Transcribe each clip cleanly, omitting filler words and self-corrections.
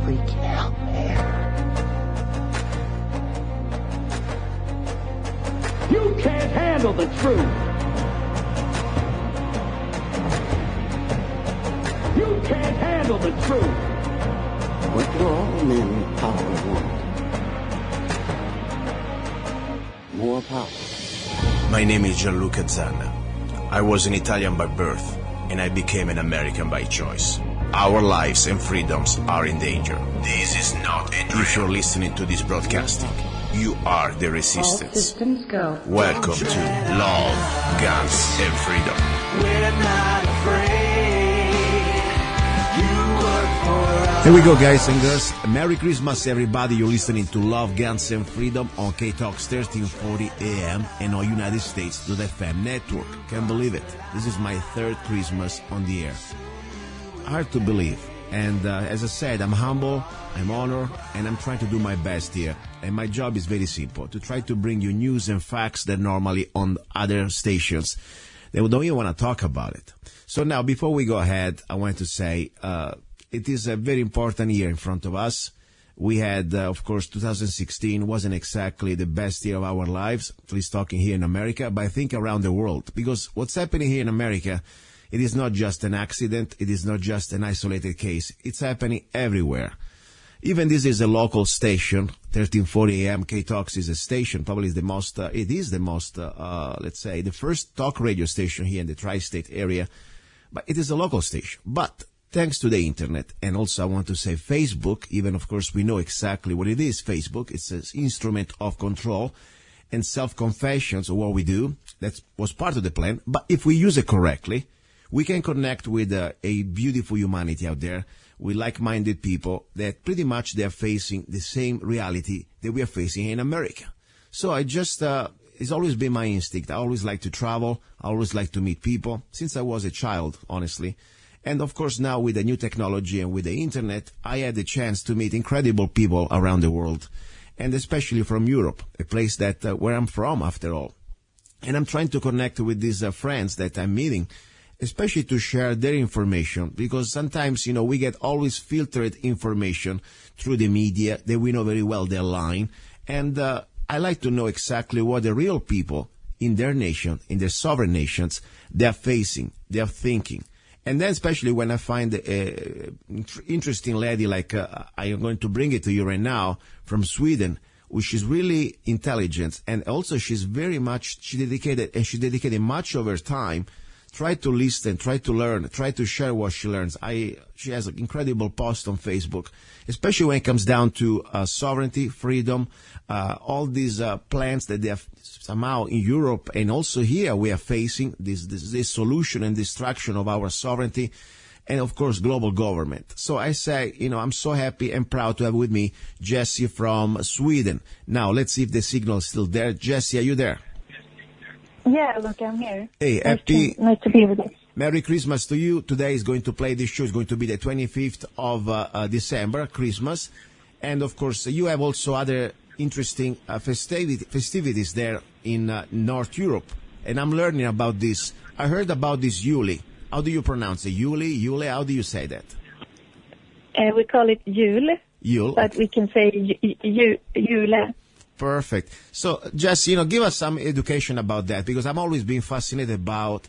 Freaking out, man. You can't handle the truth. You can't handle the truth. What do all men in power want? More power. My name is luca-zanna. I was an Italian by birth, and I became an American by choice. Our lives and freedoms are in danger. This is not a dream. If you're listening to this broadcasting, you are the resistance. All systems go. Welcome to Love, Guns, and Freedom. We're not afraid. You work for us. Here we go, guys and girls. Merry Christmas, everybody. You're listening to Love, Guns, and Freedom on KTOX 1340 AM and on United States .fm network. Can't believe it. This is my third Christmas on the air. Hard to believe. And as I said, I'm humble, I'm honored, and I'm trying to do my best here. And my job is very simple, to try to bring you news and facts that normally on other stations, they don't even want to talk about it. So now, before we go ahead, I want to say it is a very important year in front of us. We had, of course, 2016 wasn't exactly the best year of our lives, at least talking here in America, but I think around the world. Because what's happening here in America, it is not just an accident. It is not just an isolated case. It's happening everywhere. Even this is a local station, 1340 AM. KTOX is a station, probably is the most, let's say, the first talk radio station here in the tri-state area. But it is a local station. But thanks to the internet, and also I want to say Facebook, even of course we know exactly what it is, Facebook. It's an instrument of control and self-confessions of what we do. That was part of the plan. But if we use it correctly, we can connect with a beautiful humanity out there, with like-minded people that pretty much they're facing the same reality that we are facing in America. So I just, it's always been my instinct. I always like to travel. I always like to meet people since I was a child, honestly. And of course now with the new technology and with the internet, I had the chance to meet incredible people around the world, and especially from Europe, a place that where I'm from after all. And I'm trying to connect with these friends that I'm meeting, especially to share their information, because sometimes, you know, we get always filtered information through the media that we know very well they're lying. And I like to know exactly what the real people in their nation, in their sovereign nations, they're facing, they're thinking. And then especially when I find an interesting lady like I am going to bring it to you right now from Sweden, which is really intelligent, and also she dedicated much of her time. Try to listen, try to learn, try to share what she learns. She has an incredible post on Facebook, especially when it comes down to sovereignty, freedom, all these plans that they have somehow in Europe and also here we are facing this solution and destruction of our sovereignty and, of course, global government. So I say, you know, I'm so happy and proud to have with me Jesse from Sweden. Now, let's see if the signal is still there. Jesse, are you there? Yeah, look, I'm here. Hey, nice to be with you. Merry Christmas to you. Today is going to play this show. It's going to be the 25th of December, Christmas. And, of course, you have also other interesting festivities there in North Europe. And I'm learning about this. I heard about this Yule. How do you pronounce it? Yule? How do you say that? We call it Jule. Yule. But we can say Jule. Perfect. So, just, you know, give us some education about that, because I'm always been fascinated about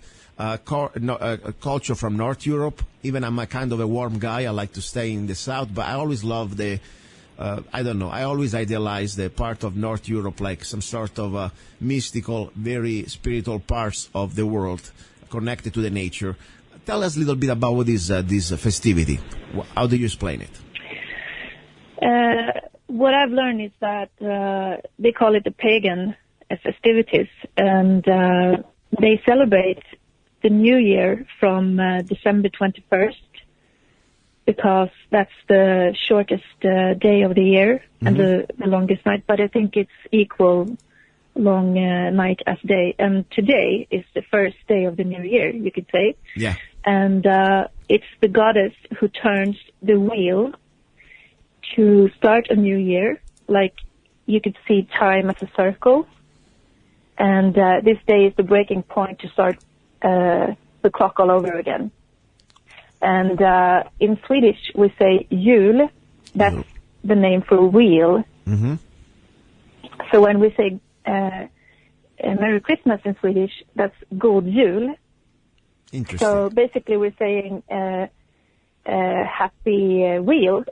culture from North Europe. Even I'm a kind of a warm guy. I like to stay in the South, but I always love I always idealize the part of North Europe like some sort of mystical, very spiritual parts of the world connected to the nature. Tell us a little bit about what is this festivity. How do you explain it? What I've learned is that they call it the pagan festivities, and they celebrate the New Year from December 21st, because that's the shortest day of the year and the longest night, but I think it's equal long night as day. And today is the first day of the New Year, you could say. Yeah. And it's the goddess who turns the wheel to start a new year. Like, you could see time as a circle. And this day is the breaking point to start the clock all over again. And in Swedish, we say jul. That's the name for wheel. Mm-hmm. So when we say Merry Christmas in Swedish, that's God jul. Interesting. So basically we're saying happy wheel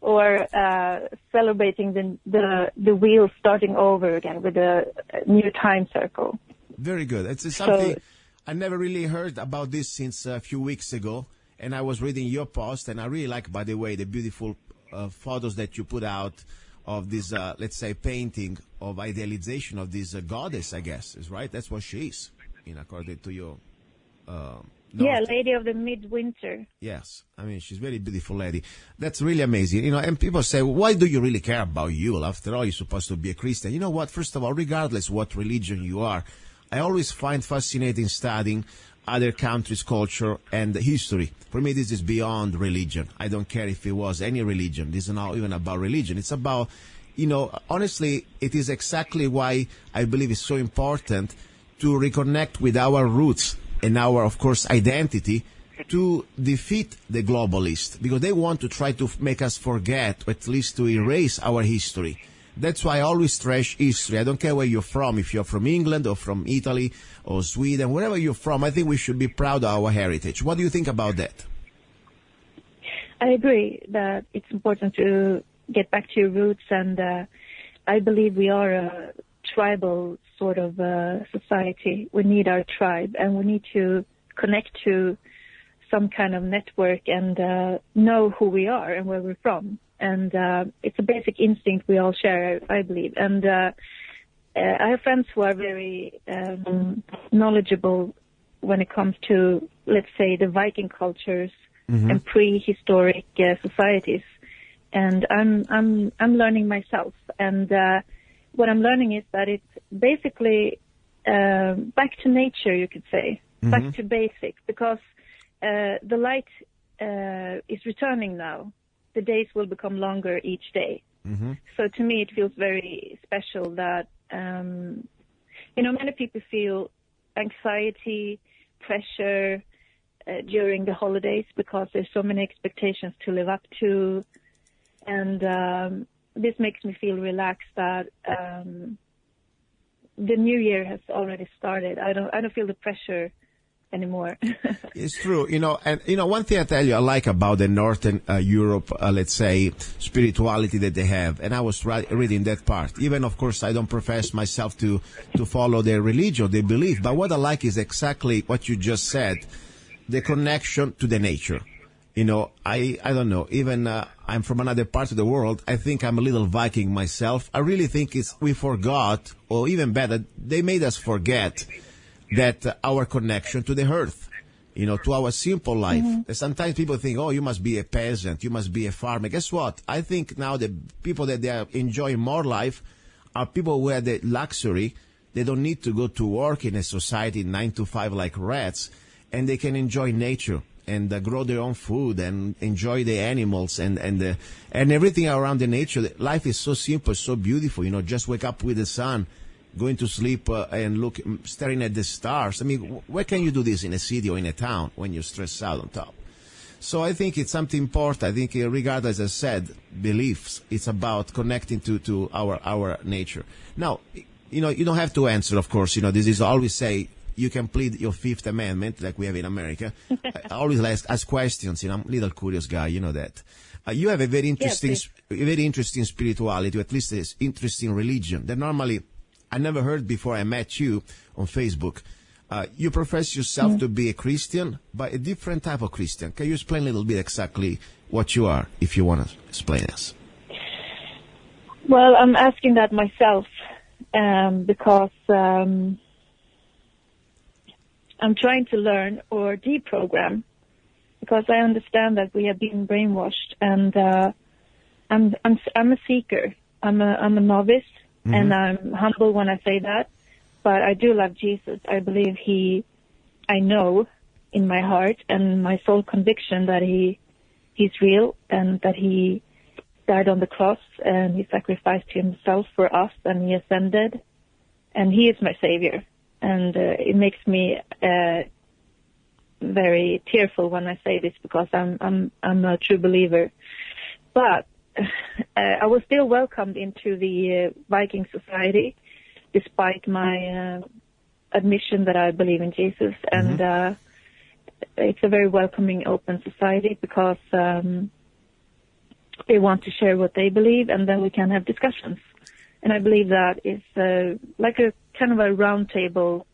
or celebrating the wheel starting over again with a new time circle. Very good. It's something I never really heard about this since a few weeks ago, and I was reading your post, and I really like, by the way, the beautiful photos that you put out of this, let's say, painting of idealization of this goddess, I guess, is right? That's what she is, according to your yeah, Lady of the Midwinter. Yes. I mean, she's a very beautiful lady. That's really amazing. And people say, why do you really care about Yule? After all, you're supposed to be a Christian. You know what? First of all, regardless what religion you are, I always find fascinating studying other countries' culture and history. For me, this is beyond religion. I don't care if it was any religion. This is not even about religion. It's about, honestly, it is exactly why I believe it's so important to reconnect with our roots and our, of course, identity to defeat the globalists, because they want to try to make us forget, or at least to erase our history. That's why I always trash history. I don't care where you're from. If you're from England or from Italy or Sweden, wherever you're from, I think we should be proud of our heritage. What do you think about that? I agree that it's important to get back to your roots, and I believe we are a tribal sort of society. We need our tribe, and we need to connect to some kind of network and know who we are and where we're from. And it's a basic instinct we all share, I believe. And I have friends who are very knowledgeable when it comes to, let's say, the Viking cultures and prehistoric societies. And I'm learning myself. And what I'm learning is that it's basically back to nature, you could say, back to basic, because the light is returning now. The days will become longer each day. So to me, it feels very special that, many people feel anxiety, pressure during the holidays because there's so many expectations to live up to. And this makes me feel relaxed that the new year has already started. I don't feel the pressure anymore. It's true, and one thing I tell you I like about the Northern Europe, let's say, spirituality that they have, and I was reading that part. Even, of course, I don't profess myself to follow their religion, their belief, but what I like is exactly what you just said, the connection to the nature. I don't know, even I'm from another part of the world. I think I'm a little Viking myself. I really think we forgot, or even better, they made us forget that our connection to the earth, to our simple life. Sometimes people think, oh, you must be a peasant, you must be a farmer. Guess what? I think now the people that they are enjoying more life are people who have the luxury. They don't need to go to work in a society 9 to 5 like rats, and they can enjoy nature and grow their own food and enjoy the animals and everything around the nature. Life is so simple, so beautiful. Just wake up with the sun, going to sleep and staring at the stars. I mean, where can you do this in a city or in a town when you're stressed out on top? So I think it's something important. I think regardless, as I said, beliefs, it's about connecting to our nature. Now, you don't have to answer, of course. This is always say, you can plead your Fifth Amendment like we have in America. I always ask questions. I'm a little curious guy, you know that. You have a very interesting spirituality, or at least an interesting religion that normally I never heard before I met you on Facebook. You profess yourself to be a Christian, but a different type of Christian. Can you explain a little bit exactly what you are, if you want to explain us? Well, I'm asking that myself because I'm trying to learn or deprogram, because I understand that we have been brainwashed, and I'm a seeker. I'm a novice, and I'm humble when I say that. But I do love Jesus. I believe I know in my heart and my soul conviction that he's real, and that he died on the cross and he sacrificed himself for us, and he ascended, and he is my savior. and it makes me very tearful when I say this, because I'm a true believer. But I was still welcomed into the Viking society, despite my admission that I believe in Jesus. And it's a very welcoming, open society, because they want to share what they believe, and then we can have discussions. And I believe that is like a kind of a round table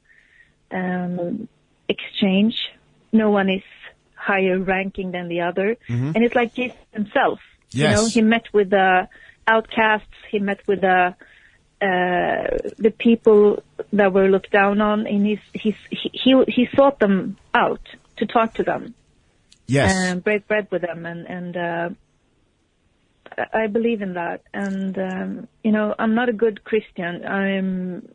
exchange. No one is higher ranking than the other. And it's like Jesus himself. Yes. You know, he met with the outcasts. He met with the people that were looked down on, and he sought them out to talk to them. Yes. And break bread with them, and I believe in that. And you know, I'm not a good Christian. I'm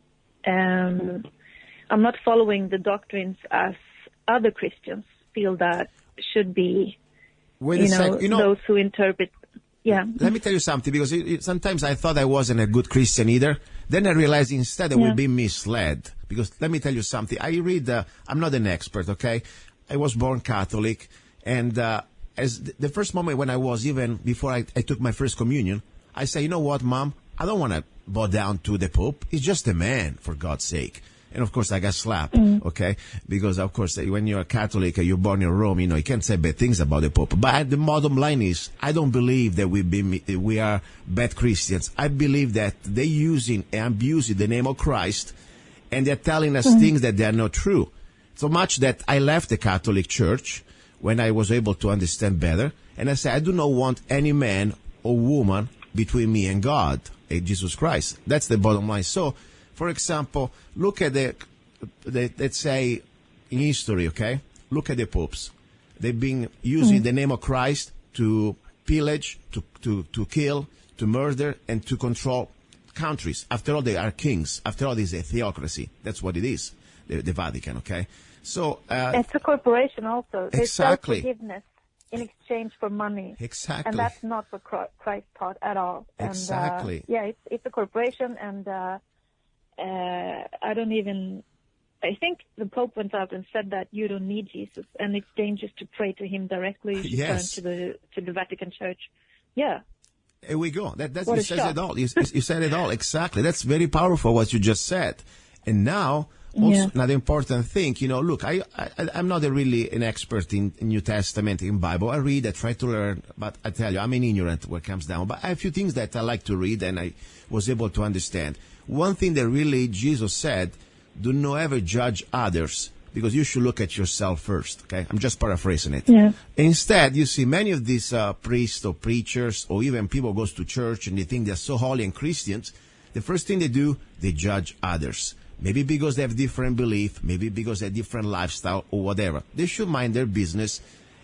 not following the doctrines as other Christians feel that should be. Those who interpret. Yeah. Let me tell you something, because sometimes I thought I wasn't a good Christian either. Then I realized instead I will be misled. Because let me tell you something. I read, I'm not an expert, okay? I was born Catholic, and as the first moment when I was, even before I took my first communion, I say, you know what, Mom? I don't want to bow down to the Pope. He's just a man, for God's sake. And of course, I got slapped, okay? Because of course, when you're a Catholic, you're born in Rome, you can't say bad things about the Pope. But the bottom line is, I don't believe that we are bad Christians. I believe that they're using and abusing the name of Christ, and they're telling us things that they are not true. So much that I left the Catholic Church when I was able to understand better. And I said, I do not want any man or woman between me and God, Jesus Christ. That's the bottom line. So, for example, look at let's say, in history, okay? Look at the popes. They've been using the name of Christ to pillage, to kill, to murder, and to control countries. After all, they are kings. After all, this is a theocracy. That's what it is, the Vatican, okay? So it's a corporation also. Exactly. There's forgiveness in exchange for money. Exactly. And that's not what Christ taught at all. And, exactly. It's a corporation, and I think the Pope went out and said that you don't need Jesus, and it's dangerous to pray to him directly. You should turn to the Vatican Church. Yeah. Here we go. You said it all. You said it all. Exactly. That's very powerful what you just said. And now, also another important thing, look, I'm not really an expert in New Testament, in Bible. I read, I try to learn, but I tell you, I'm an ignorant when it comes down. But I have a few things that I like to read, and I was able to understand. One thing that really Jesus said, do not ever judge others, because you should look at yourself first, okay? I'm just paraphrasing it. Yeah. Instead, you see many of these priests or preachers, or even people goes to church and they think they're so holy and Christians, the first thing they do, they judge others. Maybe because they have different belief, maybe because they have different lifestyle or whatever. They should mind their business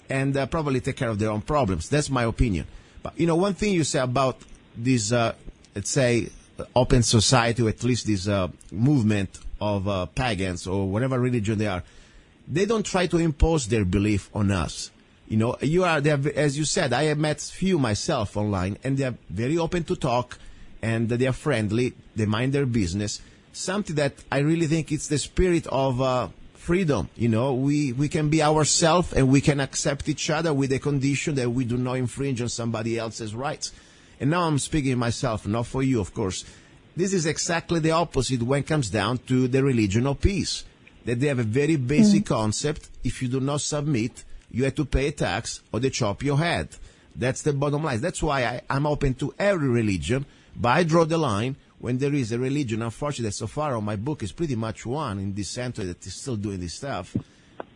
and probably take care of their own problems. That's my opinion. But, one thing you say about this, let's say, open society, or at least this movement of pagans or whatever religion they are, they don't try to impose their belief on us. As you said, I have met few myself online, and they are very open to talk, and they are friendly, they mind their business. Something that I really think it's the spirit of freedom. We can be ourselves, and we can accept each other with the condition that we do not infringe on somebody else's rights. And now I'm speaking myself, not for you, of course. This is exactly the opposite when it comes down to the religion of peace. That they have a very basic concept. If you do not submit, you have to pay a tax or they chop your head. That's the bottom line. That's why I'm open to every religion, but I draw the line when there is a religion. Unfortunately, so far on my book is pretty much one in this center that is still doing this stuff,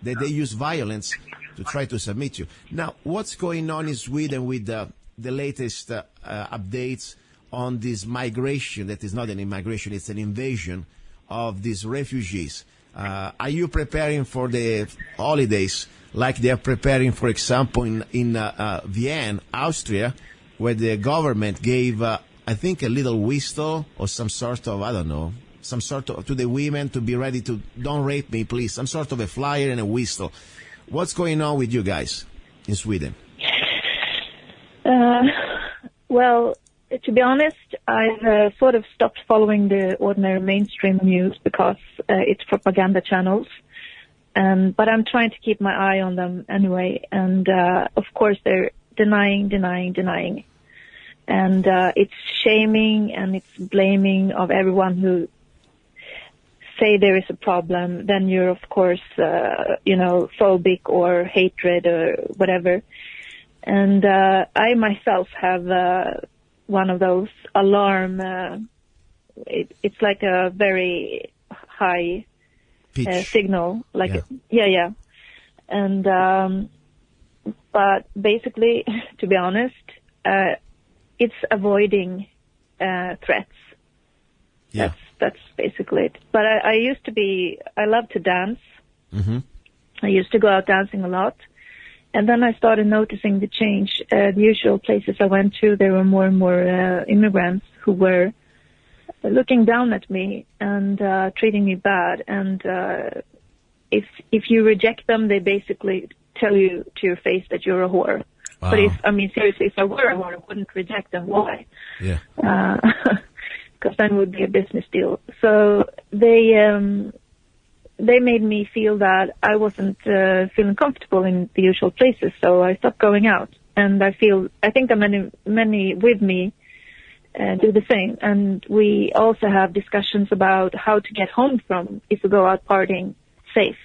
that they use violence to try to submit you. Now, what's going on in Sweden with the latest updates on this migration that is not an immigration, it's an invasion of these refugees? Are you preparing for the holidays like they are preparing, for example, in Vienna, Austria, where the government gave, I think, a little whistle or some sort of, I don't know, some sort of, to the women to be ready to, don't rape me, please, some sort of a flyer and a whistle. What's going on with you guys in Sweden? Well, to be honest, I've sort of stopped following the ordinary mainstream news because it's propaganda channels. But I'm trying to keep my eye on them anyway. And of course, they're denying. And it's shaming and it's blaming of everyone who say there is a problem. Then you're, of course, phobic or hatred or whatever. And I myself have one of those alarm. It's like a very high signal, like yeah. And but basically, to be honest, it's avoiding threats. Yeah. That's basically it. But I love to dance. Mm-hmm. I used to go out dancing a lot. And then I started noticing the change. The usual places I went to, there were more and more immigrants who were looking down at me and treating me bad. And if you reject them, they basically tell you to your face that you're a whore. Wow. But seriously, if I were a whore, I wouldn't reject them. Why? Yeah. Because then it would be a business deal. So they made me feel that I wasn't feeling comfortable in the usual places, so I stopped going out. And I think that many with me do the same. And we also have discussions about how to get home from if we go out partying safe.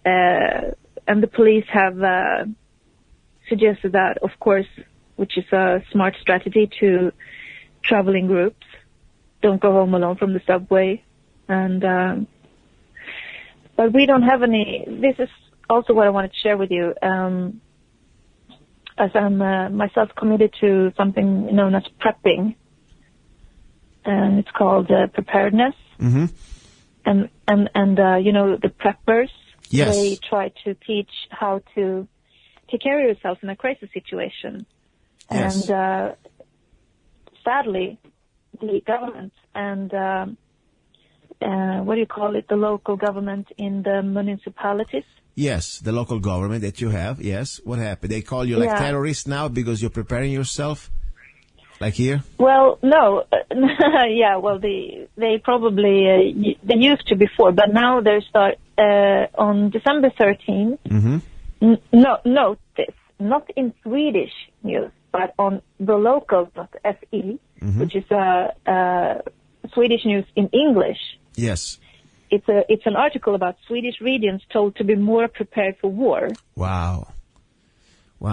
And the police have suggested that, of course, which is a smart strategy, to travel in groups. Don't go home alone from the subway. And but we don't have any. This is also what I wanted to share with you. As I'm myself committed to something known as prepping, and it's called preparedness. Mm-hmm. And the preppers. Yes. They try to teach how to take care of yourself in a crisis situation. Yes. And sadly, the government and the local government in the municipalities. Yes, the local government that you have. Yes. What happened? They call you like terrorist now because you're preparing yourself? Like here? Well, no. Yeah, well, they probably, they used to before, but now they start on December 13th. Mm-hmm. Note this, not in Swedish news, but on the local.se, mm-hmm. which is Swedish news in English. Yes. It's an article about Swedish regions told to be more prepared for war. Wow.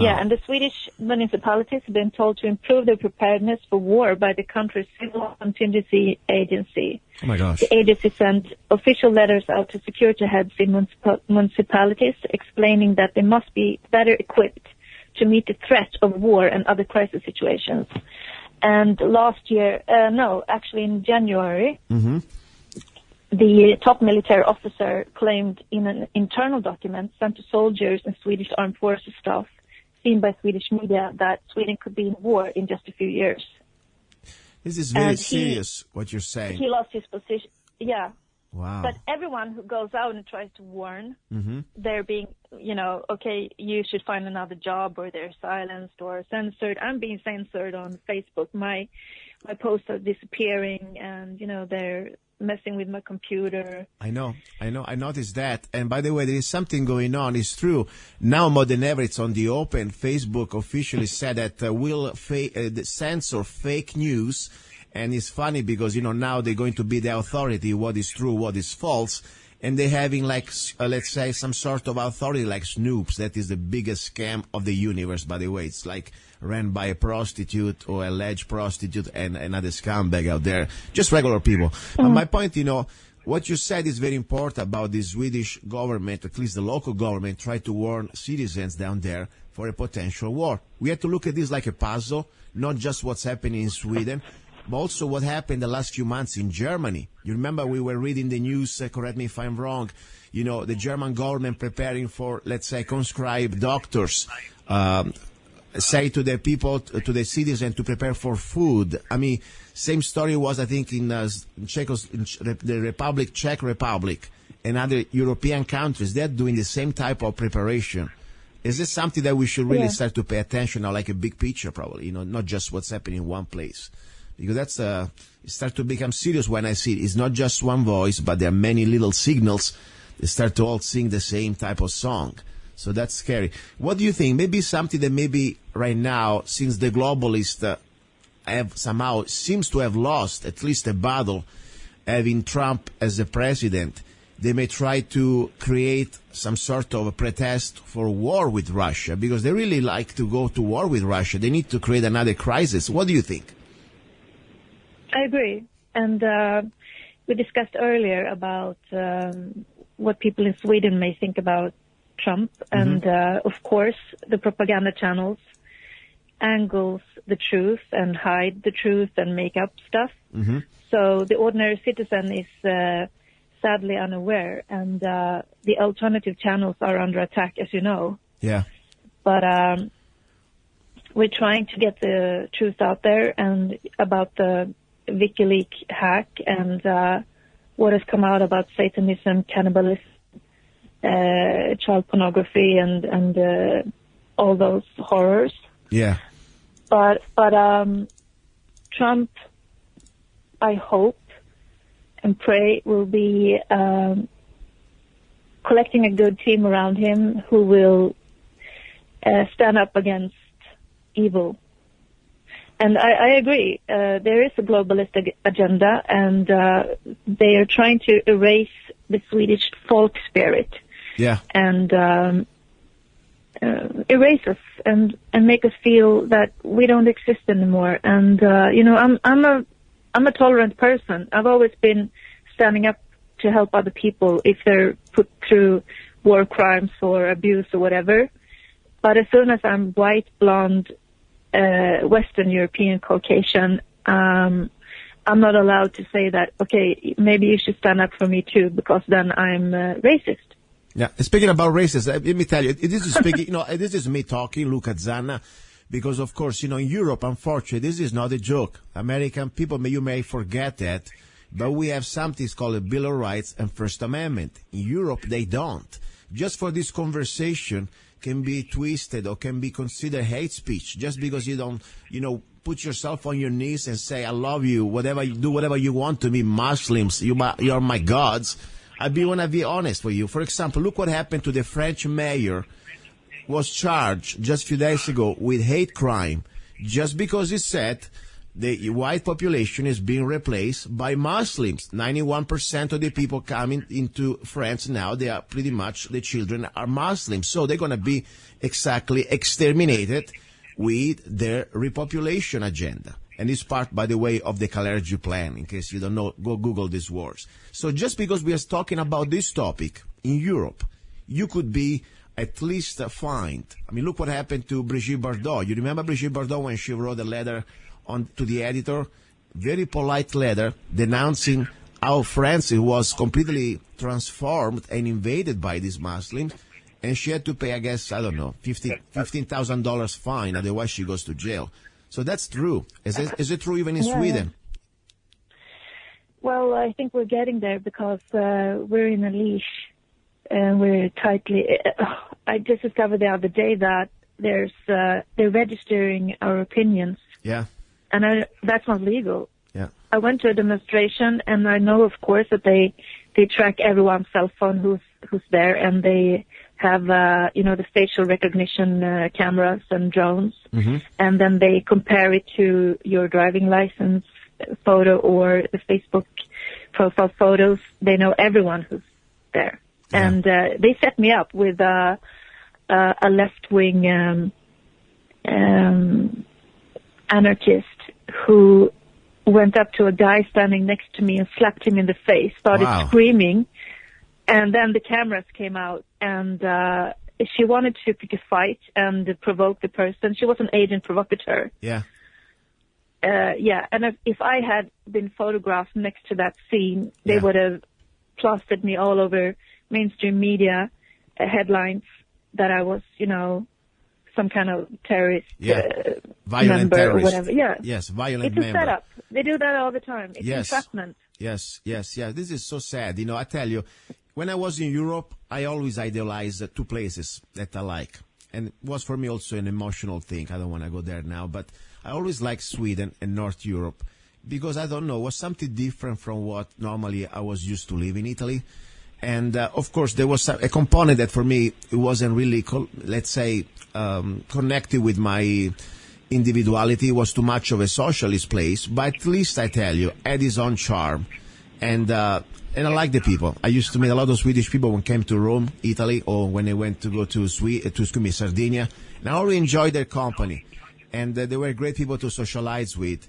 Yeah, and the Swedish municipalities have been told to improve their preparedness for war by the country's civil contingency agency. Oh my gosh. The agency sent official letters out to security heads in municipalities explaining that they must be better equipped to meet the threat of war and other crisis situations. And last year, in January, mm-hmm. the top military officer claimed in an internal document sent to soldiers and Swedish armed forces staff seen by Swedish media that Sweden could be in war in just a few years. This is very serious, what you're saying. He lost his position. Yeah. Wow. But everyone who goes out and tries to warn, mm-hmm. they're being, okay, you should find another job, or they're silenced or censored. I'm being censored on Facebook. My posts are disappearing, and, they're messing with my computer. I know. I noticed that. And by the way, there is something going on. It's true. Now more than ever, it's on the open. Facebook officially said that will censor fake news. And it's funny because, now they're going to be the authority, what is true, what is false. And they're having let's say some sort of authority like Snoops. That is the biggest scam of the universe, by the way. It's like ran by a prostitute or alleged prostitute and another scumbag out there. Just regular people. But my point, what you said is very important about the Swedish government, at least the local government, try to warn citizens down there for a potential war. We have to look at this like a puzzle, not just what's happening in Sweden, but also what happened the last few months in Germany. You remember we were reading the news, correct me if I'm wrong, the German government preparing for, let's say, conscribed doctors, say to the people, to the citizens to prepare for food. I mean, same story was, I think, in the Czech Republic and other European countries. They're doing the same type of preparation. Is this something that we should really start to pay attention now, like a big picture probably, not just what's happening in one place? Because that's it starts to become serious when I see it. It's not just one voice, but there are many little signals. They start to all sing the same type of song. So that's scary. What do you think? Maybe something that maybe right now, since the globalists have somehow seems to have lost at least a battle, having Trump as the president, they may try to create some sort of a pretext for war with Russia, because they really like to go to war with Russia. They need to create another crisis. What do you think? I agree. And we discussed earlier about what people in Sweden may think about Trump. And, of course, the propaganda channels angles the truth and hide the truth and make up stuff. So the ordinary citizen is sadly unaware, and the alternative channels are under attack, as you know. Yeah. But we're trying to get the truth out there and about the WikiLeaks hack and what has come out about Satanism, cannibalism, child pornography, and all those horrors. Yeah. But Trump, I hope and pray, will be collecting a good team around him who will stand up against evil. And I agree. There is a globalist agenda, and they are trying to erase the Swedish folk spirit. Yeah. And erase us and make us feel that we don't exist anymore. And I'm a tolerant person. I've always been standing up to help other people if they're put through war crimes or abuse or whatever. But as soon as I'm white, blonde, Western European, Caucasian, I'm not allowed to say that, okay, maybe you should stand up for me too, because then I'm racist. Yeah, speaking about racism, let me tell you, this is speaking, this is me talking, luca-zanna, because of course, in Europe, unfortunately, this is not a joke. American people, you may forget that, but we have something called a Bill of Rights and First Amendment. In Europe, they don't. Just for this conversation can be twisted or can be considered hate speech, just because you don't, put yourself on your knees and say, I love you, whatever you do, whatever you want to me, Muslims, you're my gods. I want to be honest with you. For example, look what happened to the French mayor, was charged just a few days ago with hate crime, just because he said the white population is being replaced by Muslims. 91% of the people coming into France now, they are pretty much, the children are Muslims. So they're going to be exactly exterminated with their repopulation agenda. And it's part, by the way, of the Kalergi plan. In case you don't know, go Google these words. So just because we are talking about this topic in Europe, you could be at least fined. I mean, look what happened to Brigitte Bardot. You remember Brigitte Bardot when she wrote a letter to the editor? Very polite letter denouncing how France was completely transformed and invaded by these Muslims. And she had to pay, I guess, I don't know, $15,000 fine. Otherwise, she goes to jail. So that's true. Is it true even in Sweden? Well, I think we're getting there because we're in a leash and we're tightly. I just discovered the other day that they're registering our opinions. Yeah. And that's not legal. Yeah. I went to a demonstration, and I know, of course, that they track everyone's cell phone who's there, and they have the facial recognition cameras and drones, and then they compare it to your driving license photo or the Facebook profile photos. They know everyone who's there, and they set me up with a left-wing anarchist who went up to a guy standing next to me and slapped him in the face, started screaming, and then the cameras came out, and she wanted to pick a fight and provoke the person. She was an agent provocateur. Yeah. And if I had been photographed next to that scene, they would have plastered me all over mainstream media headlines that I was, some kind of terrorist violent member terrorist. Or whatever. Yeah. Yes, violent member. It's a setup. They do that all the time. It's entrapment. Yes. This is so sad. I tell you, when I was in Europe, I always idealized two places that I like. And it was for me also an emotional thing. I don't want to go there now, but I always liked Sweden and North Europe. because I don't know, it was something different from what normally I was used to live in Italy. And of course, there was a component that for me, it wasn't really, let's say, connected with my individuality. It was too much of a socialist place, but at least I tell you, had his own charm. And I like the people. I used to meet a lot of Swedish people when I came to Rome, Italy, or when I went to go to Sardinia. And I always enjoyed their company. And they were great people to socialize with.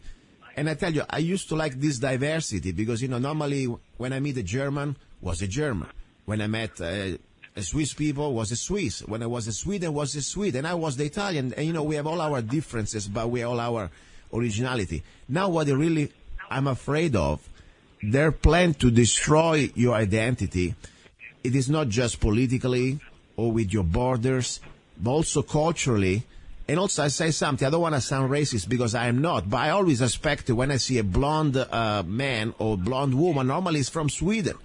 And I tell you, I used to like this diversity because, normally when I meet a German, was a German. When I met a Swiss people, was a Swiss. When I was a Sweden, was a Swede. And I was the Italian. And, we have all our differences, but we have all our originality. Now what I'm afraid of, their plan to destroy your identity, it is not just politically or with your borders, but also culturally. And also, I say something, I don't want to sound racist because I am not, but I always expect when I see a blonde man or blonde woman, normally it's from Sweden.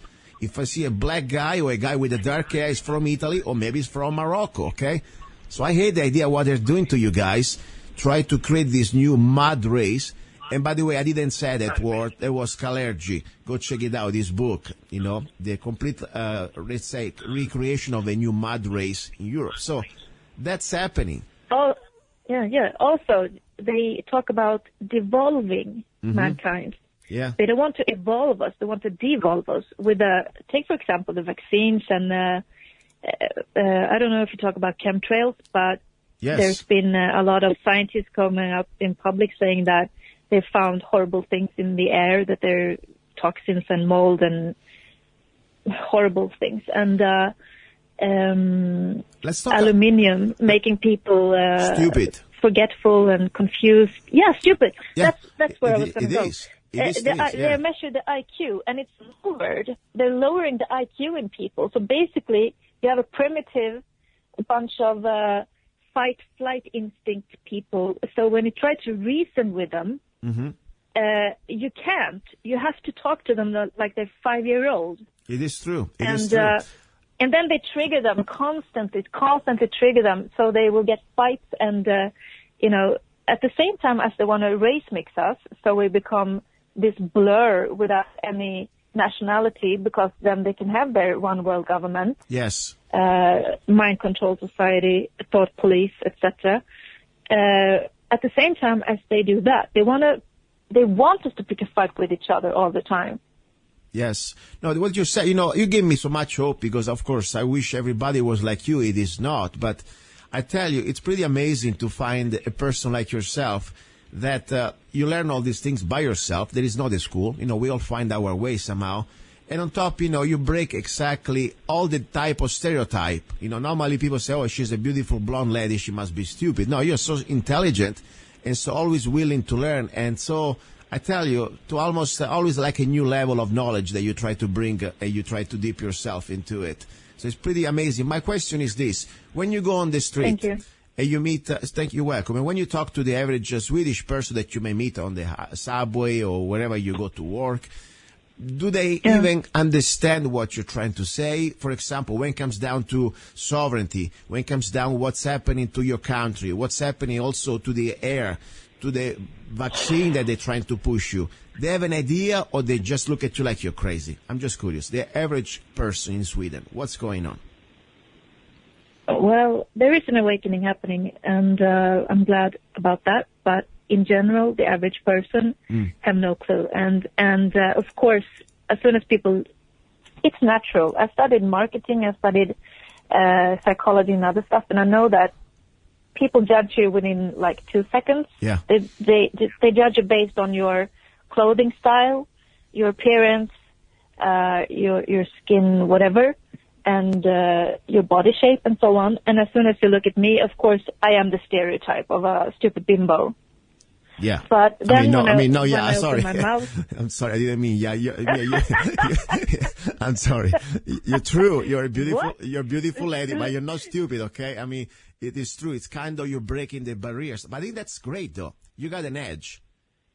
If I see a black guy or a guy with a dark hair, it's from Italy or maybe it's from Morocco, okay? So I hate the idea what they're doing to you guys, try to create this new mud race. And by the way, I didn't say that word. It was Kalergi. Go check it out, this book, the complete, let's say, recreation of a new mud race in Europe. So that's happening. Oh, yeah. Also, they talk about devolving mankind. Yeah. They don't want to evolve us. They want to devolve us. Take, for example, the vaccines and I don't know if you talk about chemtrails, but yes, there's been a lot of scientists coming up in public saying that they found horrible things in the air, that they're toxins and mold and horrible things. And let's talk aluminium, making people stupid, forgetful and confused. Yeah, stupid. Yeah, that's where I was going to go. They measure the IQ, and it's lowered. They're lowering the IQ in people. So basically, you have a primitive bunch of fight-flight instinct people. So when you try to reason with them, you can't. You have to talk to them like they're 5-year-old. It is true. It is true. And then they trigger them constantly trigger them, so they will get fights and, at the same time as they want to race mix us, so we become this blur without any nationality, because then they can have their one world government. Yes. Mind control society, thought police, etc. At the same time as they do that, they want us to pick a fight with each other all the time. Yes. No, what you say, you give me so much hope because, of course, I wish everybody was like you. It is not. But I tell you, it's pretty amazing to find a person like yourself that you learn all these things by yourself. There is not a school. We all find our way somehow. And on top, you break exactly all the type of stereotype. Normally people say, oh, she's a beautiful blonde lady, she must be stupid. No, you're so intelligent and so always willing to learn. And so I tell you, to almost always like a new level of knowledge that you try to bring and you try to dip yourself into it. So it's pretty amazing. My question is this. When you go on the street, thank you. And you meet, thank you, welcome. And when you talk to the average Swedish person that you may meet on the subway or wherever you go to work, do they even understand what you're trying to say? For example, when it comes down to sovereignty, when it comes down what's happening to your country, what's happening also to the air, to the vaccine that they're trying to push you, they have an idea or they just look at you like you're crazy? I'm just curious. The average person in Sweden, what's going on? Well, there is an awakening happening, and I'm glad about that. But in general, the average person have no clue. And of course, as soon as people, it's natural. I studied marketing, I studied psychology and other stuff, and I know that people judge you within like 2 seconds. Yeah. They judge you based on your clothing style, your appearance, your skin, whatever, and your body shape and so on. And as soon as you look at me, of course, I am the stereotype of a stupid bimbo. Yeah. But then sorry. My mouth, I'm sorry. I didn't mean, I'm sorry. You're true. You're a beautiful lady, but you're not stupid, okay? I mean, it is true. It's kind of you're breaking the barriers. But I think that's great, though. You got an edge.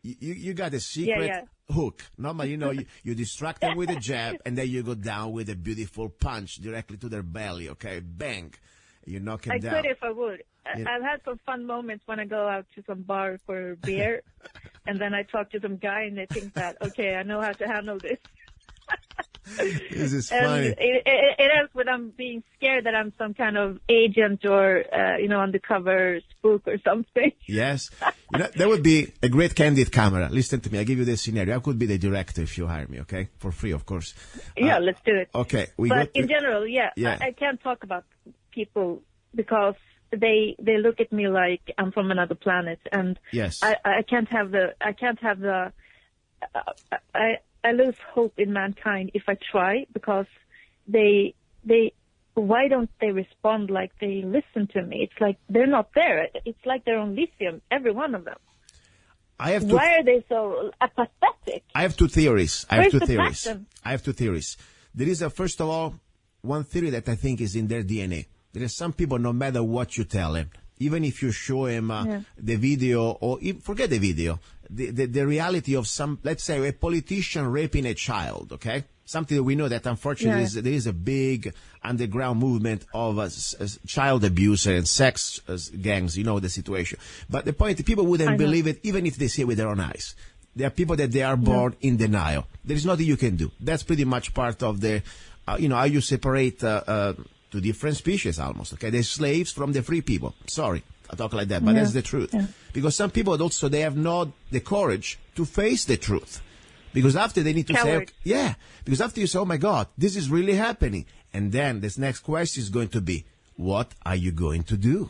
You got a secret hook. Normally, you distract them with a jab, and then you go down with a beautiful punch directly to their belly, okay? Bang. You knock them down. I could if I would. I've had some fun moments when I go out to some bar for beer, and then I talk to some guy, and they think that, okay, I know how to handle this. This is And funny. it ends with I'm being scared that I'm some kind of agent or, undercover spook or something. Yes. That would be a great candid camera. Listen to me. I'll give you this scenario. I could be the director if you hire me, okay? For free, of course. Yeah, let's do it. Okay. But in general, Yeah. I can't talk about people because they look at me like I'm from another planet, and Yes. I lose hope in mankind if I try, because why don't they respond like they listen to me? It's like they're not there. It's like they're on lithium, every one of them. Why are they so apathetic? I have two theories. Where's the passion? I have two theories. There is, first of all, one theory that I think is in their DNA. There are some people, no matter what you tell them, even if you show him the video, or forget the video, the reality of some, let's say, a politician raping a child, okay? Something that we know that, unfortunately, there is a big underground movement of child abuse and sex gangs, you know the situation. But the point is, people wouldn't believe it even if they see it with their own eyes. There are people that they are born in denial. There is nothing you can do. That's pretty much part of the, how you separate two different species almost, okay? The slaves from the free people. Sorry, I talk like that, but that's the truth. Yeah. Because some people also, they have not the courage to face the truth. Because after they need to say, because after you say, oh my God, this is really happening. And then this next question is going to be, what are you going to do?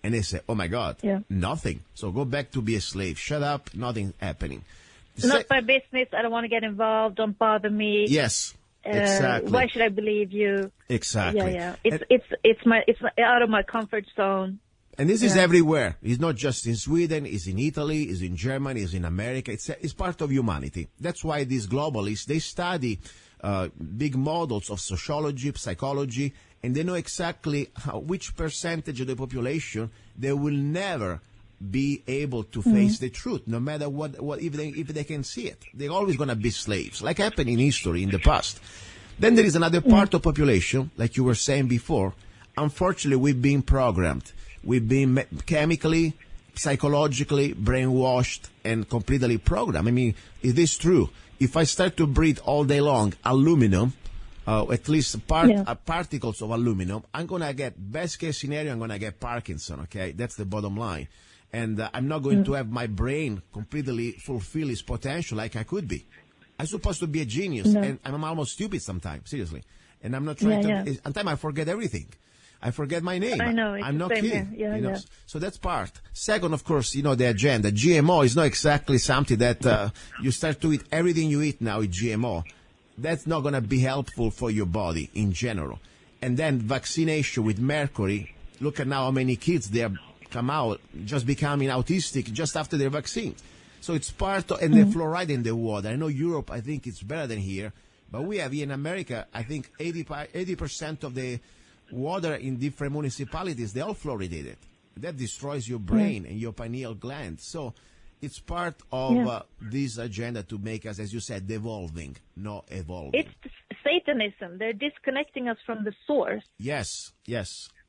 And they say, oh my God, nothing. So go back to be a slave. Shut up, nothing happening. Not my business. I don't want to get involved. Don't bother me. Yes, exactly. Why should I believe you? Exactly. Yeah. It's out of my comfort zone. And this is everywhere. It's not just in Sweden, it's in Italy, it's in Germany, it's in America. It's part of humanity. That's why these globalists, they study big models of sociology, psychology, and they know exactly which percentage of the population they will never be able to face the truth, no matter what if they can see it. They're always going to be slaves, like happened in history in the past. Then there is another part of population, like you were saying before. Unfortunately, we've been programmed. We've been chemically, psychologically brainwashed and completely programmed. I mean, it is true. If I start to breathe all day long aluminum, at least particles of aluminum, I'm going to get, best case scenario, I'm going to get Parkinson, okay? That's the bottom line. And I'm not going to have my brain completely fulfill its potential like I could be. I'm supposed to be a genius, and I'm almost stupid sometimes, seriously. And I'm not trying to, sometimes I forget everything. I forget my name. I know. I'm not kidding. So that's part. Second, of course, the agenda. GMO is not exactly something that you start to eat. Everything you eat now is GMO. That's not going to be helpful for your body in general. And then vaccination with mercury. Look at now how many kids they have come out just becoming autistic just after their vaccine. So it's part of, and the fluoride in the water. I know Europe, I think it's better than here. But we have here in America, I think 80% of the water in different municipalities, they all fluoridated. That destroys your brain and your pineal gland. So it's part of this agenda to make us, as you said, devolving, not evolving. It's Satanism. They're disconnecting us from the source. Yes.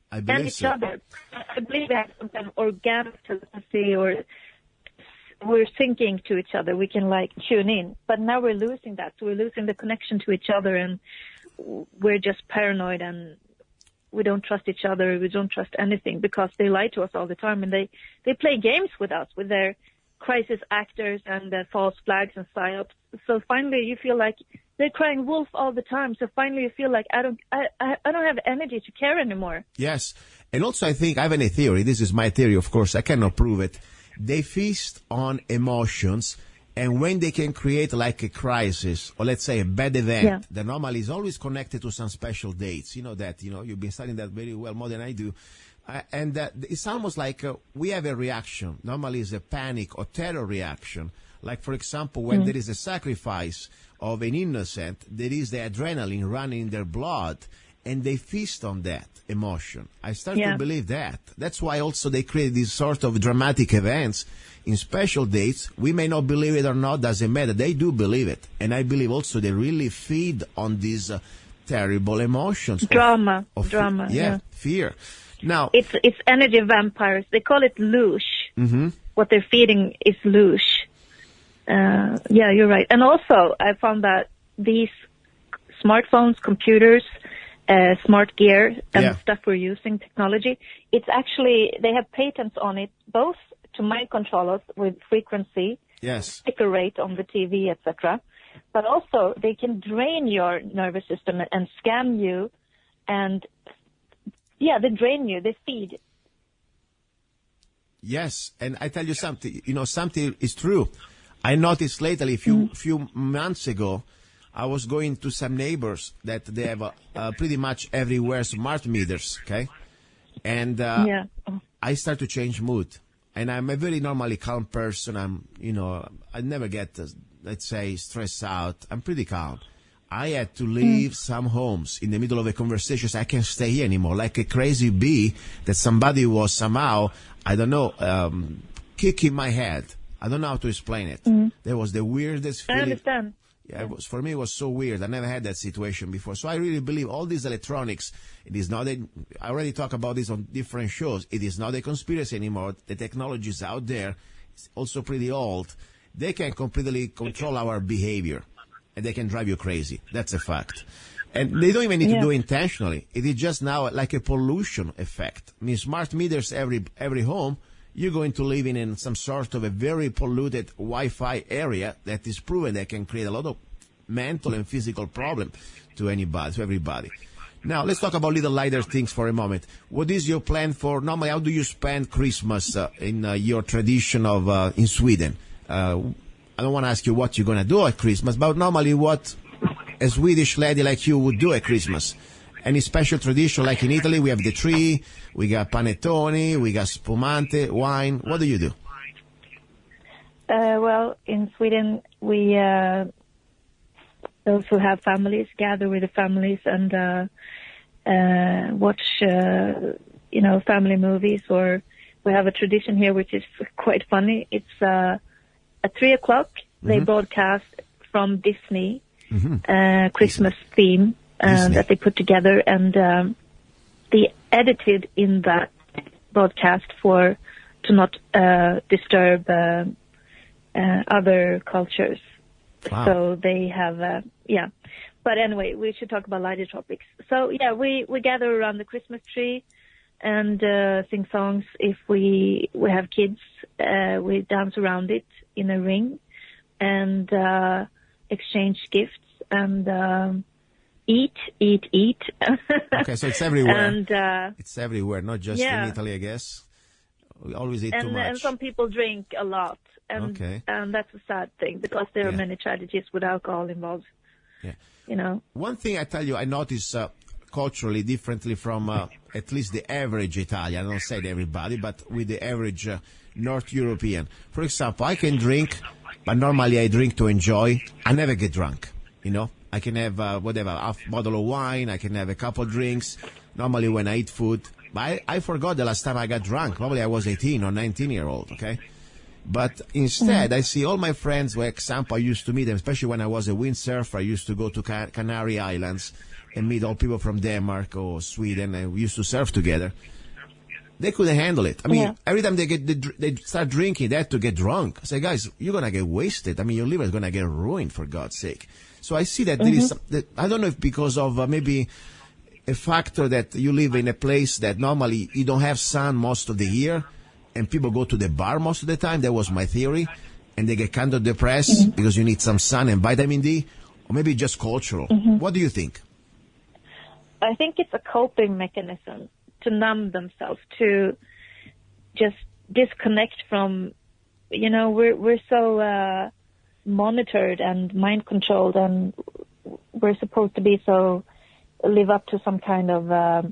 I believe and each other. I believe we have some kind of organic telepathy, or we're syncing to each other. We can tune in. But now we're losing that. So we're losing the connection to each other, and we're just paranoid, and we don't trust each other. We don't trust anything because they lie to us all the time, and they play games with us with their crisis actors and their false flags and psyops. So finally, you feel like they're crying wolf all the time. So finally, you feel like I don't have energy to care anymore. Yes, and also I think I have a theory. This is my theory, of course. I cannot prove it. They feast on emotions. And when they can create like a crisis, or let's say a bad event, that normally is always connected to some special dates. You know that, you've been studying that very well, more than I do. And it's almost like we have a reaction. Normally it's a panic or terror reaction. Like, for example, when there is a sacrifice of an innocent, there is the adrenaline running in their blood, and they feast on that emotion. I start to believe that. That's why also they create these sort of dramatic events in special dates. We may not believe it or not, doesn't matter. They do believe it. And I believe also they really feed on these terrible emotions. Drama. Fear. Now, it's energy vampires. They call it loosh. What they're feeding is loosh. Yeah, you're right. And also, I found that these smartphones, computers, smart gear, and stuff we're using, technology, it's actually, they have patents on it, both to mind control us with frequency, sticker rate on the TV, etc. But also, they can drain your nervous system and scam you, and they drain you, they feed. Yes, and I tell you something, something is true. I noticed lately, a few months ago, I was going to some neighbors that they have pretty much everywhere smart meters, okay? And I start to change mood. And I'm a very normally calm person. I never get, let's say, stressed out. I'm pretty calm. I had to leave some homes in the middle of a conversation. So I can't stay here anymore. Like a crazy bee that somebody was somehow, I don't know, kicking my head. I don't know how to explain it. That was the weirdest feeling. I understand. Yeah, for me, it was so weird. I never had that situation before. So I really believe all these electronics, it is not I already talk about this on different shows. It is not a conspiracy anymore. The technology is out there. It's also pretty old. They can completely control our behavior, and they can drive you crazy. That's a fact. And they don't even need to do it intentionally. It is just now like a pollution effect. I mean, smart meters every home, you're going to live in some sort of a very polluted Wi-Fi area that is proven that can create a lot of mental and physical problem to everybody. Now, let's talk about little lighter things for a moment. What is your plan for, normally, how do you spend Christmas in your tradition of in Sweden? I don't want to ask you what you're going to do at Christmas, but normally what a Swedish lady like you would do at Christmas. Any special tradition, like in Italy, we have the tree, we got panettone, we got spumante, wine. What do you do? Well, in Sweden, we those who have families gather with the families and watch, family movies. Or we have a tradition here which is quite funny. It's at 3:00 they broadcast from Disney Christmas theme. That they put together, and they edited in that broadcast to not disturb other cultures. Wow. So they have, But anyway, we should talk about lighter topics. So we gather around the Christmas tree and sing songs. If we have kids, we dance around it in a ring and exchange gifts and. Eat. Okay, so it's everywhere. And it's everywhere, not just in Italy, I guess. We always eat too much. And some people drink a lot. And that's a sad thing because there are many tragedies with alcohol involved. Yeah. One thing I tell you, I notice culturally differently from at least the average Italian. I don't say everybody, but with the average North European. For example, I can drink, but normally I drink to enjoy. I never get drunk, I can have half bottle of wine. I can have a couple drinks. Normally when I eat food, but I forgot the last time I got drunk. Probably I was 18 or 19-year-old. Okay, but instead I see all my friends. For example, I used to meet them, especially when I was a windsurfer. I used to go to Canary Islands and meet all people from Denmark or Sweden, and we used to surf together. They couldn't handle it. I mean, every time they start drinking, they had to get drunk. I say, guys, you're gonna get wasted. I mean, your liver is gonna get ruined, for God's sake. So I see that there is, I don't know if because of maybe a factor that you live in a place that normally you don't have sun most of the year, and people go to the bar most of the time. That was my theory, and they get kind of depressed because you need some sun and vitamin D, or maybe just cultural. What do you think? I think it's a coping mechanism to numb themselves, to just disconnect from, we're so monitored and mind controlled, and we're supposed to be live up to some kind of, I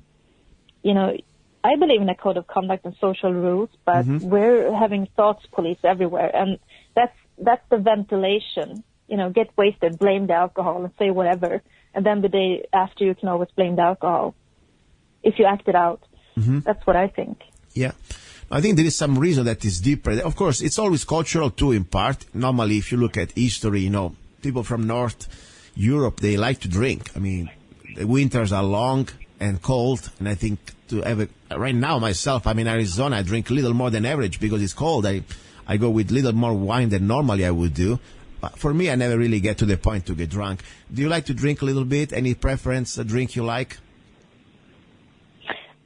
believe in a code of conduct and social rules, but we're having thoughts police everywhere, and that's the ventilation. Get wasted, blame the alcohol, and say whatever, and then the day after you can always blame the alcohol if you act it out. That's what I think. Yeah. I think there is some reason that is deeper. Of course, it's always cultural too, in part. Normally, if you look at history, people from North Europe, they like to drink. I mean, the winters are long and cold, and I think right now myself, I'm in Arizona, I drink a little more than average because it's cold. I I go with little more wine than normally I would do. But for me, I never really get to the point to get drunk. Do you like to drink a little bit? Any preference, a drink you like?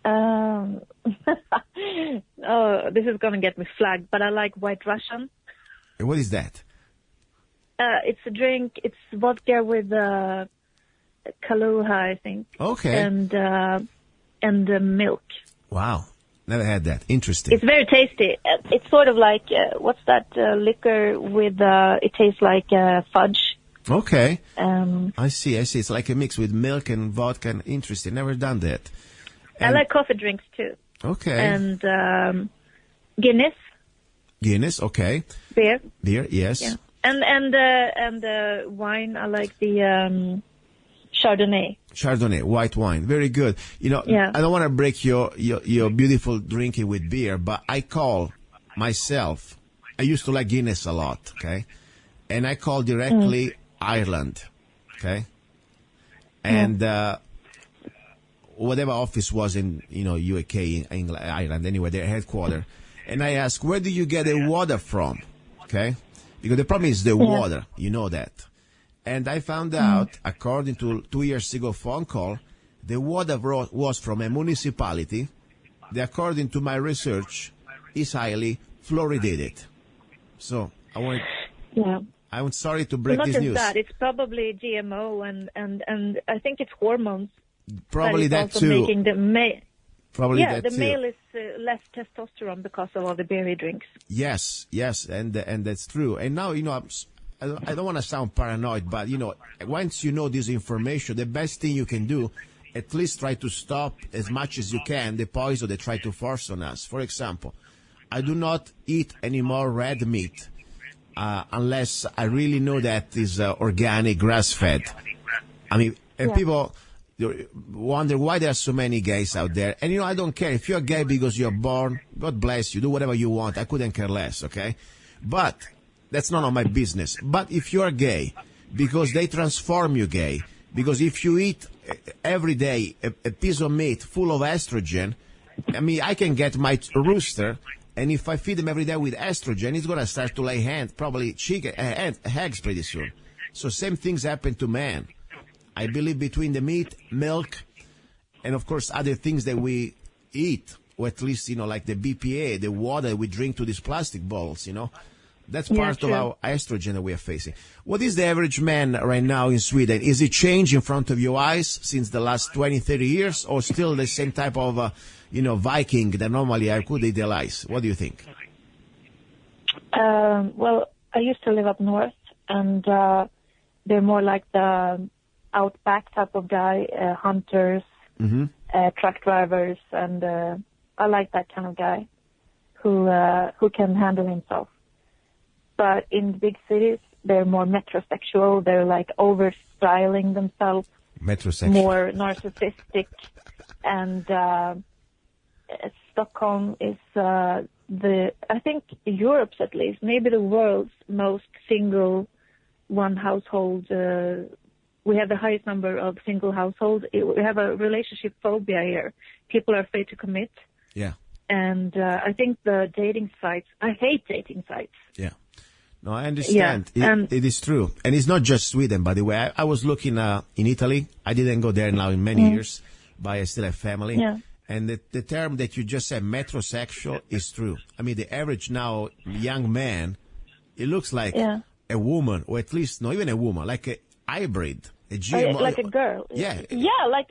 Oh, this is going to get me flagged, but I like White Russian. What is that? It's a drink. It's vodka with Kaluha, I think. Okay. And milk. Wow. Never had that. Interesting. It's very tasty. It's sort of like, what's that liquor with, it tastes like fudge. Okay. I see. It's like a mix with milk and vodka. And interesting. Never done that. I like coffee drinks too. Okay. And Guinness. Guinness, okay. Beer, yes. yeah. And wine. I like the Chardonnay. Chardonnay, white wine, very good. You know, Yeah. I don't want to break your beautiful drinking with beer, but I call myself. I used to like Guinness a lot, okay, and I call directly Ireland, okay, and whatever office was in UK, England, Ireland, anyway, their headquarters, and I ask, where do you get the water from, okay? Because the problem is the water, you know that. And I found out, according to 2 years ago phone call, the water was from a municipality that, according to my research, is highly fluoridated. So I'm sorry to break this news. Not just that, it's probably GMO and I think it's hormones. Probably that also too. Making the male. Probably Yeah, that the too. male is less testosterone because of all the beer he drinks. Yes, and that's true. And now, I don't want to sound paranoid, but, once you know this information, the best thing you can do, at least try to stop as much as you can the poison they try to force on us. For example, I do not eat any more red meat unless I really know that is organic, grass-fed. I mean, and people wonder why there are so many gays out there. And, I don't care. If you're gay because you're born, God bless you. Do whatever you want. I couldn't care less, okay? But that's none of my business. But if you're gay because they transform you gay, because if you eat every day a piece of meat full of estrogen, I mean, I can get my rooster, and if I feed him every day with estrogen, he's going to start to lay probably eggs pretty soon. So same things happen to man. I believe between the meat, milk, and of course other things that we eat, or at least, like the BPA, the water we drink to these plastic bottles, that's part of our estrogen that we are facing. What is the average man right now in Sweden? Is it changed in front of your eyes since the last 20, 30 years, or still the same type of, Viking that normally I could idealize? What do you think? Well, I used to live up north, and they're more like the outback type of guy, hunters, truck drivers, and I like that kind of guy who can handle himself. But in big cities, they're more metrosexual. They're like over-styling themselves. Metrosexual. More narcissistic. And Stockholm is I think Europe's at least, maybe the world's most single one household. We have the highest number of single households. We have a relationship phobia here. People are afraid to commit. Yeah. And I think the dating sites, I hate dating sites. Yeah. No, I understand. Yeah, it is true. And it's not just Sweden, by the way. I was looking in Italy. I didn't go there now in many years, but I still have family. Yeah. And the term that you just said, metrosexual, is true. I mean, the average now young man, it looks like a woman, or at least not even a woman, like a hybrid, a GMO. Like a girl. Yeah. Yeah, like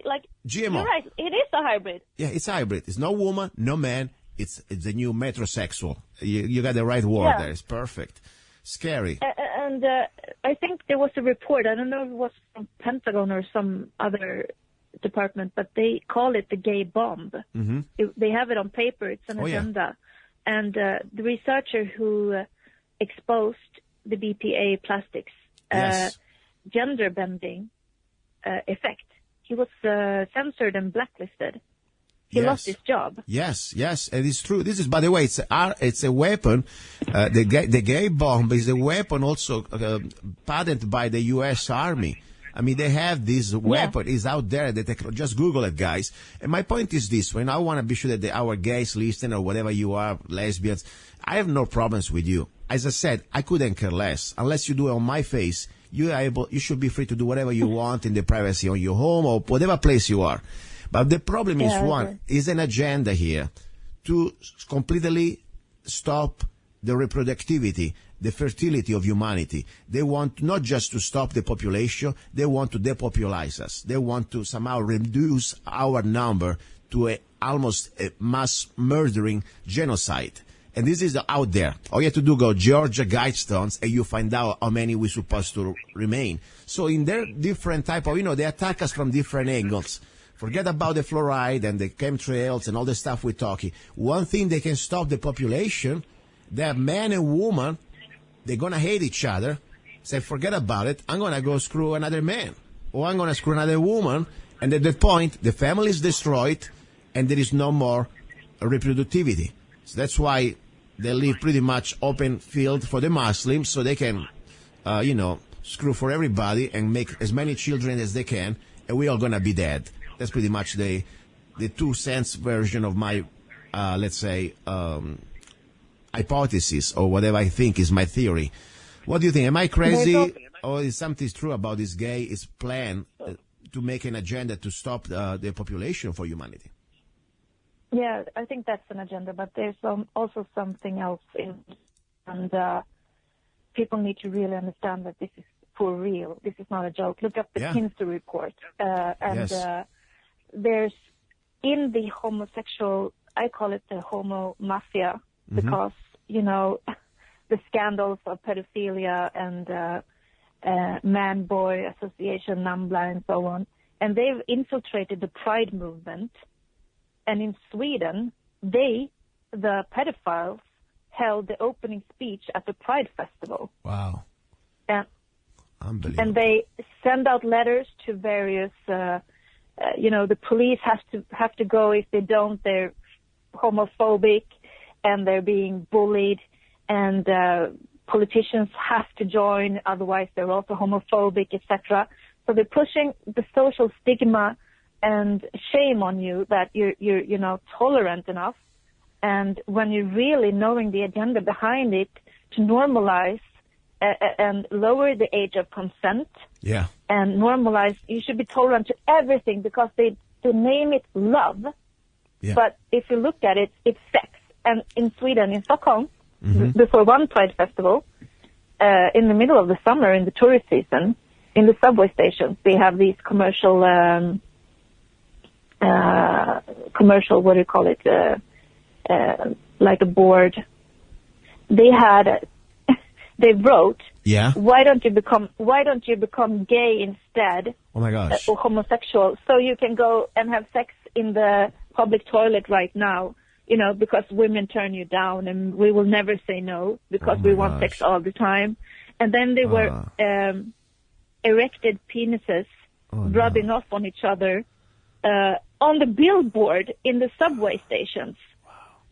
GMO. You're right. It is a hybrid. Yeah, it's a hybrid. It's no woman, no man. It's a new metrosexual. You got the right word there. It's perfect. Scary. And I think there was a report. I don't know if it was from Pentagon or some other department, but they call it the gay bomb. Mm-hmm. They have it on paper. It's an agenda. Yeah. And the researcher who exposed the BPA plastics gender bending effect, he was censored and blacklisted. He lost his job. Yes, it is true. This is, by the way, it's a weapon. The gay bomb is a weapon also patented by the U.S. Army. I mean, they have this weapon. It's out there. Just Google it, guys. And my point is this. When I want to be sure that our gays listen or whatever you are, lesbians, I have no problems with you. As I said, I couldn't care less. Unless you do it on my face, you should be free to do whatever you want in the privacy of your home or whatever place you are. But the problem is is an agenda here to completely stop the reproductivity, the fertility of humanity. They want not just to stop the population, they want to depopulize us. They want to somehow reduce our number to almost a mass murdering genocide. And this is out there. All you have to do go Georgia Guidestones and you find out how many we're supposed to remain. So in their different type of, they attack us from different angles. Forget about the fluoride and the chemtrails and all the stuff we're talking. One thing they can stop the population, that man and woman, they're going to hate each other. Say, forget about it. I'm going to go screw another man. Or I'm going to screw another woman. And at that point, the family is destroyed and there is no more reproductivity. So that's why they leave pretty much open field for the Muslims so they can, screw for everybody and make as many children as they can. And we're all going to be dead. That's pretty much the 2 cents version of my, hypothesis or whatever I think is my theory. What do you think? Am I crazy or is something true about this gay's plan to make an agenda to stop the population for humanity? Yeah, I think that's an agenda, but there's also something else and people need to really understand that this is for real. This is not a joke. Look up the Kinsey report. There's in the homosexual, I call it the homo mafia, because, the scandals of pedophilia and man-boy association, NAMBLA, and so on. And they've infiltrated the Pride movement. And in Sweden, the pedophiles, held the opening speech at the Pride Festival. Wow. Unbelievable. And they send out letters to various, the police have to go. If they don't, they're homophobic and they're being bullied, and politicians have to join, otherwise they're also homophobic, etc. So they're pushing the social stigma and shame on you that you're not tolerant enough. And when you're really knowing the agenda behind it, to normalize and lower the age of consent, and normalize, you should be tolerant to everything because they name it love. Yeah. But if you look at it, it's sex. And in Sweden, in Stockholm, before one Pride festival, in the middle of the summer, in the tourist season, in the subway stations, they have these commercial, what do you call it, like a board. They wrote, why don't you become gay instead? Oh my gosh. Or homosexual, so you can go and have sex in the public toilet right now, because women turn you down and we will never say no because we want sex all the time. And then they were erected penises rubbing off on each other on the billboard in the subway stations.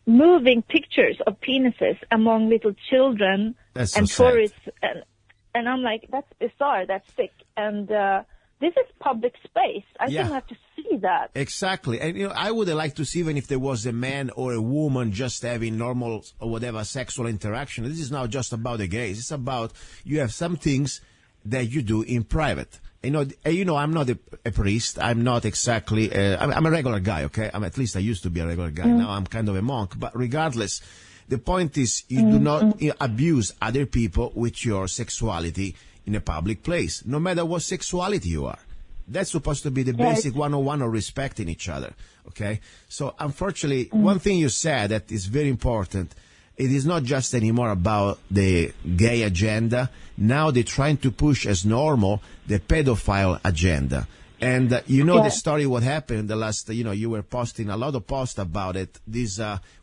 Moving pictures of penises among little children and tourists. And I'm like, that's bizarre, that's sick. And this is public space. I shouldn't have to see that. Exactly. And, I would like to see even if there was a man or a woman just having normal or whatever sexual interaction. This is not just about the gays. It's about you have some things that you do in private. I'm not a priest. I'm not exactly, I'm a regular guy, okay? At least I used to be a regular guy. Now I'm kind of a monk. But regardless, the point is you do not abuse other people with your sexuality in a public place, no matter what sexuality you are. That's supposed to be the basic 101 of respecting each other, okay? So unfortunately, one thing you said that is very important, it is not just anymore about the gay agenda. Now they're trying to push as normal the pedophile agenda. And the story, what happened the last, you were posting a lot of posts about it, these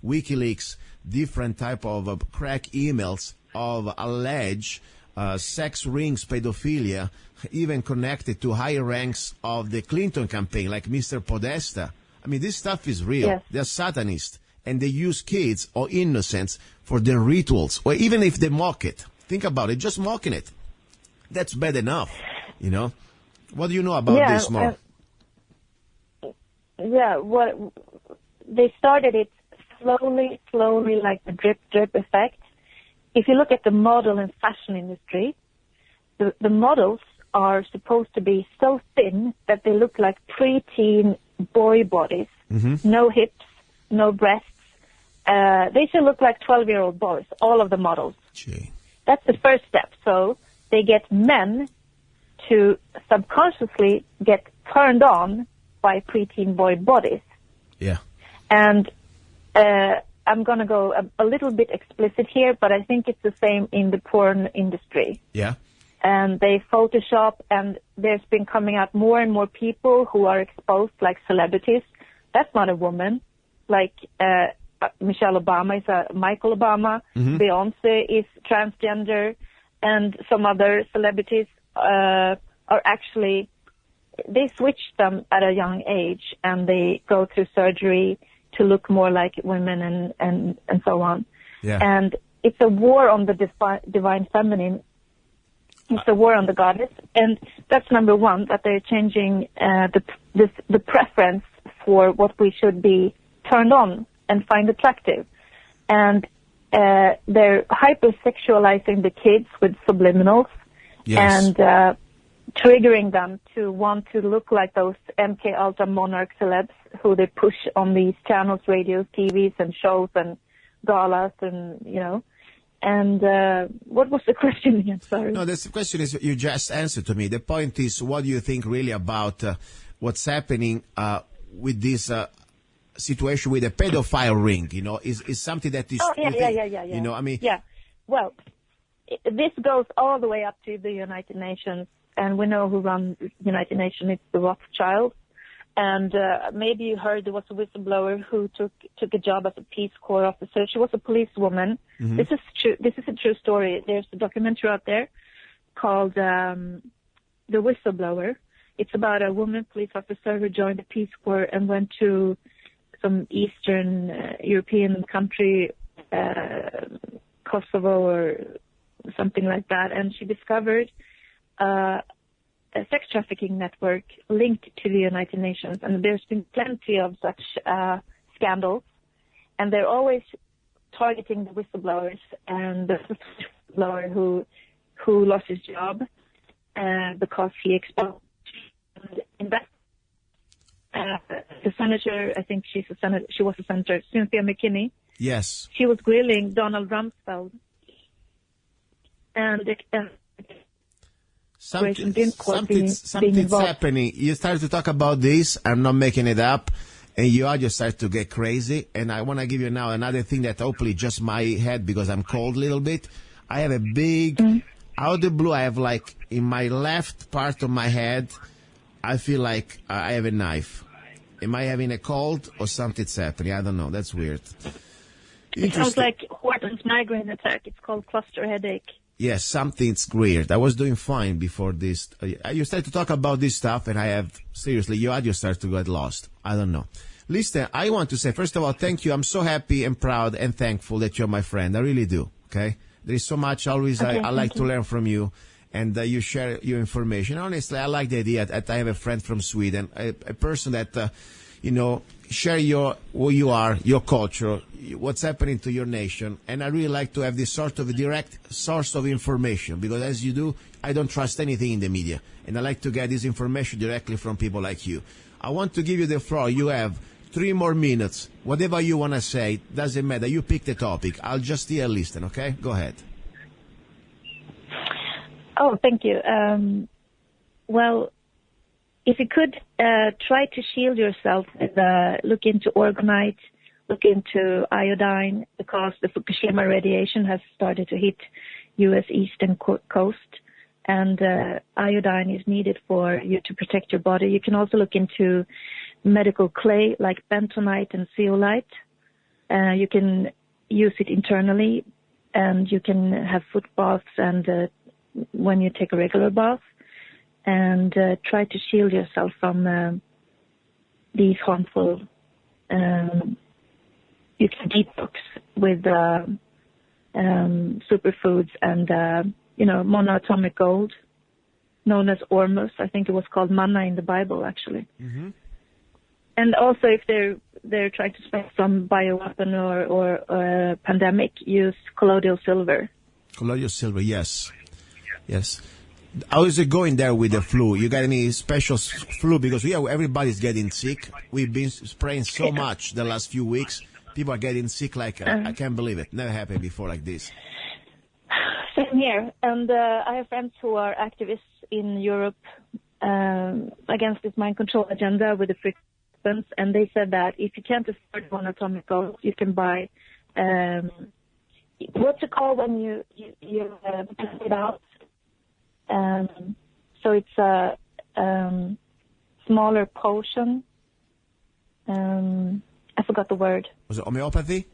WikiLeaks, different type of crack emails of alleged sex rings, pedophilia, even connected to higher ranks of the Clinton campaign, like Mr. Podesta. I mean, this stuff is real. Yes. They're Satanists. And they use kids or innocents for their rituals, or even if they mock it. Think about it, just mocking it. That's bad enough, What do you know about this more? What they started it slowly, like the drip effect. If you look at the model and fashion industry, the models are supposed to be so thin that they look like preteen boy bodies. No hips, no breasts. They should look like 12-year-old boys, all of the models. Gee. That's the first step. So they get men to subconsciously get turned on by preteen boy bodies. Yeah. And I'm going to go a little bit explicit here, but I think it's the same in the porn industry. Yeah. And they Photoshop, and there's been coming out more and more people who are exposed, like celebrities. That's not a woman. Like Michelle Obama is Michael Obama. Beyonce is transgender, and some other celebrities are actually, they switch them at a young age, and they go through surgery to look more like women and so on. Yeah. And it's a war on the divine feminine. It's a war on the goddess, and that's number one, that they're changing the preference for what we should be turned on and find attractive. And they're hypersexualizing the kids with subliminals. Yes. And triggering them to want to look like those MK Ultra monarch celebs who they push on these channels, radios, TVs, and shows and galas, and, you know. And what was the question again? Sorry. No, the question is, you just answered to me. The point is, what do you think really about what's happening with this situation with a pedophile ring? You know, is something that is... Oh, yeah. You know, I mean... Yeah. Well, this goes all the way up to the United Nations, and we know who runs the United Nations. It's the Rothschilds. And maybe you heard there was a whistleblower who took a job as a Peace Corps officer. She was a policewoman. This is true. This is a true story. There's a documentary out there called The Whistleblower. It's about a woman police officer who joined the Peace Corps and went to some Eastern European country, Kosovo or something like that, and she discovered a sex trafficking network linked to the United Nations, and there's been plenty of such scandals, and they're always targeting the whistleblowers, and the whistleblower who lost his job because he exposed the senator. I think she was a senator, Cynthia McKinney. Yes. She was grilling Donald Rumsfeld, and Something's happening. You start to talk about this. I'm not making it up. And you all just start to get crazy. And I want to give you now another thing that hopefully just my head, because I'm cold a little bit. I have a big, out of the blue, I have like in my left part of my head, I feel like I have a knife. Am I having a cold or something's happening? I don't know. That's weird. It sounds like Horton's migraine attack. It's called cluster headache. Yes, something's weird. I was doing fine before this. You start to talk about this stuff, and I have, seriously, your audio starts to get lost. I don't know. Listen, I want to say, first of all, thank you. I'm so happy and proud and thankful that you're my friend. I really do, okay? There is so much always I like to learn from you, and you share your information. Honestly, I like the idea that I have a friend from Sweden, a person that, share who you are, your culture, what's happening to your nation. And I really like to have this sort of a direct source of information, because as you do, I don't trust anything in the media. And I like to get this information directly from people like you. I want to give you the floor. You have 3 more minutes. Whatever you want to say, doesn't matter. You pick the topic. I'll just here listen, okay? Go ahead. Oh, thank you. Well, if you could try to shield yourself, look into orgonite, look into iodine, because the Fukushima radiation has started to hit U.S. eastern coast, and iodine is needed for you to protect your body. You can also look into medical clay like bentonite and zeolite. You can use it internally, and you can have foot baths and when you take a regular bath. And try to shield yourself from these harmful. You can detox with superfoods and monoatomic gold, known as ormus. I think it was called manna in the Bible, actually. And also, if they're they're trying to spend some bioweapon or pandemic, use colloidal silver. Colloidal silver, yes. Yes. How is it going there with the flu? You got any special flu? Because everybody's getting sick. We've been spraying so much the last few weeks. People are getting sick like I can't believe it. Never happened before like this. Same here. And I have friends who are activists in Europe against this mind control agenda with the free weapons. And they said that if you can't afford one atomic gold, you can buy, what's it called when you test it out? So it's a smaller potion. I forgot the word. Was it homeopathy?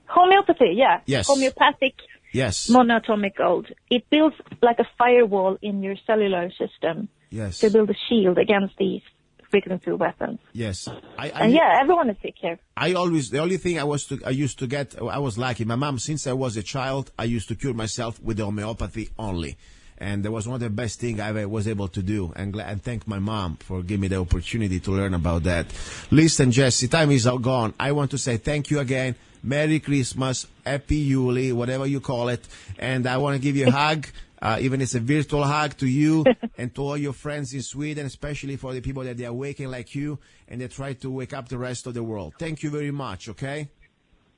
Homeopathy, yeah. Yes. Homeopathic. Yes. Monatomic gold. It builds like a firewall in your cellular system. Yes. To build a shield against these frequency weapons. Yes. Everyone is sick here. The only thing I was lucky. My mom, since I was a child, I used to cure myself with the homeopathy only. And that was one of the best things I was able to do. And thank my mom for giving me the opportunity to learn about that. Listen, Jesse, time is all gone. I want to say thank you again. Merry Christmas, Happy Yuli, whatever you call it. And I want to give you a hug, even it's a virtual hug to you and to all your friends in Sweden, especially for the people that they are waking like you and they try to wake up the rest of the world. Thank you very much, okay?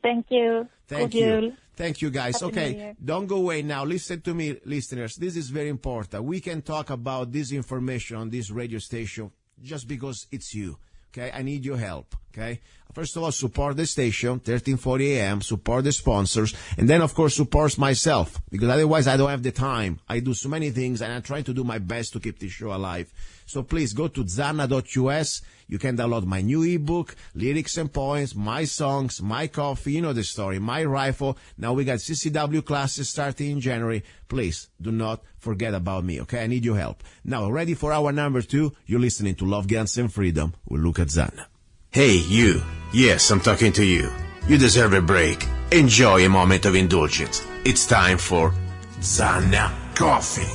Thank you. Thank you. Thank you, guys. Happy New Okay, Year. don't go away now. Listen to me, listeners. This is very important. We can talk about this information on this radio station just because it's you. Okay, I need your help. Okay, first of all, support the station, 1340 AM, support the sponsors, and then, of course, support myself, because otherwise I don't have the time. I do so many things, and I try to do my best to keep this show alive. So please go to zanna.us. You can download my new ebook, lyrics and poems, my songs, my coffee, you know the story, my rifle. Now we got CCW classes starting in January. Please do not forget about me, okay? I need your help. Now, ready for hour number 2? You're listening to Love, Guns, and Freedom with luca-zanna. Hey, you. Yes, I'm talking to you. You deserve a break. Enjoy a moment of indulgence. It's time for Zanna Coffee.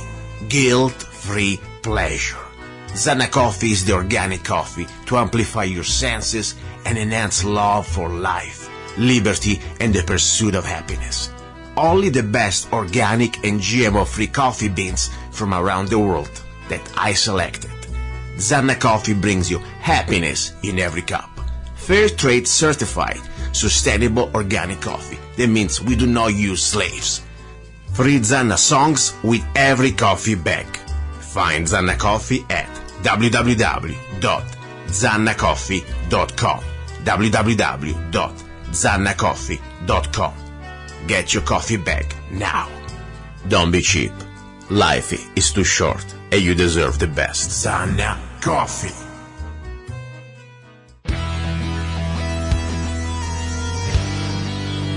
Guilt-free pleasure. Zanna Coffee is the organic coffee to amplify your senses and enhance love for life, liberty, and the pursuit of happiness. Only the best organic and GMO-free coffee beans from around the world that I selected. Zanna Coffee brings you happiness in every cup. Fair trade certified, sustainable organic coffee. That means we do not use slaves. Free Zanna songs with every coffee bag. Find Zanna Coffee at www.zannacoffee.com. www.zannacoffee.com. Get your coffee bag now. Don't be cheap. Life is too short and you deserve the best. Zanna Coffee.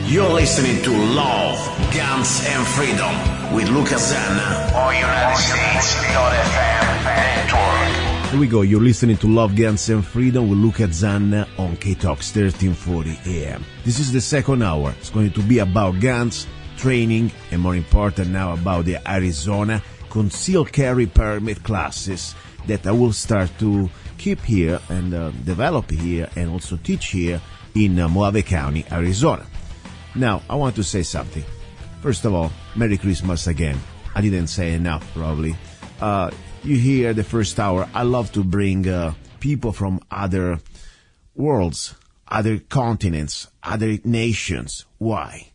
You're listening to Love, Guns and Freedom with luca-zanna on United States.fm network. Here we go. You're listening to Love, Guns, and Freedom with luca-zanna on KTOX 1340 AM. This is the second hour. It's going to be about guns, training, and more important now about the Arizona concealed carry permit classes that I will start to keep here and develop here and also teach here in Mojave County, Arizona. Now, I want to say something. First of all, Merry Christmas again. I didn't say enough, probably. You hear the first hour, I love to bring people from other worlds, other continents, other nations. Why?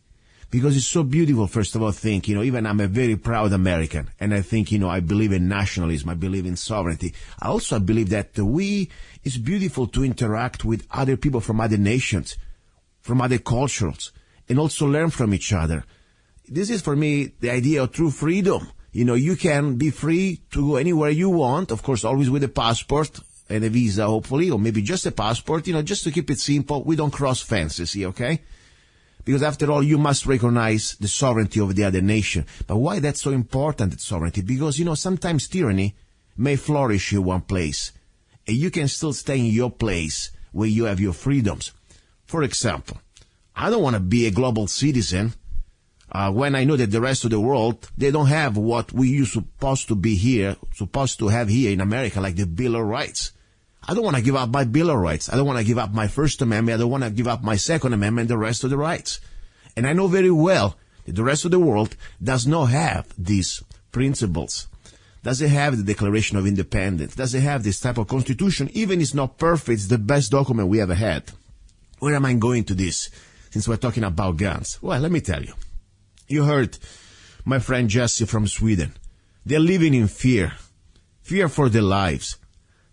Because it's so beautiful, first of all, think, even I'm a very proud American, and I think, I believe in nationalism, I believe in sovereignty. I also believe that it's beautiful to interact with other people from other nations, from other cultures, and also learn from each other. This is, for me, the idea of true freedom. You can be free to go anywhere you want, of course, always with a passport and a visa, hopefully, or maybe just a passport, just to keep it simple. We don't cross fences here, okay? Because after all, you must recognize the sovereignty of the other nation. But why that's so important, sovereignty? Because, sometimes tyranny may flourish in one place, and you can still stay in your place where you have your freedoms. For example, I don't want to be a global citizen when I know that the rest of the world, they don't have what we supposed to have here in America, like the Bill of Rights. I don't want to give up my Bill of Rights. I don't want to give up my First Amendment. I don't want to give up my Second Amendment, the rest of the rights. And I know very well that the rest of the world does not have these principles, doesn't have the Declaration of Independence, doesn't have this type of constitution. Even it's not perfect, it's the best document we ever had. Where am I going to this, since we're talking about guns? Well, let me tell you. You heard my friend Jesse from Sweden. They're living in fear for their lives.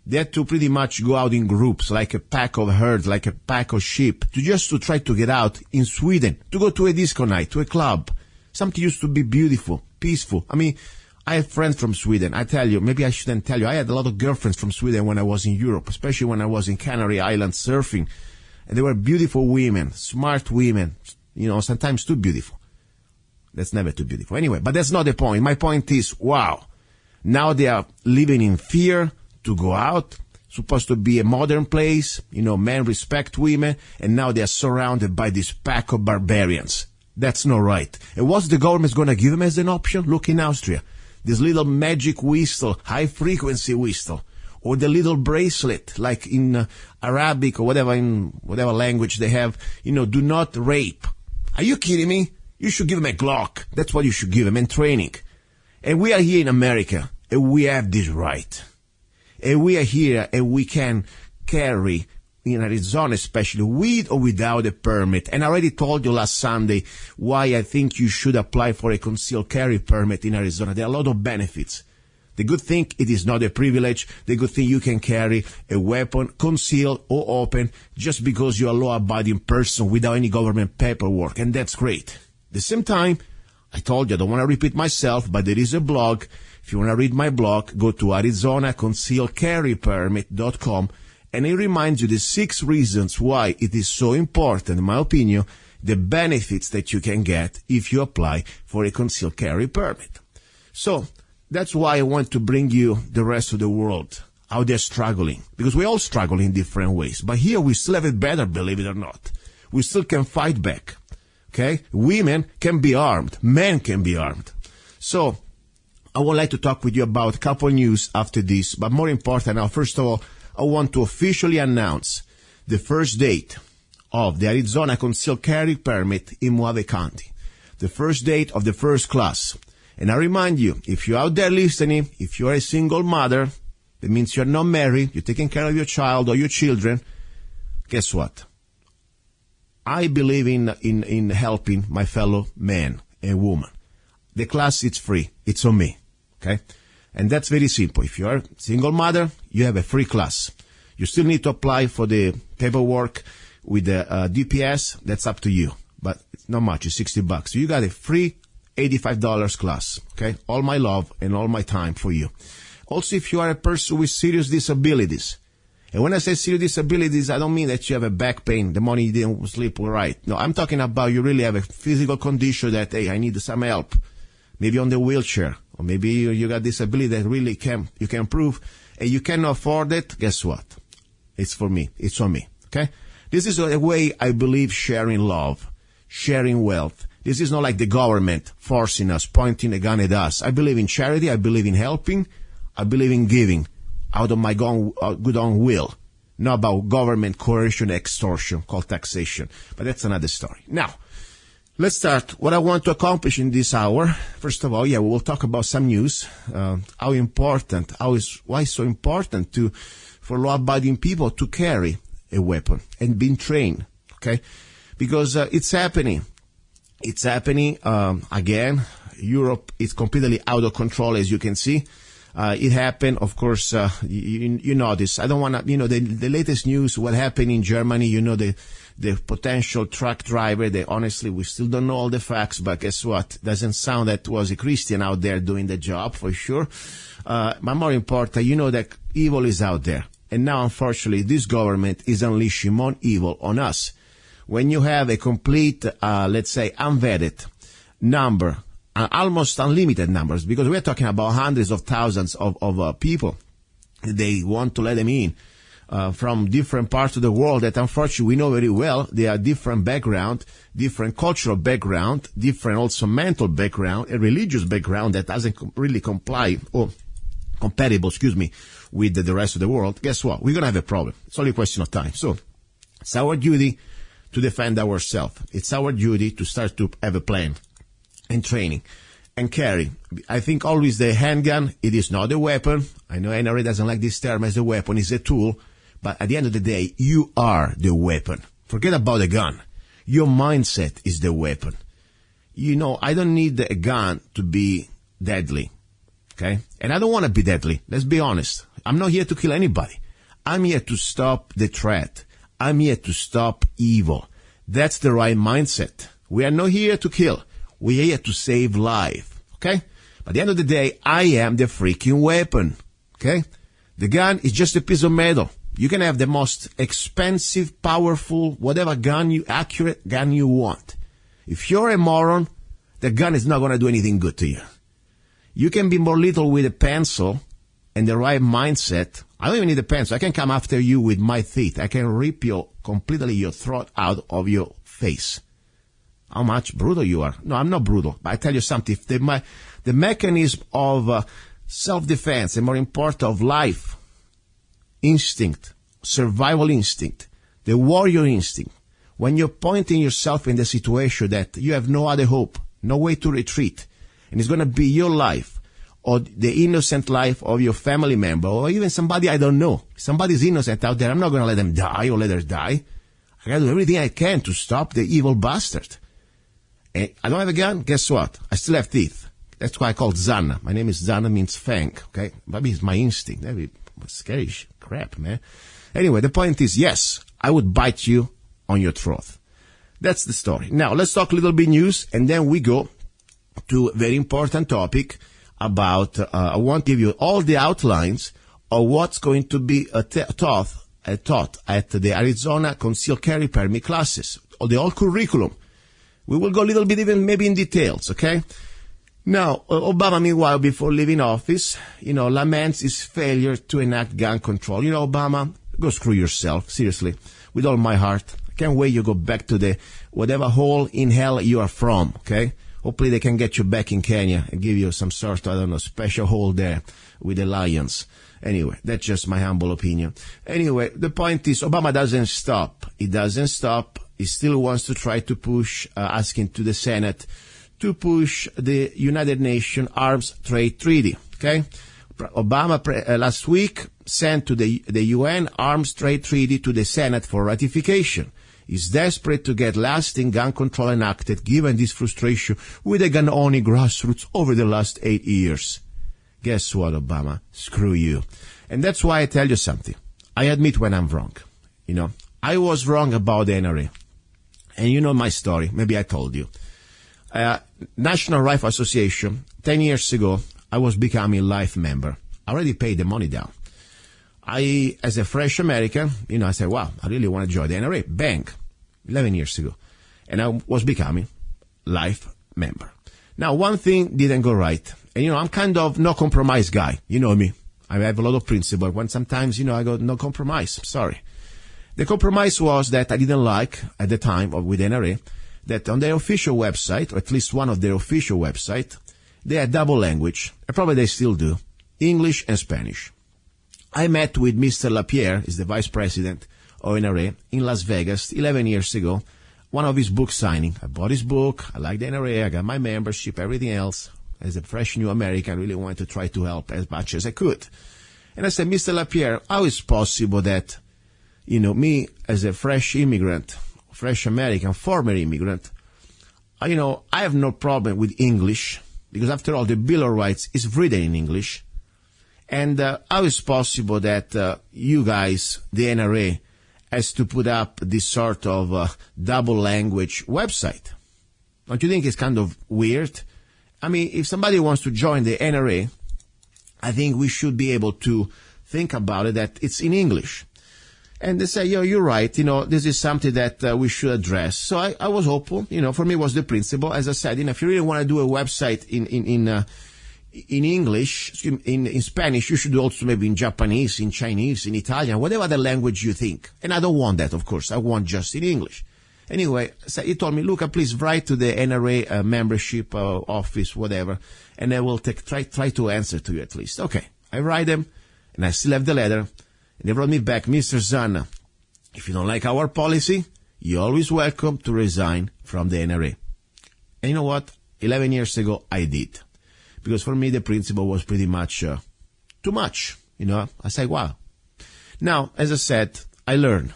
They had to pretty much go out in groups, like a pack of herds, like a pack of sheep, to try to get out in Sweden, to go to a disco night, to a club. Something used to be beautiful, peaceful. I mean, I have friends from Sweden. I tell you, maybe I shouldn't tell you, I had a lot of girlfriends from Sweden when I was in Europe, especially when I was in Canary Islands surfing. And they were beautiful women, smart women, sometimes too beautiful. That's never too beautiful. Anyway, but that's not the point. My point is, wow, now they are living in fear to go out, supposed to be a modern place, men respect women, and now they are surrounded by this pack of barbarians. That's not right. And what's the government going to give them as an option? Look in Austria. This little magic whistle, high-frequency whistle, or the little bracelet, like in Arabic or whatever, in whatever language they have, do not rape. Are you kidding me? You should give them a Glock. That's what you should give them, and training. And we are here in America, and we have this right. And we are here, and we can carry, in Arizona especially, with or without a permit. And I already told you last Sunday why I think you should apply for a concealed carry permit in Arizona. There are a lot of benefits. The good thing, it is not a privilege. The good thing, you can carry a weapon, concealed or open, just because you're a law-abiding person without any government paperwork. And that's great. At the same time, I told you, I don't want to repeat myself, but there is a blog. If you want to read my blog, go to arizona-ccw.com, and it reminds you the 6 reasons why it is so important, in my opinion, the benefits that you can get if you apply for a concealed carry permit. So that's why I want to bring you the rest of the world, how they're struggling, because we all struggle in different ways. But here we still have it better, believe it or not. We still can fight back. Okay? Women can be armed. Men can be armed. So I would like to talk with you about a couple news after this, but more important now, first of all, I want to officially announce the first date of the Arizona Concealed Carry Permit in Mojave County. The first date of the first class. And I remind you, if you're out there listening, if you're a single mother, that means you're not married, you're taking care of your child or your children, guess what? I believe in helping my fellow man and woman. The class, it's free. It's on me. Okay? And that's very simple. If you're a single mother, you have a free class. You still need to apply for the paperwork with the DPS. That's up to you. But it's not much. It's $60. So you got a free $85 class. Okay? All my love and all my time for you. Also, if you are a person with serious disabilities, and when I say serious disabilities, I don't mean that you have a back pain, the morning you didn't sleep right. No, I'm talking about you really have a physical condition that, hey, I need some help. Maybe on the wheelchair, or maybe you got disability that really you can prove, and you cannot afford it. Guess what? It's for me. It's on me. Okay? This is a way I believe sharing love, sharing wealth. This is not like the government forcing us, pointing a gun at us. I believe in charity. I believe in helping. I believe in giving out of my good own will. Not about government coercion, extortion, called taxation. But that's another story. Now, let's start what I want to accomplish in this hour. First of all, we will talk about some news. Why it's so important for law-abiding people to carry a weapon and being trained. Okay, because it's happening. It's happening again. Europe is completely out of control, as you can see. It happened, of course, you know this. I don't want to, the latest news, what happened in Germany, the potential truck driver, honestly, we still don't know all the facts, but guess what? Doesn't sound that was a Christian out there doing the job, for sure. But more important, that evil is out there. And now, unfortunately, this government is unleashing more evil on us. When you have a complete, let's say, unvetted number, almost unlimited numbers, because we're talking about hundreds of thousands of people. They want to let them in from different parts of the world that, unfortunately, we know very well. They are different background, different cultural background, different also mental background, a religious background that doesn't really comply or compatible, with the rest of the world, guess what? We're going to have a problem. It's only a question of time. So it's our duty to defend ourselves. It's our duty to start to have a plan and training and carry. I think always the handgun, it is not a weapon. I know NRA doesn't like this term as a weapon. It's a tool. But at the end of the day, you are the weapon. Forget about the gun. Your mindset is the weapon. I don't need a gun to be deadly. Okay? And I don't want to be deadly. Let's be honest. I'm not here to kill anybody. I'm here to stop the threat. I'm here to stop evil. That's the right mindset. We are not here to kill. We're here to save life. Okay? But at the end of the day, I am the freaking weapon. Okay? The gun is just a piece of metal. You can have the most expensive, powerful, whatever accurate gun you want. If you're a moron, the gun is not going to do anything good to you. You can be more little with a pencil and the right mindset. I don't even need a pencil. I can come after you with my teeth. I can rip completely your throat out of your face. How much brutal you are. No, I'm not brutal. But I tell you something. If the mechanism of self-defense and more important of life, instinct, survival instinct, the warrior instinct, when you're pointing yourself in the situation that you have no other hope, no way to retreat, and it's going to be your life or the innocent life of your family member or even somebody I don't know. Somebody's innocent out there. I'm not going to let them die or let her die. I got to do everything I can to stop the evil bastard. And I don't have a gun. Guess what? I still have teeth. That's why I call Zanna. My name is Zanna, means fang. Okay? Maybe it's my instinct. Maybe scary crap, man. Anyway, the point is, yes, I would bite you on your throat. That's the story. Now, let's talk a little bit news, and then we go to a very important topic about, I want to give you all the outlines of what's going to be taught at the Arizona Concealed Carry Permit classes, or the whole curriculum. We will go a little bit even maybe in details, okay? Now, Obama, meanwhile, before leaving office, laments his failure to enact gun control. Obama, go screw yourself, seriously, with all my heart. I can't wait you go back to the whatever hole in hell you are from, okay? Hopefully they can get you back in Kenya and give you some sort of, I don't know, special hole there with the lions. Anyway, that's just my humble opinion. Anyway, the point is Obama doesn't stop. He doesn't stop. He still wants to try to push, asking to the Senate to push the United Nations Arms Trade Treaty, okay? Obama last week sent to the UN Arms Trade Treaty to the Senate for ratification. He's desperate to get lasting gun control enacted given this frustration with the gun-owning grassroots over the last 8 years. Guess what, Obama? Screw you. And that's why I tell you something. I admit when I'm wrong. I was wrong about the NRA. And you know my story. Maybe I told you. National Rifle Association, 10 years ago, I was becoming a life member. I already paid the money down. As a fresh American, I said, wow, I really want to join the NRA. Bang, 11 years ago. And I was becoming life member. Now, one thing didn't go right. And, I'm kind of no compromise guy. You know me. I have a lot of principle. When sometimes, I go no compromise. Sorry. The compromise was that I didn't like, at the time with NRA, that on their official website, or at least one of their official website, they had double language. And probably they still do. English and Spanish. I met with Mr. LaPierre, is the vice president of NRA, in Las Vegas 11 years ago, one of his book signing. I bought his book. I like the NRA. I got my membership, everything else. As a fresh new American, I really wanted to try to help as much as I could. And I said, Mr. LaPierre, how is it possible that, me as a fresh immigrant, fresh American, former immigrant, I have no problem with English, because after all, the Bill of Rights is written in English. And how is it possible that you guys, the NRA, has to put up this sort of double language website? Don't you think it's kind of weird? I mean, if somebody wants to join the NRA, I think we should be able to think about it that it's in English. And they say, you're right, this is something that we should address. So I was hopeful, for me it was the principle. As I said, if you really want to do a website in English, in Spanish, you should do also maybe in Japanese, in Chinese, in Italian, whatever the language you think. And I don't want that, of course. I want just in English. Anyway, so he told me, Luca, please write to the NRA membership office, whatever, and I will try to answer to you at least. Okay, I write them, and I still have the letter, and they wrote me back, Mr. Zanna, if you don't like our policy, you're always welcome to resign from the NRA. And you know what? 11 years ago, I did. Because for me, the principle was pretty much too much. I say, wow. Now, as I said, I learned.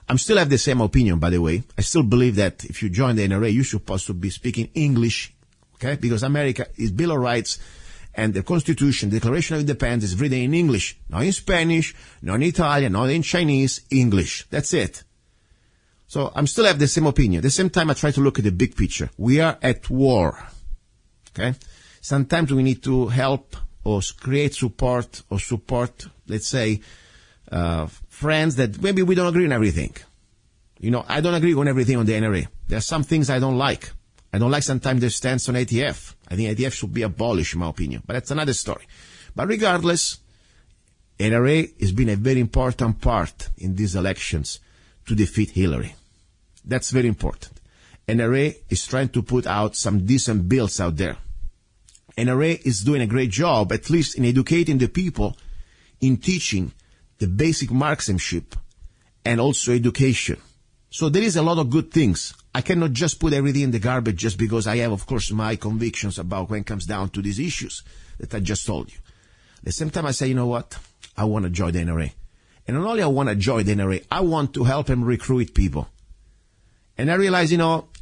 I still have the same opinion, by the way. I still believe that if you join the NRA, you're supposed to be speaking English, okay? Because America is Bill of Rights, and the Constitution, Declaration of Independence, is written in English, not in Spanish, not in Italian, not in Chinese, English. That's it. So I still have the same opinion. At the same time, I try to look at the big picture. We are at war, okay? Sometimes we need to help or create support, let's say, friends that maybe we don't agree on everything. I don't agree on everything on the NRA. There are some things I don't like. I don't like sometimes their stance on ATF. I think ATF should be abolished, in my opinion. But that's another story. But regardless, NRA has been a very important part in these elections to defeat Hillary. That's very important. NRA is trying to put out some decent bills out there. NRA is doing a great job, at least in educating the people, in teaching the basic marksmanship and also education. So there is a lot of good things. I cannot just put everything in the garbage just because I have, of course, my convictions about when it comes down to these issues that I just told you. At the same time, I say, you know what? I want to join the NRA. And not only I want to join the NRA, I want to help them recruit people. And I realize,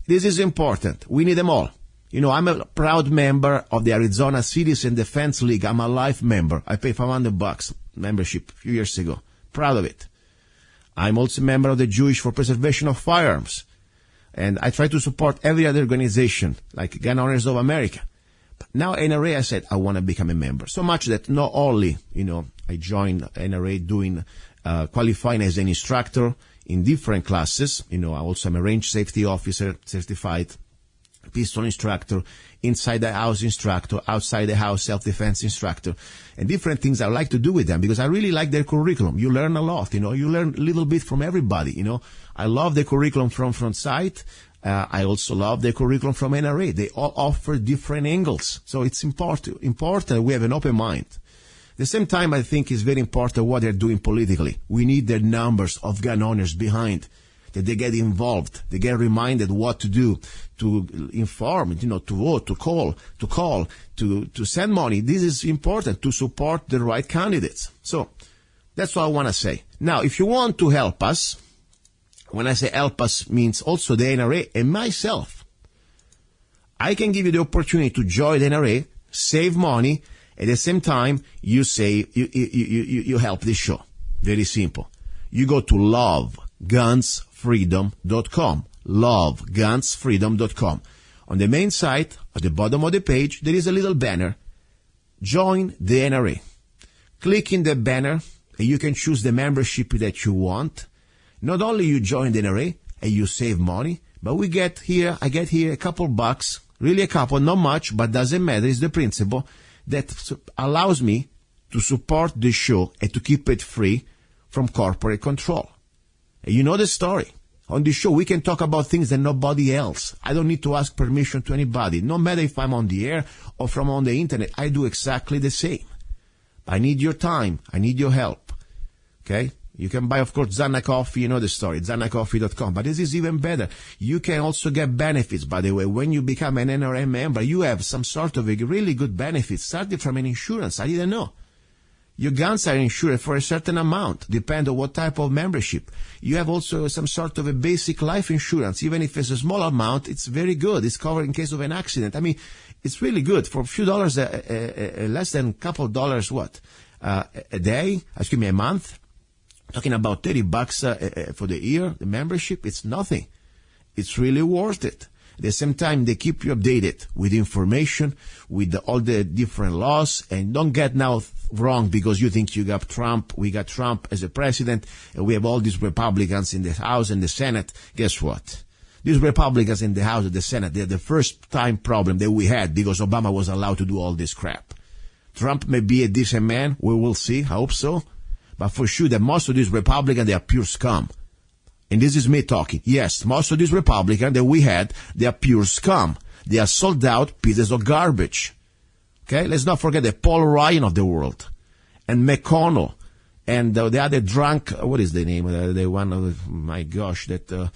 this is important. We need them all. I'm a proud member of the Arizona Citizen Defense League. I'm a life member. I paid $500 membership a few years ago. Proud of it. I'm also a member of the Jewish for Preservation of Firearms. And I try to support every other organization, like Gun Owners of America. But now NRA, I said, I want to become a member. So much that not only, I joined NRA doing, qualifying as an instructor in different classes. I also am a range safety officer, certified pistol instructor, inside the house instructor, outside the house self-defense instructor, and different things I like to do with them because I really like their curriculum. You learn a lot, you learn a little bit from everybody, I love the curriculum from Frontsight. I also love the curriculum from NRA. They all offer different angles. So it's important we have an open mind. At the same time, I think it's very important what they're doing politically. We need the numbers of gun owners behind, that they get involved, they get reminded what to do, to inform, to vote, to call, to send money. This is important to support the right candidates. So that's what I want to say. Now, if you want to help us, when I say help us, means also the NRA and myself. I can give you the opportunity to join the NRA, save money, at the same time you help this show. Very simple. You go to lovegunsfreedom.com. lovegunsfreedom.com. On the main site, at the bottom of the page, there is a little banner. Join the NRA. Click in the banner and you can choose the membership that you want. Not only you join the NRA and you save money, but I get here a couple bucks, really a couple, not much, but doesn't matter. It's the principle that allows me to support the show and to keep it free from corporate control. And you know the story. On the show, we can talk about things that nobody else. I don't need to ask permission to anybody. No matter if I'm on the air or from on the internet, I do exactly the same. I need your time. I need your help. Okay? You can buy, of course, Zanna Coffee. You know the story, zannacoffee.com. But this is even better. You can also get benefits, by the way. When you become an NRA member, you have some sort of a really good benefits, starting from an insurance. I didn't know. Your guns are insured for a certain amount, depending on what type of membership. You have also some sort of a basic life insurance. Even if it's a small amount, it's very good. It's covered in case of an accident. I mean, it's really good. For a few dollars, less than a couple of dollars, a month. Talking about $30 for the year, the membership, it's nothing. It's really worth it. At the same time, they keep you updated with information, with all the different laws. And don't get now wrong because you think you got Trump. We got Trump as a president, and we have all these Republicans in the House and the Senate. Guess what? These Republicans in the House and the Senate, they're the first time problem that we had because Obama was allowed to do all this crap. Trump may be a decent man. We will see. I hope so. But for sure that most of these Republicans, they are pure scum. And this is me talking. Yes, most of these Republicans that we had, they are pure scum. They are sold out pieces of garbage. Okay? Let's not forget the Paul Ryan of the world. and McConnell, and the other drunk, what is the name? The one, my gosh, that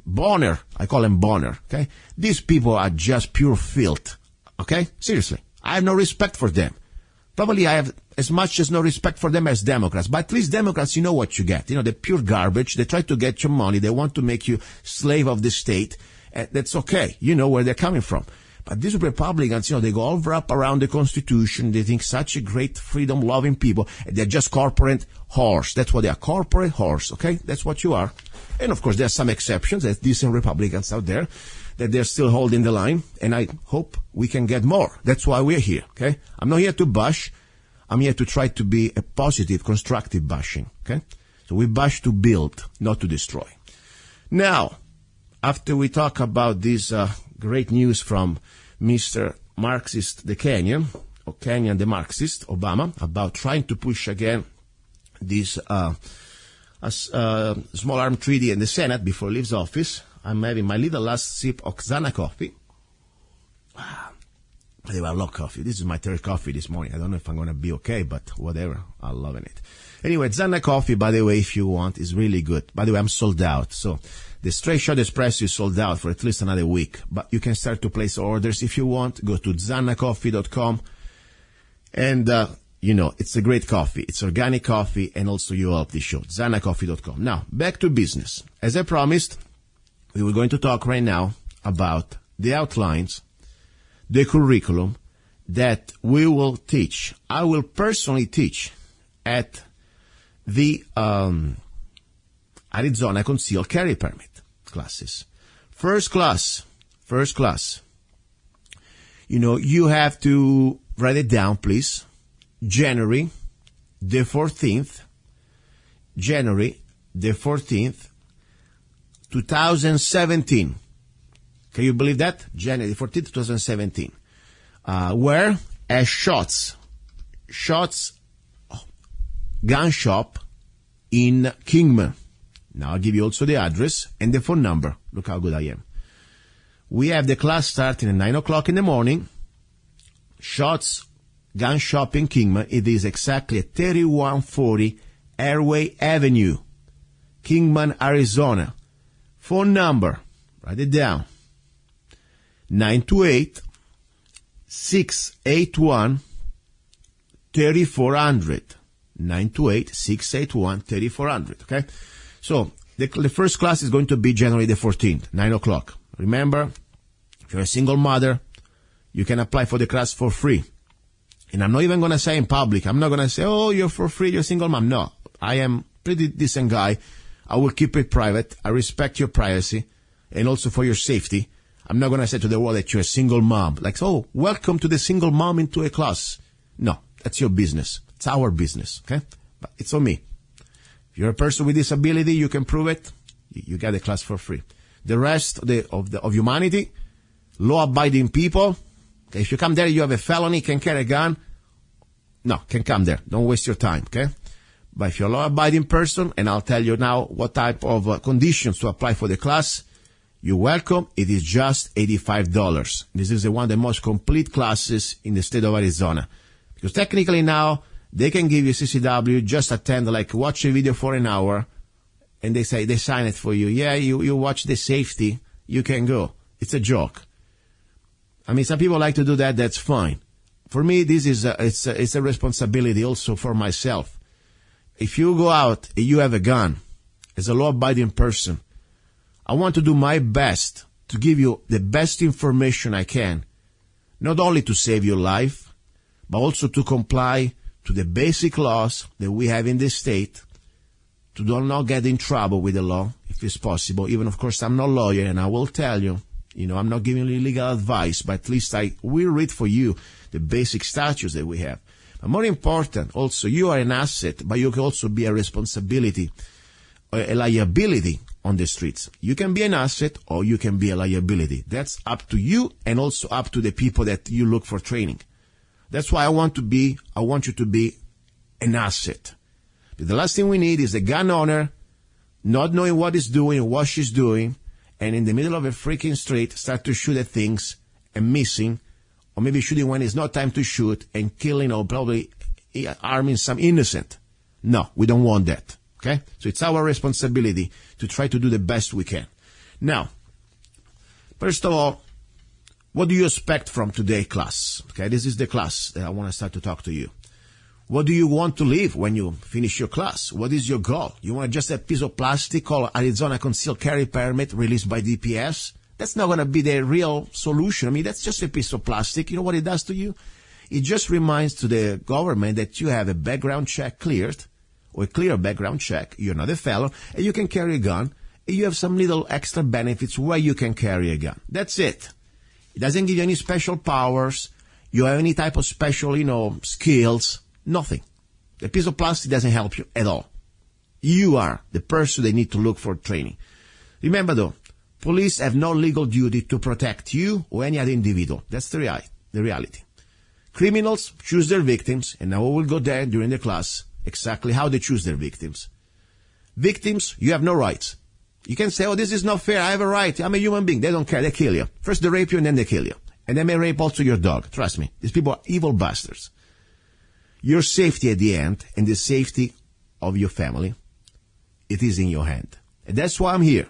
Bonner. I call him Bonner, okay? These people are just pure filth, okay? Seriously. I have no respect for them. Probably I have as much as no respect for them as Democrats. But at least Democrats, you know what you get. You know, they're pure garbage. They try to get your money. They want to make you slave of the state. That's okay. You know where they're coming from. But these Republicans, you know, they go all wrap around the Constitution. They think such a great freedom-loving people. They're just corporate whores. That's what they are, corporate whores, okay? That's what you are. And, of course, there are some exceptions. There's decent Republicans out there that they're still holding the line. And I hope we can get more. That's why we're here, okay? I'm not here to bash. I'm here to try to be a positive, constructive bashing, okay? So we bash to build, not to destroy. Now, after we talk about this great news from Mr. Marxist the Kenyan, or Kenyan the Marxist, Obama, about trying to push again this small arms treaty in the Senate before he leaves office, I'm having my little last sip of Zanna coffee. By the way, I love coffee. This is my third coffee this morning. I don't know if I'm going to be okay, but whatever. I'm loving it. Anyway, Zanna coffee, by the way, if you want, is really good. By the way, I'm sold out. So the straight shot espresso is sold out for at least another week. But you can start to place orders if you want. Go to zannacoffee.com. And, you know, it's a great coffee. It's organic coffee, and also you help the show. zannacoffee.com. Now, back to business. As I promised, we were going to talk right now about the outlines, the curriculum that we will teach. I will personally teach at the Arizona Concealed Carry Permit classes. First class. You know, you have to write it down, please. January the 14th, 2017. Can you believe that? January 14th, 2017. Where? At Shots Gun Shop in Kingman. Now I'll give you also the address and the phone number. Look how good I am. We have the class starting at 9 o'clock in the morning. Shots Gun Shop in Kingman. It is exactly at 3140 Airway Avenue, Kingman, Arizona. Phone number, write it down, 928-681-3400. 928-681-3400, okay? So, the first class is going to be January the 14th, 9 o'clock. Remember, if you're a single mother, you can apply for the class for free. And I'm not even going to say in public, I'm not going to say, oh, you're for free, you're a single mom. No, I am pretty decent guy. I will keep it private. I respect your privacy and also for your safety. I'm not going to say to the world that you're a single mom. Like, oh, welcome to the single mom into a class. No, that's your business. It's our business, okay? But it's on me. If you're a person with disability, you can prove it. You get the class for free. The rest of humanity, law-abiding people, okay, if you come there, you have a felony, can carry a gun. No, can come there. Don't waste your time, okay? But if you're a law-abiding person, and I'll tell you now what type of conditions to apply for the class, you're welcome. It is just $85. This is one of the most complete classes in the state of Arizona. Because technically now, they can give you CCW, just attend, like watch a video for an hour, and they say, they sign it for you. Yeah, you watch the safety, you can go. It's a joke. I mean, some people like to do that, that's fine. For me, this is it's a responsibility also for myself. If you go out and you have a gun, as a law-abiding person, I want to do my best to give you the best information I can, not only to save your life, but also to comply to the basic laws that we have in this state, to do not get in trouble with the law, if it's possible. Even, of course, I'm not a lawyer, and I will tell you, I'm not giving you legal advice, but at least I will read for you the basic statutes that we have. But more important, also, you are an asset, but you can also be a responsibility, a liability on the streets. You can be an asset or you can be a liability. That's up to you and also up to the people that you look for training. That's why I want you to be an asset. But the last thing we need is a gun owner not knowing what he's doing, what she's doing, and in the middle of a freaking street start to shoot at things and missing, or maybe shooting when it's not time to shoot and killing or probably, harming some innocent. No, we don't want that. Okay? So it's our responsibility to try to do the best we can. Now, first of all, what do you expect from today's class? Okay, this is the class that I want to start to talk to you. What do you want to leave when you finish your class? What is your goal? You want just a piece of plastic called Arizona Concealed Carry Permit released by DPS? That's not going to be the real solution. I mean, that's just a piece of plastic. You know what it does to you? It just reminds to the government that you have a background check cleared, or a clear background check. You're not a felon, and you can carry a gun. And you have some little extra benefits where you can carry a gun. That's it. It doesn't give you any special powers. You have any type of special, skills. Nothing. The piece of plastic doesn't help you at all. You are the person they need to look for training. Remember though, police have no legal duty to protect you or any other individual. That's the reality. Criminals choose their victims, and now we will go there during the class exactly how they choose their victims. Victims, you have no rights. You can say, oh, this is not fair, I have a right, I'm a human being. They don't care, they kill you. First they rape you and then they kill you. And they may rape also your dog. Trust me, these people are evil bastards. Your safety at the end and the safety of your family, it is in your hand. And that's why I'm here.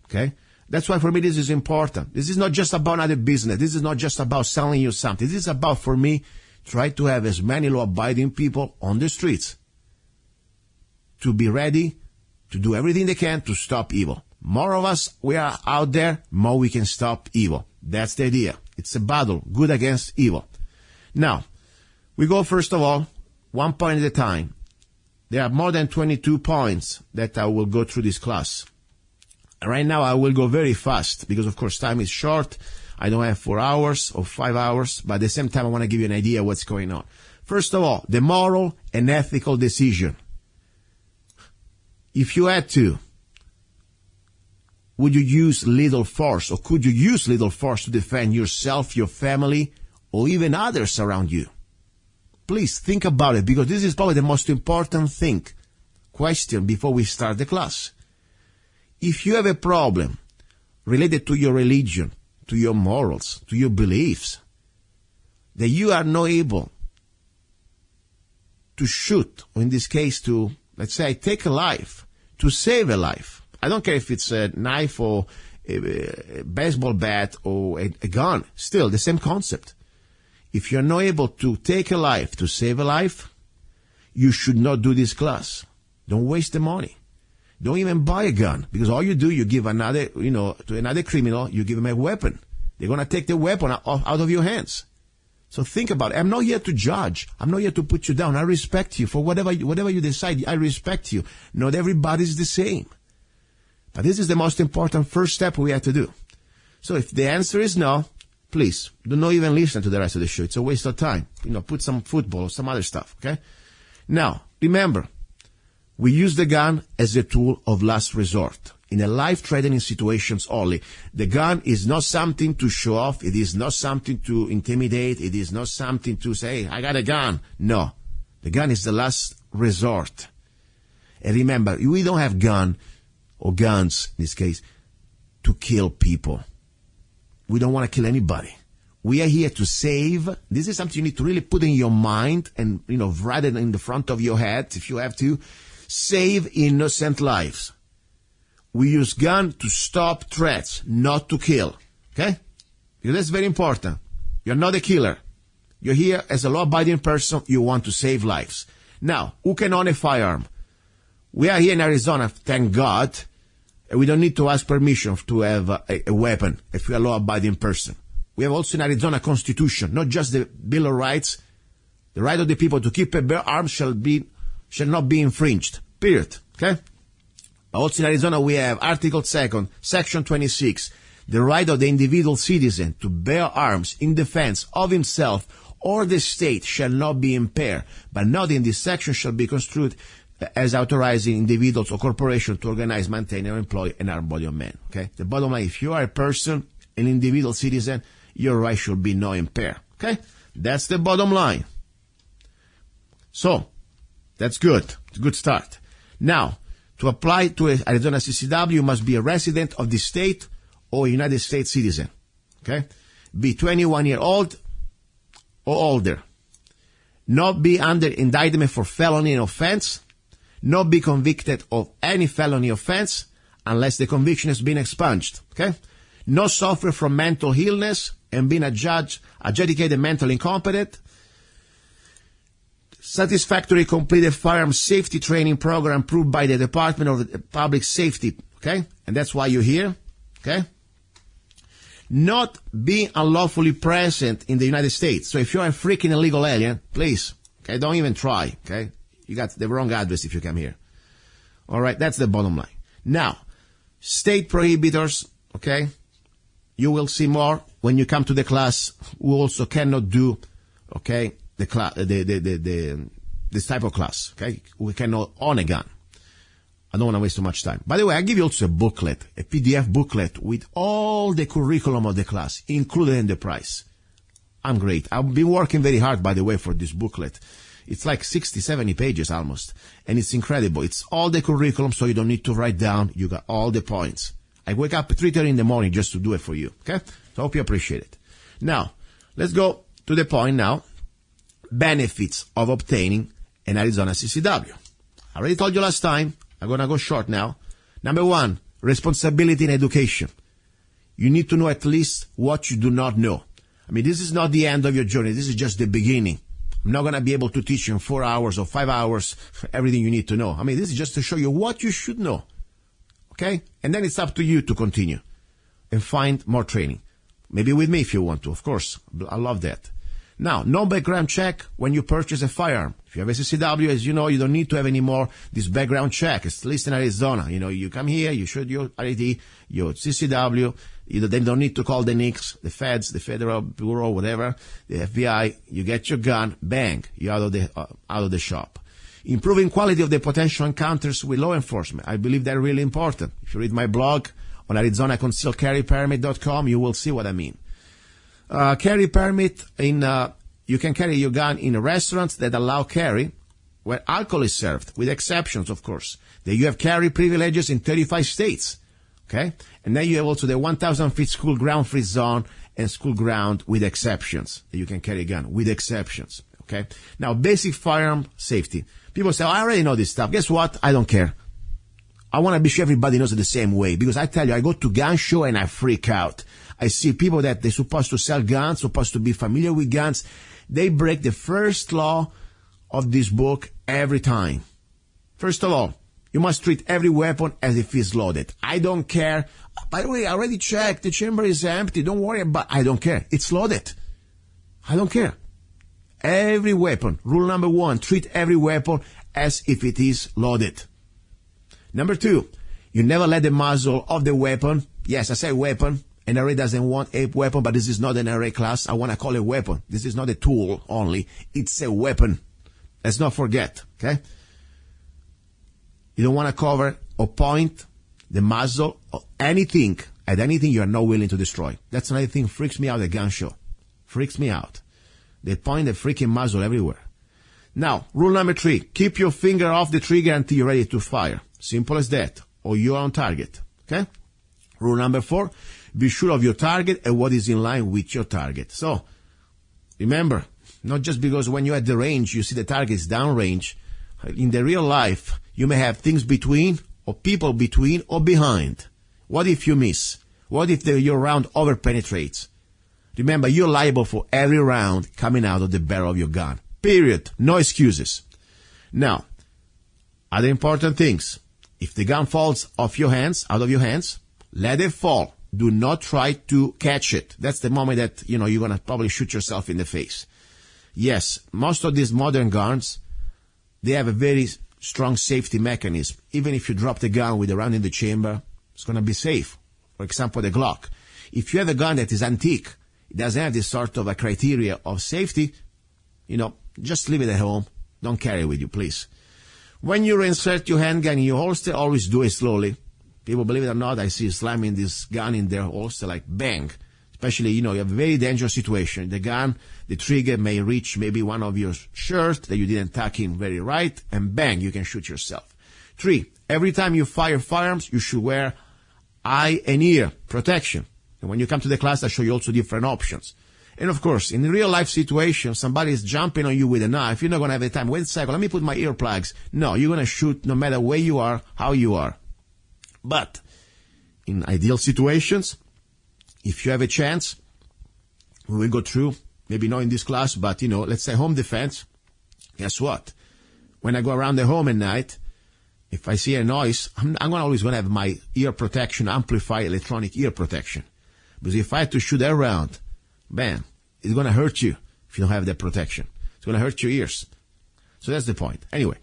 Okay? That's why for me this is important. This is not just about another business. This is not just about selling you something. This is about, for me, try to have as many law-abiding people on the streets to be ready to do everything they can to stop evil. More of us, we are out there, more we can stop evil. That's the idea. It's a battle, good against evil. Now, we go first of all, 1 point at a time. There are more than 22 points that I will go through this class. Right now I will go very fast because of course time is short. I don't have 4 hours or 5 hours, but at the same time I want to give you an idea what's going on. First of all, the moral and ethical decision. If you had to, would you use lethal force, or could you use lethal force to defend yourself, your family, or even others around you? Please think about it, because this is probably the most important question before we start the class. If you have a problem related to your religion, to your morals, to your beliefs, that you are not able to shoot, or in this case to, let's say, take a life, to save a life. I don't care if it's a knife or a baseball bat or a gun. Still, the same concept. If you're not able to take a life, to save a life, you should not do this class. Don't waste the money. Don't even buy a gun, because all you do, you give another, to another criminal, you give him a weapon. They're going to take the weapon out of your hands. So think about it. I'm not here to judge. I'm not here to put you down. I respect you for whatever you decide. I respect you. Not everybody's the same. But this is the most important first step we have to do. So if the answer is no, please, do not even listen to the rest of the show. It's a waste of time. Put some football or some other stuff, okay? Now, remember, we use the gun as a tool of last resort. In a life-threatening situations only. The gun is not something to show off. It is not something to intimidate. It is not something to say, I got a gun. No. The gun is the last resort. And remember, we don't have guns, in this case, to kill people. We don't want to kill anybody. We are here to save. This is something you need to really put in your mind and, write it in the front of your head if you have to. Save innocent lives. We use gun to stop threats, not to kill. Okay? Because that's very important. You're not a killer. You're here as a law-abiding person. You want to save lives. Now, who can own a firearm? We are here in Arizona, thank God. We don't need to ask permission to have a weapon if we are a law-abiding person. We have also in Arizona Constitution, not just the Bill of Rights. The right of the people to keep and bear arms shall not be infringed. Period. Okay? Also in Arizona we have Article 2nd, Section 26, the right of the individual citizen to bear arms in defense of himself or the state shall not be impaired, but not in this section shall be construed as authorizing individuals or corporations to organize, maintain, or employ an armed body of men. Okay? The bottom line, if you are a person, an individual citizen, your right should be not impaired. Okay? That's the bottom line. So, that's good. It's a good start. Now, to apply to arizona-ccw, you must be a resident of the state or a United States citizen. Okay? Be 21 years old or older. not be under indictment for felony and offense, not be convicted of any felony offense unless the conviction has been expunged, okay? Not suffer from mental illness and being adjudicated mentally incompetent, satisfactory completed firearm safety training program approved by the Department of Public Safety, okay? And that's why you're here, okay? Not being unlawfully present in the United States. So if you're a freaking illegal alien, please, okay, don't even try, okay? You got the wrong address if you come here. All right, that's the bottom line. Now, state prohibitors, okay? You will see more when you come to the class who also cannot do, okay, this type of class, okay? We cannot own a gun. I don't want to waste too much time. By the way, I give you also a booklet, a PDF booklet with all the curriculum of the class, included in the price. I'm great. I've been working very hard, by the way, for this booklet. It's like 60, 70 pages almost. And it's incredible. It's all the curriculum, so you don't need to write down. You got all the points. I wake up at 3:30 in the morning just to do it for you, okay? So I hope you appreciate it. Now, let's go to the point now. Benefits of obtaining an arizona-ccw. I already told you last time. I'm going to go short now. Number one, responsibility in education. You need to know at least what you do not know. I mean, this is not the end of your journey. This is just the beginning. I'm not going to be able to teach you in 4 hours or 5 hours everything you need to know. I mean, this is just to show you what you should know. Okay? And then it's up to you to continue and find more training. Maybe with me if you want to, of course. I love that. Now, no background check when you purchase a firearm. If you have a CCW, as you know, you don't need to have any more this background check. It's at least in Arizona. You know, you come here, you show your ID, your CCW. They don't need to call the NICS, the feds, the Federal Bureau, whatever, the FBI. You get your gun, bang, you're out of the shop. Improving quality of the potential encounters with law enforcement. I believe that's really important. If you read my blog on arizona-ccw.com, you will see what I mean. Carry permit you can carry your gun in restaurants that allow carry where alcohol is served, with exceptions, of course. Then you have carry privileges in 35 states, okay? And then you have also the 1,000 feet school ground free zone and school ground with exceptions. That you can carry a gun with exceptions, okay? Now, basic firearm safety. People say, I already know this stuff. Guess what? I don't care. I want to be sure everybody knows it the same way, because I tell you, I go to gun show and I freak out. I see people that they're supposed to sell guns, supposed to be familiar with guns. They break the first law of this book every time. First of all, you must treat every weapon as if it's loaded. I don't care. By the way, I already checked. The chamber is empty. Don't worry about it. I don't care. It's loaded. I don't care. Every weapon. Rule number one, treat every weapon as if it is loaded. Number two, you never let the muzzle of the weapon, yes, I say weapon, NRA doesn't want a weapon, but this is not an NRA class. I want to call it a weapon. This is not a tool only. It's a weapon. Let's not forget, okay? You don't want to cover or point the muzzle or anything, at anything you are not willing to destroy. That's another thing freaks me out at gun show. Freaks me out. They point the freaking muzzle everywhere. Now, rule number 3, keep your finger off the trigger until you're ready to fire. Simple as that. Or you're on target, okay? Rule number 4, be sure of your target and what is in line with your target. So, remember, not just because when you're at the range, you see the target is downrange. In the real life, you may have things between, or people between, or behind. What if you miss? What if your round over-penetrates? Remember, you're liable for every round coming out of the barrel of your gun. Period. No excuses. Now, other important things. If the gun falls off your hands, out of your hands, let it fall. Do not try to catch it. That's the moment that, you're going to probably shoot yourself in the face. Yes, most of these modern guns, they have a very strong safety mechanism. Even if you drop the gun with a round in the chamber, it's going to be safe. For example, the Glock. If you have a gun that is antique, it doesn't have this sort of a criteria of safety, just leave it at home. Don't carry it with you, please. When you reinsert your handgun in your holster, always do it slowly. People, believe it or not, I see slamming this gun in their holster like bang. Especially, you have a very dangerous situation. The gun, the trigger may reach maybe one of your shirts that you didn't tuck in very right, and bang, you can shoot yourself. 3, every time you fire firearms, you should wear eye and ear protection. And when you come to the class, I show you also different options. And of course, in a real life situation, somebody is jumping on you with a knife. You're not going to have the time. Wait a second, let me put my earplugs. No, you're going to shoot no matter where you are, how you are. But in ideal situations, if you have a chance, we will go through, maybe not in this class, but, let's say home defense. Guess what? When I go around the home at night, if I see a noise, I'm always going to have my ear protection, amplified electronic ear protection. Because if I have to shoot around, bam, it's going to hurt you if you don't have that protection. It's going to hurt your ears. So that's the point. Anyway,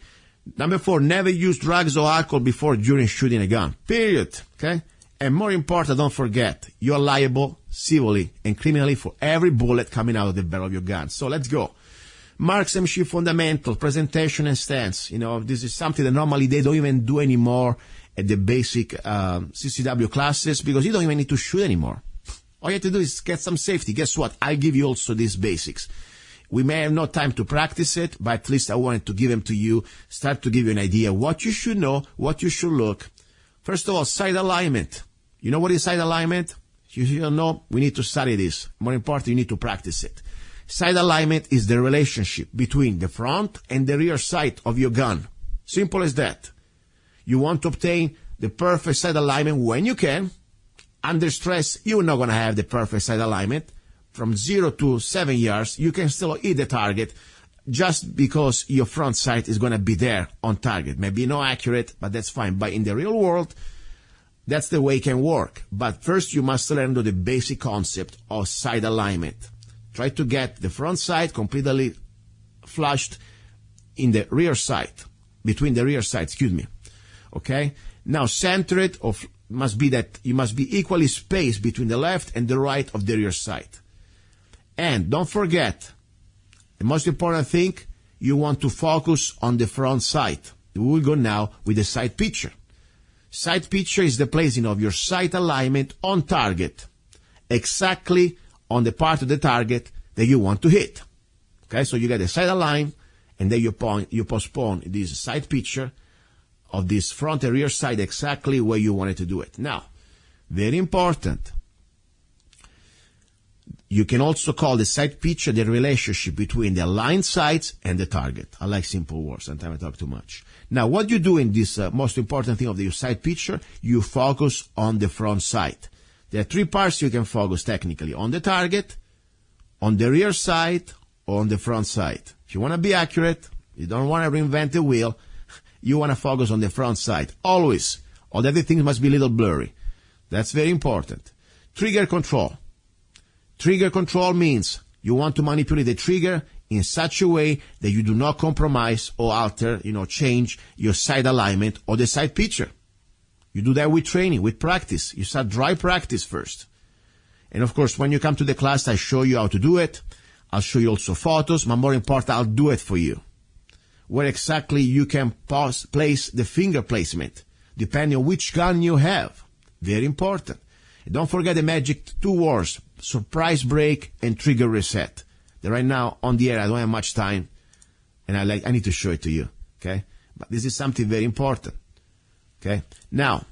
number 4, never use drugs or alcohol before or during shooting a gun. Period. Okay? And more important, don't forget, you're liable civilly and criminally for every bullet coming out of the barrel of your gun. So let's go. Marksmanship fundamental, presentation and stance. This is something that normally they don't even do anymore at the basic CCW classes because you don't even need to shoot anymore. All you have to do is get some safety. Guess what? I'll give you also these basics. We may have no time to practice it, but at least I wanted to give them to you, start to give you an idea what you should know, what you should look. First of all, sight alignment. You know what is sight alignment? You don't know, we need to study this. More important, you need to practice it. Sight alignment is the relationship between the front and the rear sight of your gun. Simple as that. You want to obtain the perfect sight alignment when you can. Under stress, you're not going to have the perfect sight alignment. From 0 to 7 yards, you can still hit the target just because your front sight is going to be there on target. Maybe not accurate, but that's fine. But in the real world, that's the way it can work. But first, you must learn the basic concept of sight alignment. Try to get the front sight completely flushed in the rear sight, between the rear sights, Okay? Now, center it must be that you must be equally spaced between the left and the right of the rear sight. And don't forget, the most important thing, you want to focus on the front sight. We will go now with the sight picture. Sight picture is the placing of your sight alignment on target, exactly on the part of the target that you want to hit. Okay, so you get the sight aligned, and then you postpone this sight picture of this front and rear sight exactly where you wanted to do it. Now, very important, you can also call the sight picture the relationship between the aligned sights and the target. I like simple words, sometimes I talk too much. Now, what you do in this most important thing of the sight picture, you focus on the front sight. There are 3 parts you can focus technically: on the target, on the rear sight, or on the front sight. If you want to be accurate, you don't want to reinvent the wheel, you want to focus on the front sight. Always. All the other things must be a little blurry. That's very important. Trigger control. Trigger control means you want to manipulate the trigger in such a way that you do not compromise or alter, change your sight alignment or the sight picture. You do that with training, with practice. You start dry practice first. And of course, when you come to the class, I show you how to do it. I'll show you also photos, but more important, I'll do it for you. Where exactly you can place the finger placement, depending on which gun you have. Very important. And don't forget the magic 2 words, surprise break and trigger reset. That right now, on the air, I don't have much time, and I need to show it to you, okay? But this is something very important. Okay. Now,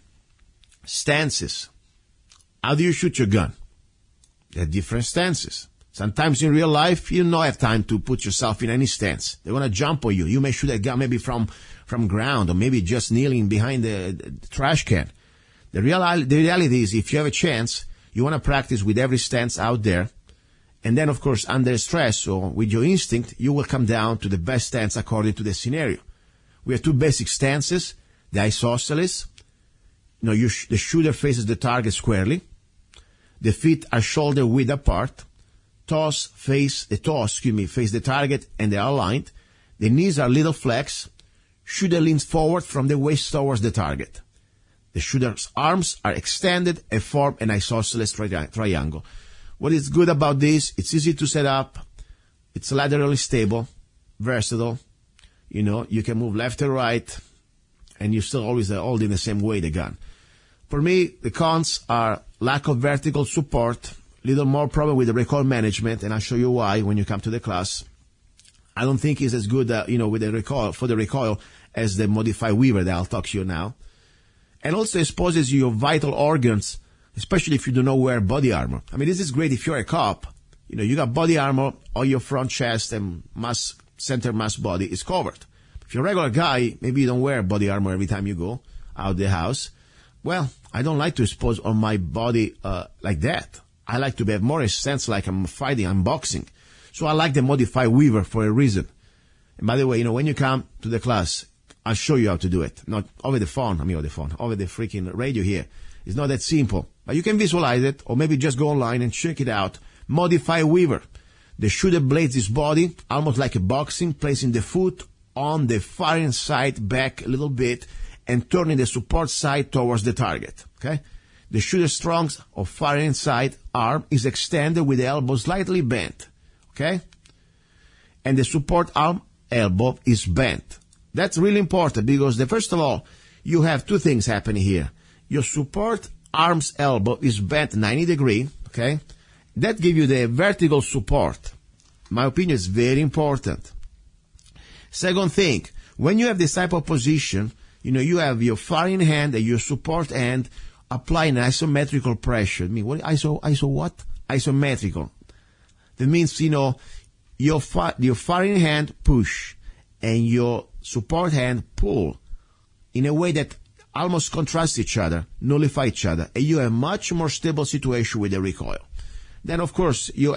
stances. How do you shoot your gun? There are different stances. Sometimes in real life, you don't have time to put yourself in any stance. They're going to jump on you. You may shoot a gun maybe from ground, or maybe just kneeling behind the trash can. The reality is, if you have a chance, you want to practice with every stance out there. And then, of course, under stress or with your instinct, you will come down to the best stance according to the scenario. We have 2 basic stances. The isosceles, the shooter faces the target squarely. The feet are shoulder width apart. Toes face the target and they are aligned. The knees are little flex. Shooter leans forward from the waist towards the target. The shooter's arms are extended and form an isosceles triangle. What is good about this? It's easy to set up. It's laterally stable, versatile. You can move left or right, and you still always hold in the same way the gun. For me, the cons are lack of vertical support, little more problem with the recoil management, and I'll show you why when you come to the class. I don't think it's as good, with the recoil as the modified Weaver that I'll talk to you now. And also exposes your vital organs, especially if you do not wear body armor. I mean, this is great if you're a cop you got body armor, all your front chest and center mass body is covered. If you're a regular guy, maybe you don't wear body armor every time you go out the house. Well, I don't like to expose on my body like that. I like to have more a sense like I'm fighting, I'm boxing. So I like the modified weaver for a reason. And by the way, when you come to the class, I'll show you how to do it. Not over the phone, over the freaking radio here. It's not that simple. But you can visualize it, or maybe just go online and check it out. Modified weaver. The shooter blades his body, almost like a boxing, placing the foot on the firing side back a little bit and turning the support side towards the target. Okay? The shooter's strong or firing side arm is extended with the elbow slightly bent. Okay? And the support arm elbow is bent. That's really important because first of all, you have two things happening here. Your support arm's elbow is bent 90 degrees, okay? That gives you the vertical support. My opinion is very important. Second thing, when you have this type of position, you have your firing hand and your support hand applying isometrical pressure. I mean, what what? Isometrical. That means, your firing hand push and your support hand pull in a way that almost contrast each other, nullify each other, and you have a much more stable situation with the recoil. Then, of course, your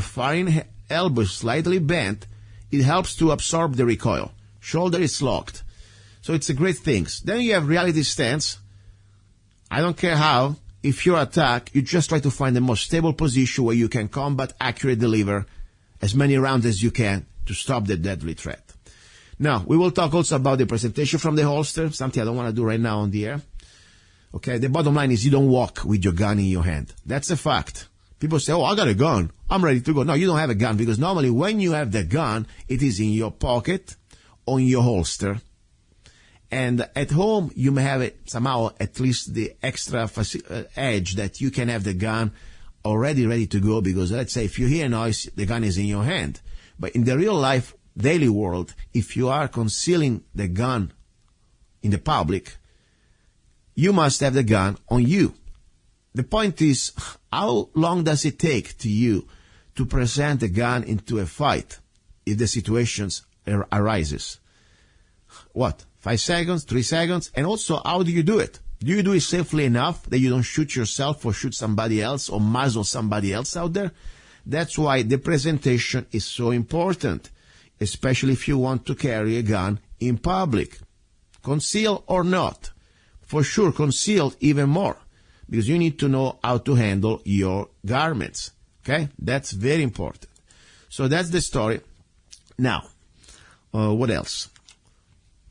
firing elbow is slightly bent. It helps to absorb the recoil. Shoulder is locked. So it's a great thing. Then you have reality stance. I don't care how. If you attack, you just try to find the most stable position where you can combat, accurate, deliver as many rounds as you can to stop the deadly threat. Now, we will talk also about the presentation from the holster, something I don't want to do right now on the air. Okay, the bottom line is you don't walk with your gun in your hand. That's a fact. People say, I got a gun. I'm ready to go. No, you don't have a gun because normally when you have the gun, it is in your pocket or in your holster. And at home, you may have it somehow at least the extra edge that you can have the gun already ready to go because let's say if you hear noise, the gun is in your hand. But in the real life, daily world, if you are concealing the gun in the public, you must have the gun on you. The point is, how long does it take to you to present the gun into a fight if the situation arises? What? 5 seconds, 3 seconds? And also, how do you do it? Do you do it safely enough that you don't shoot yourself or shoot somebody else or muzzle somebody else out there? That's why the presentation is so important, especially if you want to carry a gun in public. Concealed or not. For sure, concealed even more, because you need to know how to handle your garments. Okay? That's very important. So that's the story. Now, what else?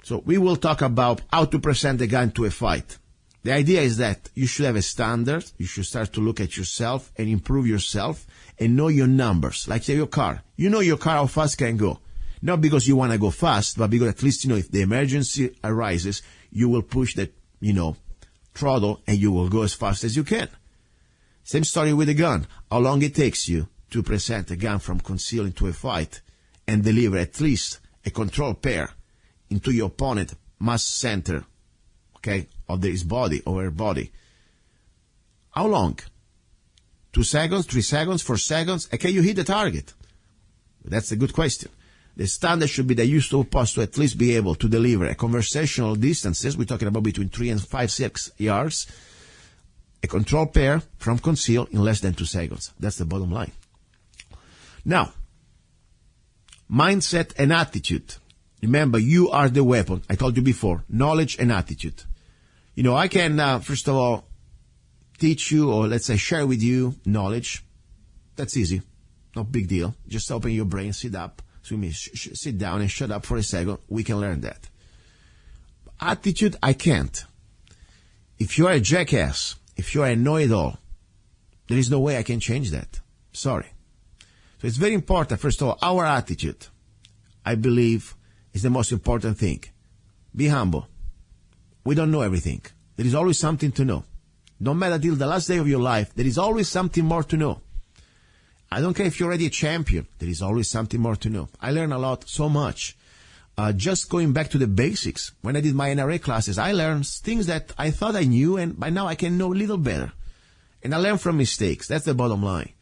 So we will talk about how to present a gun to a fight. The idea is that you should have a standard. You should start to look at yourself and improve yourself and know your numbers. Like say your car. You know your car how fast can go. Not because you want to go fast, but because at least, if the emergency arises, you will push that, throttle and you will go as fast as you can. Same story with a gun. How long it takes you to present a gun from concealed into a fight and deliver at least a control pair into your opponent mass center, okay, of his body or her body. How long? 2 seconds, 3 seconds, 4 seconds? Can you hit the target? That's a good question. The standard should be that you're supposed to at least be able to deliver a conversational distances. We're talking about between 3 and 5, 6 yards. A control pair from conceal in less than 2 seconds. That's the bottom line. Now, mindset and attitude. Remember, you are the weapon. I told you before, knowledge and attitude. I can, first of all, teach you or let's say share with you knowledge. That's easy. No big deal. Just open your brain, sit up. So you mean sit down and shut up for a second. We can learn that. Attitude, I can't. If you are a jackass, if you are a know-it-all, there is no way I can change that. Sorry. So it's very important, first of all, our attitude, I believe, is the most important thing. Be humble. We don't know everything. There is always something to know. No matter till the last day of your life, there is always something more to know. I don't care if you're already a champion. There is always something more to know. I learn a lot, so much. Just going back to the basics. When I did my NRA classes, I learned things that I thought I knew, and by now I can know a little better. And I learn from mistakes. That's the bottom line.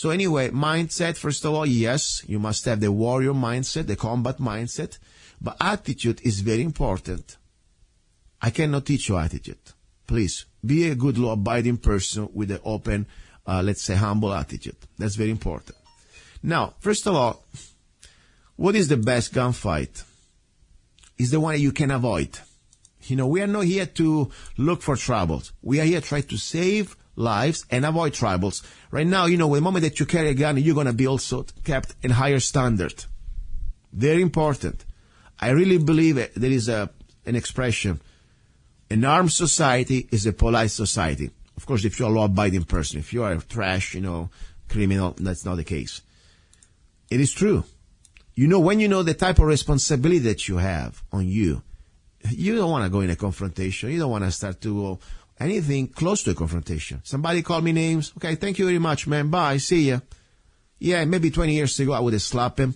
So anyway, mindset, first of all, yes, you must have the warrior mindset, the combat mindset, but attitude is very important. I cannot teach you attitude. Please, be a good law-abiding person with an open, let's say, humble attitude. That's very important. Now, first of all, what is the best gunfight? It's the one you can avoid. You know, we are not here to look for troubles. We are here to try to save lives and avoid troubles. Right now, you know, the moment that you carry a gun, you're going to be also kept in higher standard. Very important. I really believe there is an expression. An armed society is a polite society. Of course, if you're a law-abiding person, if you are a trash, you know, criminal, that's not the case. It is true. You know, when you know the type of responsibility that you have on you, you don't want to go in a confrontation. You don't want to start to go anything close to a confrontation. Somebody called me names. Okay, thank you very much, man. Bye. See ya. Yeah, maybe 20 years ago I would have slapped him.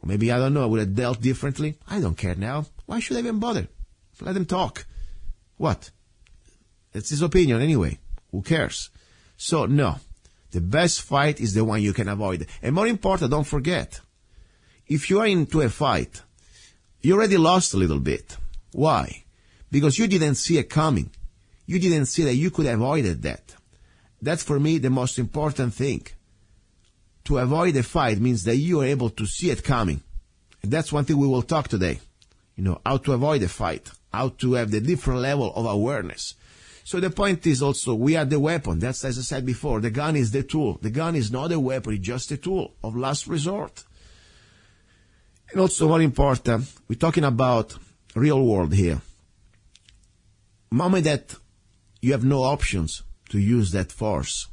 Or maybe, I don't know, I would have dealt differently. I don't care now. Why should I even bother? Let him talk. What? It's his opinion anyway. Who cares? So, no. The best fight is the one you can avoid. And more important, don't forget, if you are into a fight, you already lost a little bit. Why? Because you didn't see it coming. You didn't see that you could have avoided that. That's for me the most important thing. To avoid a fight means that you are able to see it coming. And that's one thing we will talk today. You know, how to avoid a fight, how to have the different level of awareness. So the point is also, we are the weapon. That's, as I said before, the gun is the tool. The gun is not a weapon, it's just a tool of last resort. And also more important, we're talking about real world here. Moment that you have no options to use that force,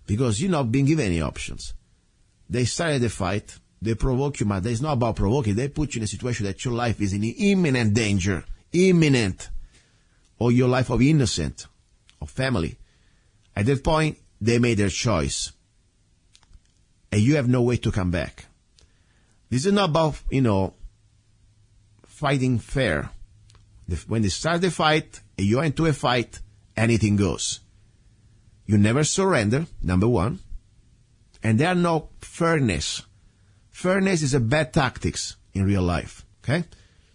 because you're not being given any options. They started the fight, they provoke you, but it's not about provoking. They put you in a situation that your life is in imminent danger, imminent, or your life of innocent, of family. At that point, they made their choice, and you have no way to come back. This is not about, you know, fighting fair. When they start the fight, and you are into a fight, anything goes. You never surrender, number one. And there are no fairness. Fairness is a bad tactics in real life, okay?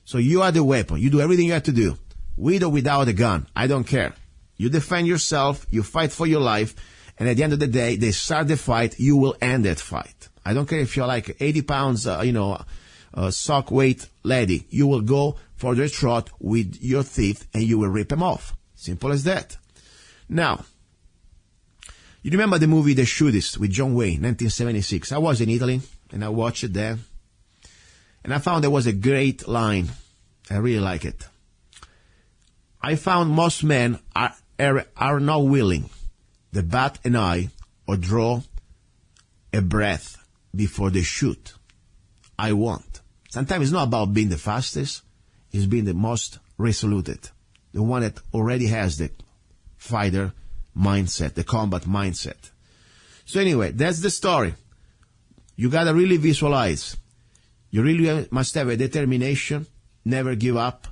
So you are the weapon. You do everything you have to do. With or without a gun, I don't care. You defend yourself, you fight for your life, and at the end of the day, they start the fight, you will end that fight. I don't care if you're like 80 pounds, sock weight lady. You will go for the trot with your teeth and you will rip them off. Simple as that. Now, you remember the movie The Shootist with John Wayne, 1976. I was in Italy and I watched it there. And I found there was a great line. I really like it. I found most men are not willing to bat an eye or draw a breath before they shoot. I won't. Sometimes it's not about being the fastest. It's being the most resolute. The one that already has the fighter mindset, the combat mindset. So anyway, that's the story. You gotta really visualize. You really must have a determination, never give up,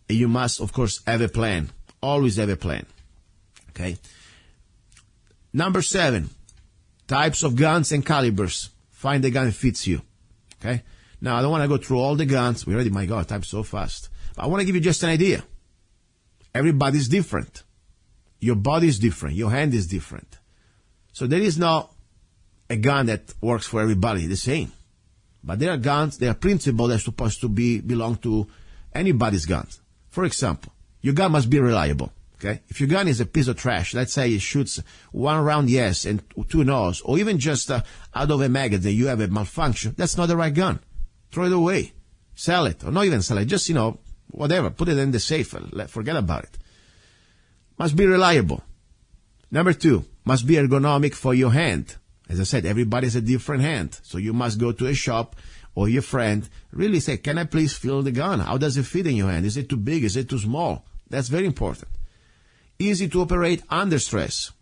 and you must, of course, have a plan. Always have a plan. Okay? Number 7, types of guns and calibers. Find the gun that fits you. Okay? Now, I don't want to go through all the guns. We already, my God, type so fast. But I want to give you just an idea. Everybody's different. Your body is different. Your hand is different. So there is not a gun that works for everybody the same. But there are guns, there are principles that are supposed to belong to anybody's guns. For example, your gun must be reliable. Okay? If your gun is a piece of trash, let's say it shoots 1 round yes and 2 no's, or even just out of a magazine you have a malfunction, that's not the right gun. Throw it away. Sell it. Or not even sell it. Just, whatever. Put it in the safe. Forget about it. Must be reliable. Number 2, must be ergonomic for your hand. As I said, everybody has a different hand. So you must go to a shop or your friend, really say, can I please feel the gun? How does it fit in your hand? Is it too big? Is it too small? That's very important. Easy to operate under stress.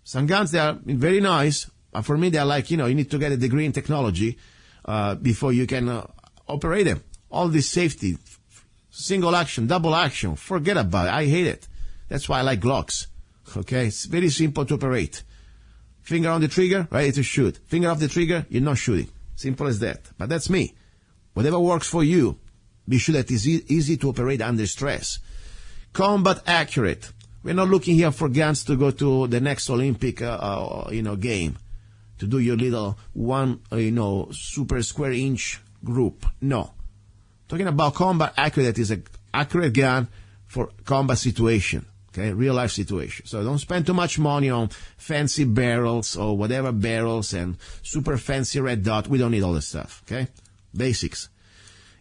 Some guns, they are very nice, but for me, they are like, you need to get a degree in technology before you can operate them. All this safety, single action, double action, forget about it. I hate it. That's why I like Glocks. Okay? It's very simple to operate. Finger on the trigger, ready to shoot. Finger off the trigger, you're not shooting. Simple as that. But that's me. Whatever works for you, be sure that it's easy to operate under stress. Combat accurate. We're not looking here for guns to go to the next Olympic, game, to do your little one, super square inch group. No. Talking about combat accurate, that is an accurate gun for combat situation. Okay, real life situation. So don't spend too much money on fancy barrels or whatever barrels and super fancy red dot. We don't need all this stuff. Okay, basics.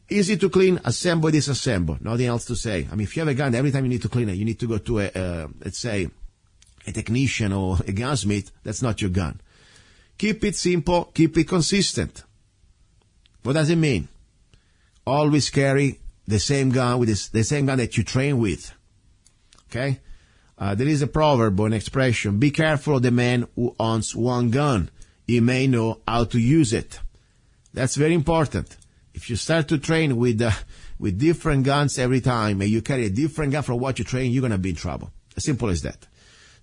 Easy to clean, assemble, disassemble. Nothing else to say. I mean, if you have a gun, every time you need to clean it, you need to go to let's say, a technician or a gunsmith. That's not your gun. Keep it simple. Keep it consistent. What does it mean? Always carry the same gun with the same gun that you train with. Okay? There is a proverb or an expression. Be careful of the man who owns one gun. He may know how to use it. That's very important. If you start to train with different guns every time and you carry a different gun for what you train, you're going to be in trouble. As simple as that.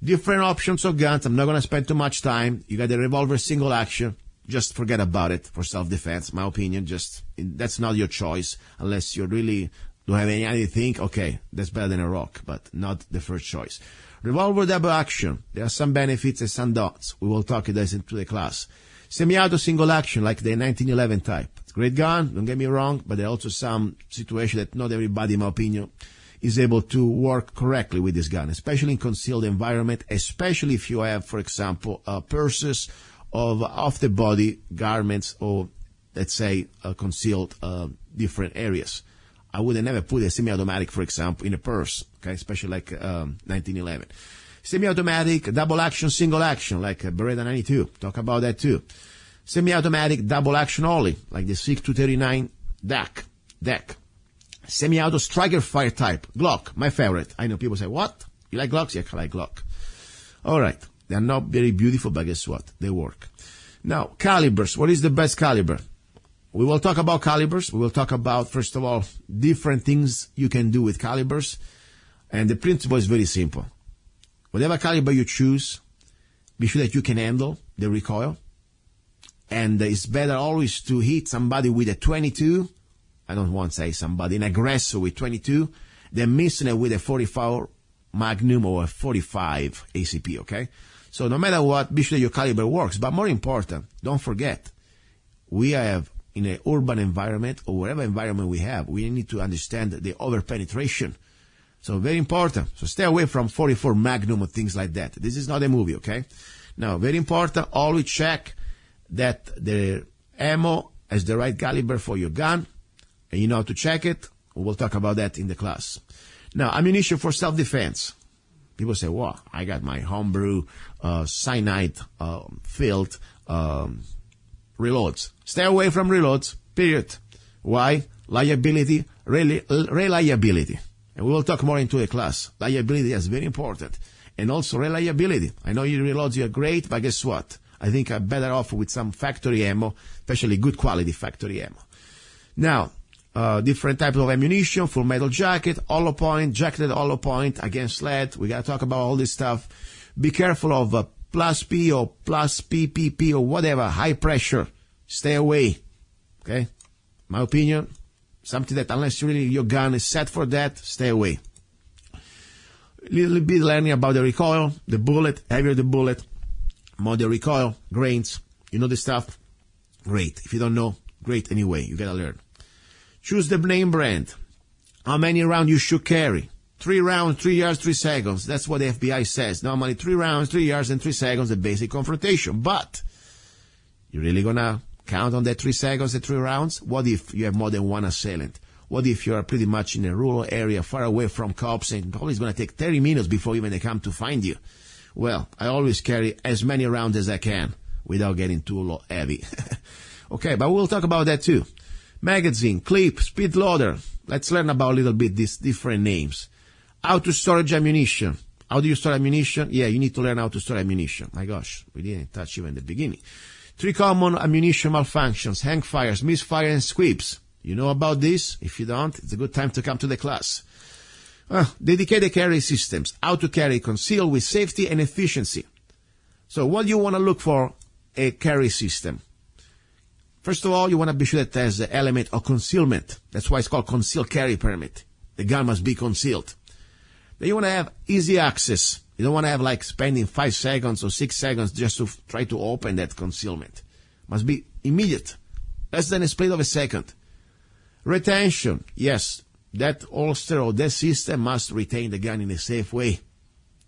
Different options of guns. I'm not going to spend too much time. You got a revolver single action. Just forget about it for self-defense. My opinion, that's not your choice unless you really don't have any other thing. Okay, that's better than a rock, but not the first choice. Revolver double action. There are some benefits and some don'ts. We will talk this into the class. Semi-auto single action, like the 1911 type. It's a great gun, don't get me wrong, but there are also some situations that not everybody, in my opinion, is able to work correctly with this gun, especially in concealed environment, especially if you have, for example, purses of off-the-body garments or, let's say, concealed different areas. I would have never put a semi-automatic, for example, in a purse, okay, especially like 1911. Semi-automatic, double action, single action, like a Beretta 92. Talk about that too. Semi-automatic, double action only, like the 6-239 deck. Semi-auto striker fire type, Glock, my favorite. I know people say, what? You like Glocks? Yeah, I like Glock. All right. They're not very beautiful, but guess what? They work. Now, calibers. What is the best caliber? We will talk about calibers. We will talk about, first of all, different things you can do with calibers. And the principle is very simple. Whatever caliber you choose, be sure that you can handle the recoil. And it's better always to hit somebody with a 22. I don't want to say somebody, an aggressor with 22, than missing it with a 44 Magnum or a 45 ACP, okay? So no matter what, be sure your caliber works. But more important, don't forget, we have in an urban environment or whatever environment we have, we need to understand the over-penetration. So very important. So stay away from 44 Magnum or things like that. This is not a movie, okay? Now, very important, always check that the ammo has the right caliber for your gun, and you know how to check it. We'll talk about that in the class. Now, ammunition for self-defense. People say, well, I got my homebrew, cyanide filled reloads. Stay away from reloads, period. Why? Reliability. And we will talk more into the class. Liability is very important. And also reliability. I know your reloads are great, but guess what? I think I'm better off with some factory ammo, especially good quality factory ammo. Now, different types of ammunition, full metal jacket, hollow point, jacketed hollow point, against lead. We got to talk about all this stuff. Be careful of plus P or plus PPP or whatever, high pressure. Stay away. Okay? My opinion, something that unless really your gun is set for that, stay away. Little bit learning about the recoil, the bullet, heavier the bullet, more the recoil, grains. You know the stuff? Great. If you don't know, great anyway. You gotta learn. Choose the name brand. How many rounds you should carry. 3 rounds, 3 yards, 3 seconds. That's what the FBI says. Normally 3 rounds, 3 yards, and 3 seconds, the basic confrontation. But you really gonna count on that 3 seconds and 3 rounds? What if you have more than one assailant? What if you are pretty much in a rural area, far away from cops, and probably it's gonna take 30 minutes before even they come to find you? Well, I always carry as many rounds as I can without getting too heavy. Okay, but we'll talk about that too. Magazine, clip, speed loader. Let's learn about a little bit these different names. How to storage ammunition. How do you store ammunition? Yeah, you need to learn how to store ammunition. My gosh, we didn't touch even the beginning. 3 common ammunition malfunctions, hang fires, misfire, and squibs. You know about this? If you don't, it's a good time to come to the class. Dedicated carry systems. How to carry concealed with safety and efficiency. So what do you want to look for a carry system? First of all, you want to be sure that there's the element of concealment. That's why it's called concealed carry permit. The gun must be concealed. Then you want to have easy access. You don't want to have like spending 5 seconds or 6 seconds just to try to open that concealment. Must be immediate. Less than a split of a second. Retention. Yes, that holster or that system must retain the gun in a safe way.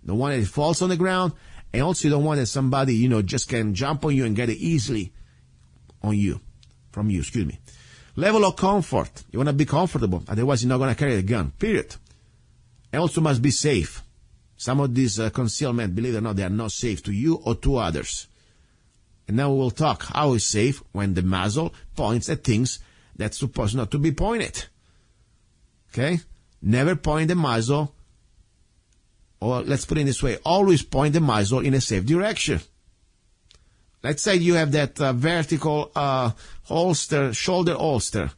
Don't want that it falls on the ground. And also you don't want that somebody, just can jump on you and get it easily from you. Level of comfort. You want to be comfortable. Otherwise you're not going to carry the gun. Period. And also must be safe. Some of these concealment, believe it or not, they are not safe to you or to others. And now we will talk how it's safe when the muzzle points at things that's supposed not to be pointed. Okay? Never point the muzzle, or let's put it this way, always point the muzzle in a safe direction. Let's say you have that vertical holster, shoulder holster,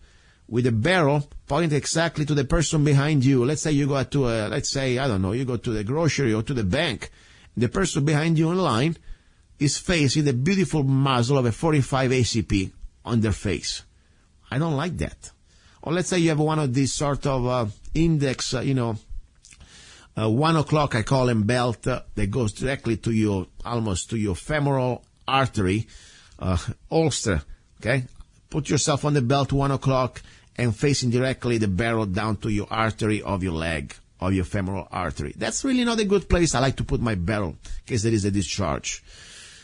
with a barrel pointed exactly to the person behind you. Let's say you go to you go to the grocery or to the bank. The person behind you in line is facing the beautiful muzzle of a 45 ACP on their face. I don't like that. Or let's say you have one of these sort of index, 1 o'clock, I call them, belt that goes directly to almost to your femoral artery holster. Okay? Put yourself on the belt 1 o'clock and facing directly the barrel down to your artery of your leg, of your femoral artery. That's really not a good place I like to put my barrel, in case there is a discharge.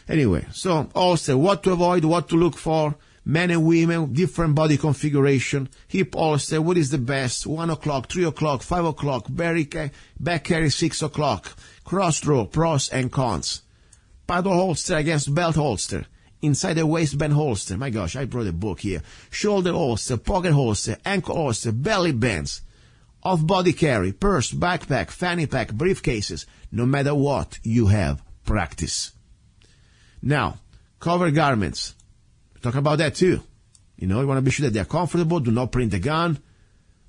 Anyway, so holster, what to avoid, what to look for. Men and women, different body configuration. Hip holster, what is the best? 1 o'clock, 3 o'clock, 5 o'clock, back carry 6 o'clock. Cross draw, pros and cons. Paddle holster against belt holster. Inside the waistband holster. My gosh, I brought a book here. Shoulder holster, pocket holster, ankle holster, belly bands. Off-body carry, purse, backpack, fanny pack, briefcases. No matter what, you have practice. Now, cover garments. Talk about that too. You want to be sure that they're comfortable, do not print the gun,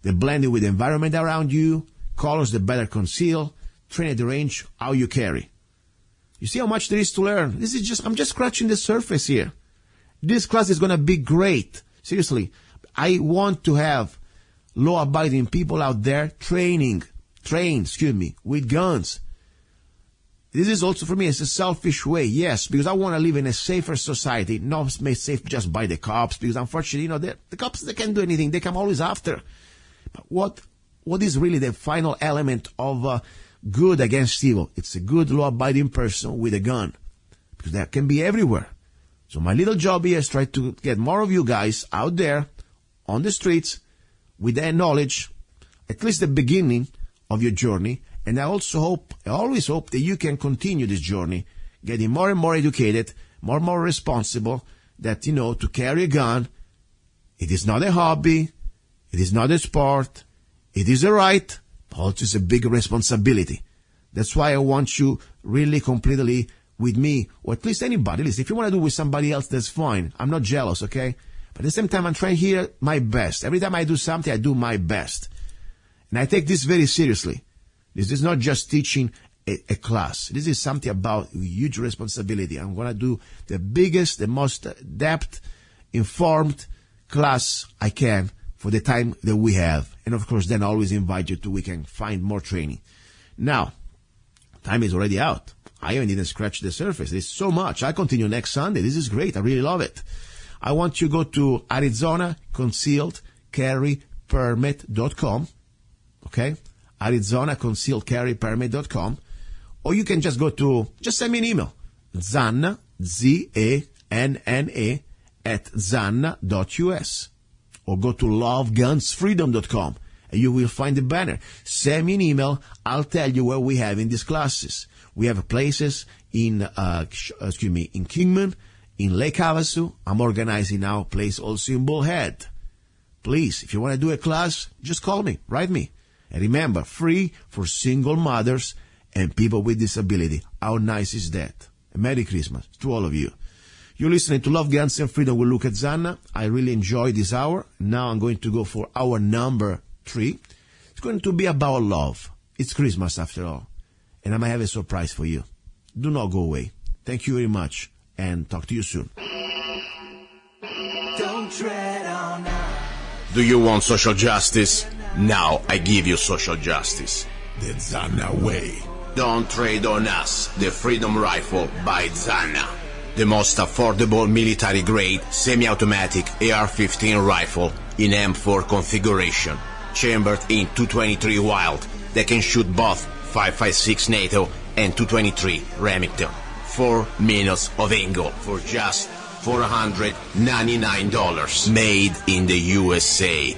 they blend in with the environment around you, colors that better conceal, train at the range, how you carry. You see how much there is to learn? I'm just scratching the surface here. This class is going to be great. Seriously, I want to have law-abiding people out there trained, with guns. This is also, for me, it's a selfish way, yes, because I want to live in a safer society, not made safe just by the cops, because unfortunately, the cops, they can't do anything. They come always after. But what is really the final element of good against evil? It's a good law-abiding person with a gun, because that can be everywhere. So my little job here is try to get more of you guys out there on the streets with that knowledge, at least the beginning of your journey. And I always hope that you can continue this journey, getting more and more educated, more and more responsible, that, to carry a gun, it is not a hobby, it is not a sport, it is a right, but also it's a big responsibility. That's why I want you really completely with me, or at least anybody. Listen, if you want to do it with somebody else, that's fine. I'm not jealous, okay? But at the same time, I'm trying here my best. Every time I do something, I do my best. And I take this very seriously. This is not just teaching a class. This is something about huge responsibility. I'm going to do the biggest, the most depth, informed class I can for the time that we have. And of course, then I always invite you we can find more training. Now, time is already out. I haven't even scratched the surface. There's so much. I continue next Sunday. This is great. I really love it. I want you to go to arizona-ccw.com. Okay? arizona-ccw.com, or you can just send me an email, Zanna, Z-A-N-N-A, @zanna.us, or go to lovegunsfreedom.com, and you will find the banner. Send me an email, I'll tell you where we have in these classes. We have places in Kingman, in Lake Havasu. I'm organizing now a place also in Bullhead. Please, if you want to do a class, just call me, write me. And remember, free for single mothers and people with disability. How nice is that? A Merry Christmas to all of you. You're listening to Love, Guns, and Freedom with luca-zanna. I really enjoyed this hour. Now I'm going to go for hour number 3. It's going to be about love. It's Christmas after all. And I might have a surprise for you. Do not go away. Thank you very much, and talk to you soon. Don't tread on us. Do you want social justice? Now I give you social justice. The Zanna way. Don't trade on us the Freedom Rifle by Zanna. The most affordable military-grade semi-automatic AR-15 rifle in M4 configuration, chambered in 223 Wild that can shoot both 5.56 NATO and 223 Remington. 4 minutes of angle for just $499, made in the USA.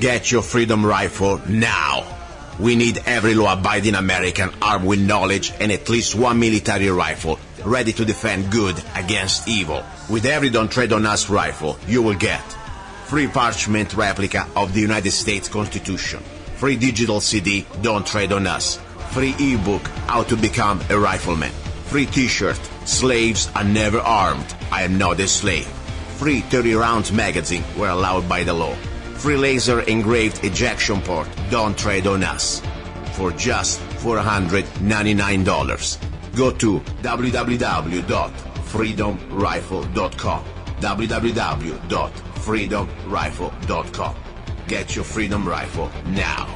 Get your Freedom Rifle now. We need every law-abiding American armed with knowledge and at least one military rifle ready to defend good against evil. With every Don't Tread on Us rifle, you will get free parchment replica of the United States Constitution, free digital CD Don't Tread on Us, free ebook How to Become a Rifleman, free t-shirt Slaves Are Never Armed, I Am Not a Slave, free 30-round magazine where allowed by the law, free laser engraved ejection port Don't Trade on Us for just $499. Go to www.freedomrifle.com, www.freedomrifle.com. Get your Freedom Rifle now.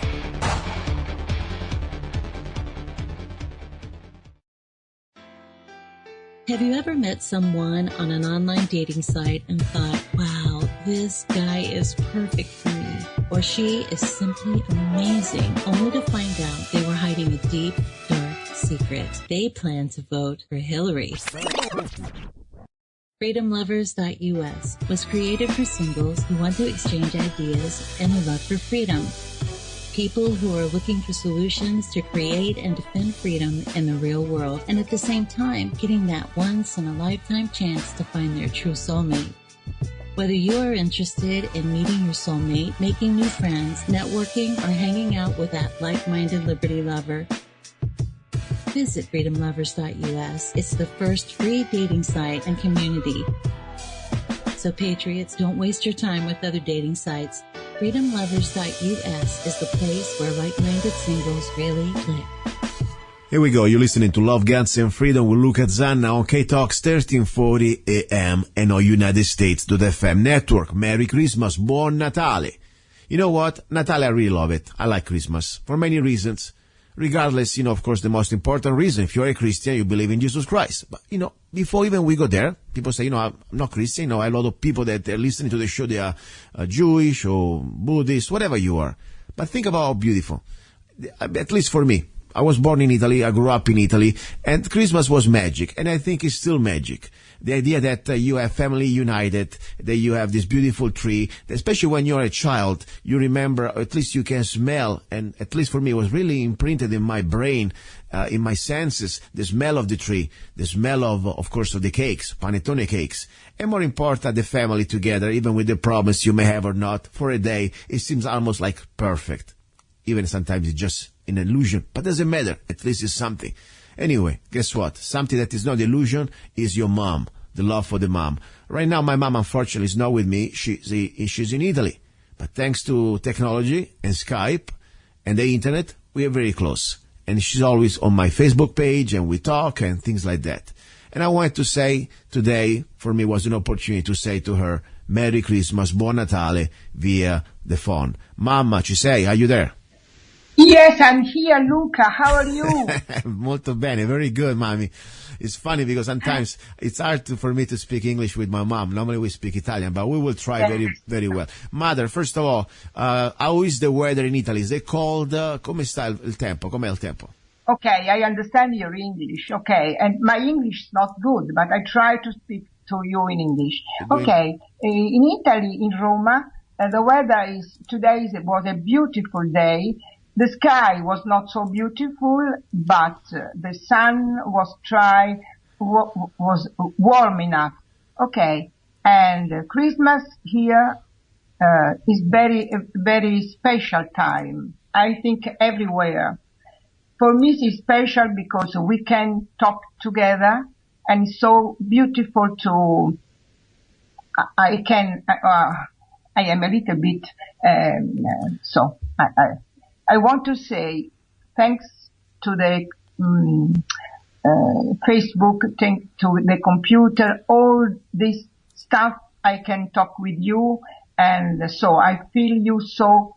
Have you ever met someone on an online dating site and thought, wow, this guy is perfect for me, or she is simply amazing, only to find out they were hiding a deep, dark secret? They plan to vote for Hillary. FreedomLovers.us was created for singles who want to exchange ideas and a love for freedom. People who are looking for solutions to create and defend freedom in the real world, and at the same time getting that once-in-a-lifetime chance to find their true soulmate. Whether you are interested in meeting your soulmate, making new friends, networking, or hanging out with that like-minded liberty lover, visit FreedomLovers.us. It's the first free dating site and community. So patriots, don't waste your time with other dating sites. FreedomLovers.us is the place where like-minded singles really click. Here we go. You're listening to Love, Guns, and Freedom with luca-zanna on KTOX 1340 AM and on United States.fm network. Merry Christmas. Buon Natale. You know what? Natale, I really love it. I like Christmas for many reasons. Regardless, of course, the most important reason, if you're a Christian, you believe in Jesus Christ. But, before even we go there, people say, I'm not Christian. A lot of people that are listening to the show, they are Jewish or Buddhist, whatever you are. But think about how beautiful. At least for me. I was born in Italy, I grew up in Italy, and Christmas was magic, and I think it's still magic. The idea that you have family united, that you have this beautiful tree, especially when you're a child, you remember, or at least you can smell, and at least for me, it was really imprinted in my brain, in my senses, the smell of the tree, the smell of course, of the cakes, panettone cakes, and more important, the family together, even with the problems you may have or not, for a day, it seems almost like perfect. Even sometimes it's just an illusion, but doesn't matter. At least it's something. Anyway, guess what? Something that is not illusion is your mom, the love for the mom. Right now, my mom, unfortunately, is not with me. She's in Italy. But thanks to technology and Skype and the internet, we are very close. And she's always on my Facebook page, and we talk and things like that. And I wanted to say today, for me, was an opportunity to say to her, Merry Christmas, Buon Natale, via the phone. Mamma, ci sei? Are you there? Yes, I'm here, Luca. How are you? Molto bene. Very good, mommy. It's funny because sometimes it's hard for me to speak English with my mom. Normally we speak Italian, but we will try very, very well. Mother, first of all, how is the weather in Italy? Is it cold? Come sta il tempo? Com'è il tempo? Okay, I understand your English. Okay, and my English is not good, but I try to speak to you in English. Okay, in Italy, in Roma, the weather today was a beautiful day. The sky was not so beautiful, but the sun was warm enough. Okay, and Christmas here is very special time. I think everywhere. For me, it's special because we can talk together, and it's so beautiful to. I am a little bit so. I want to say thanks to the Facebook, to the computer, all this stuff, I can talk with you, and so I feel you so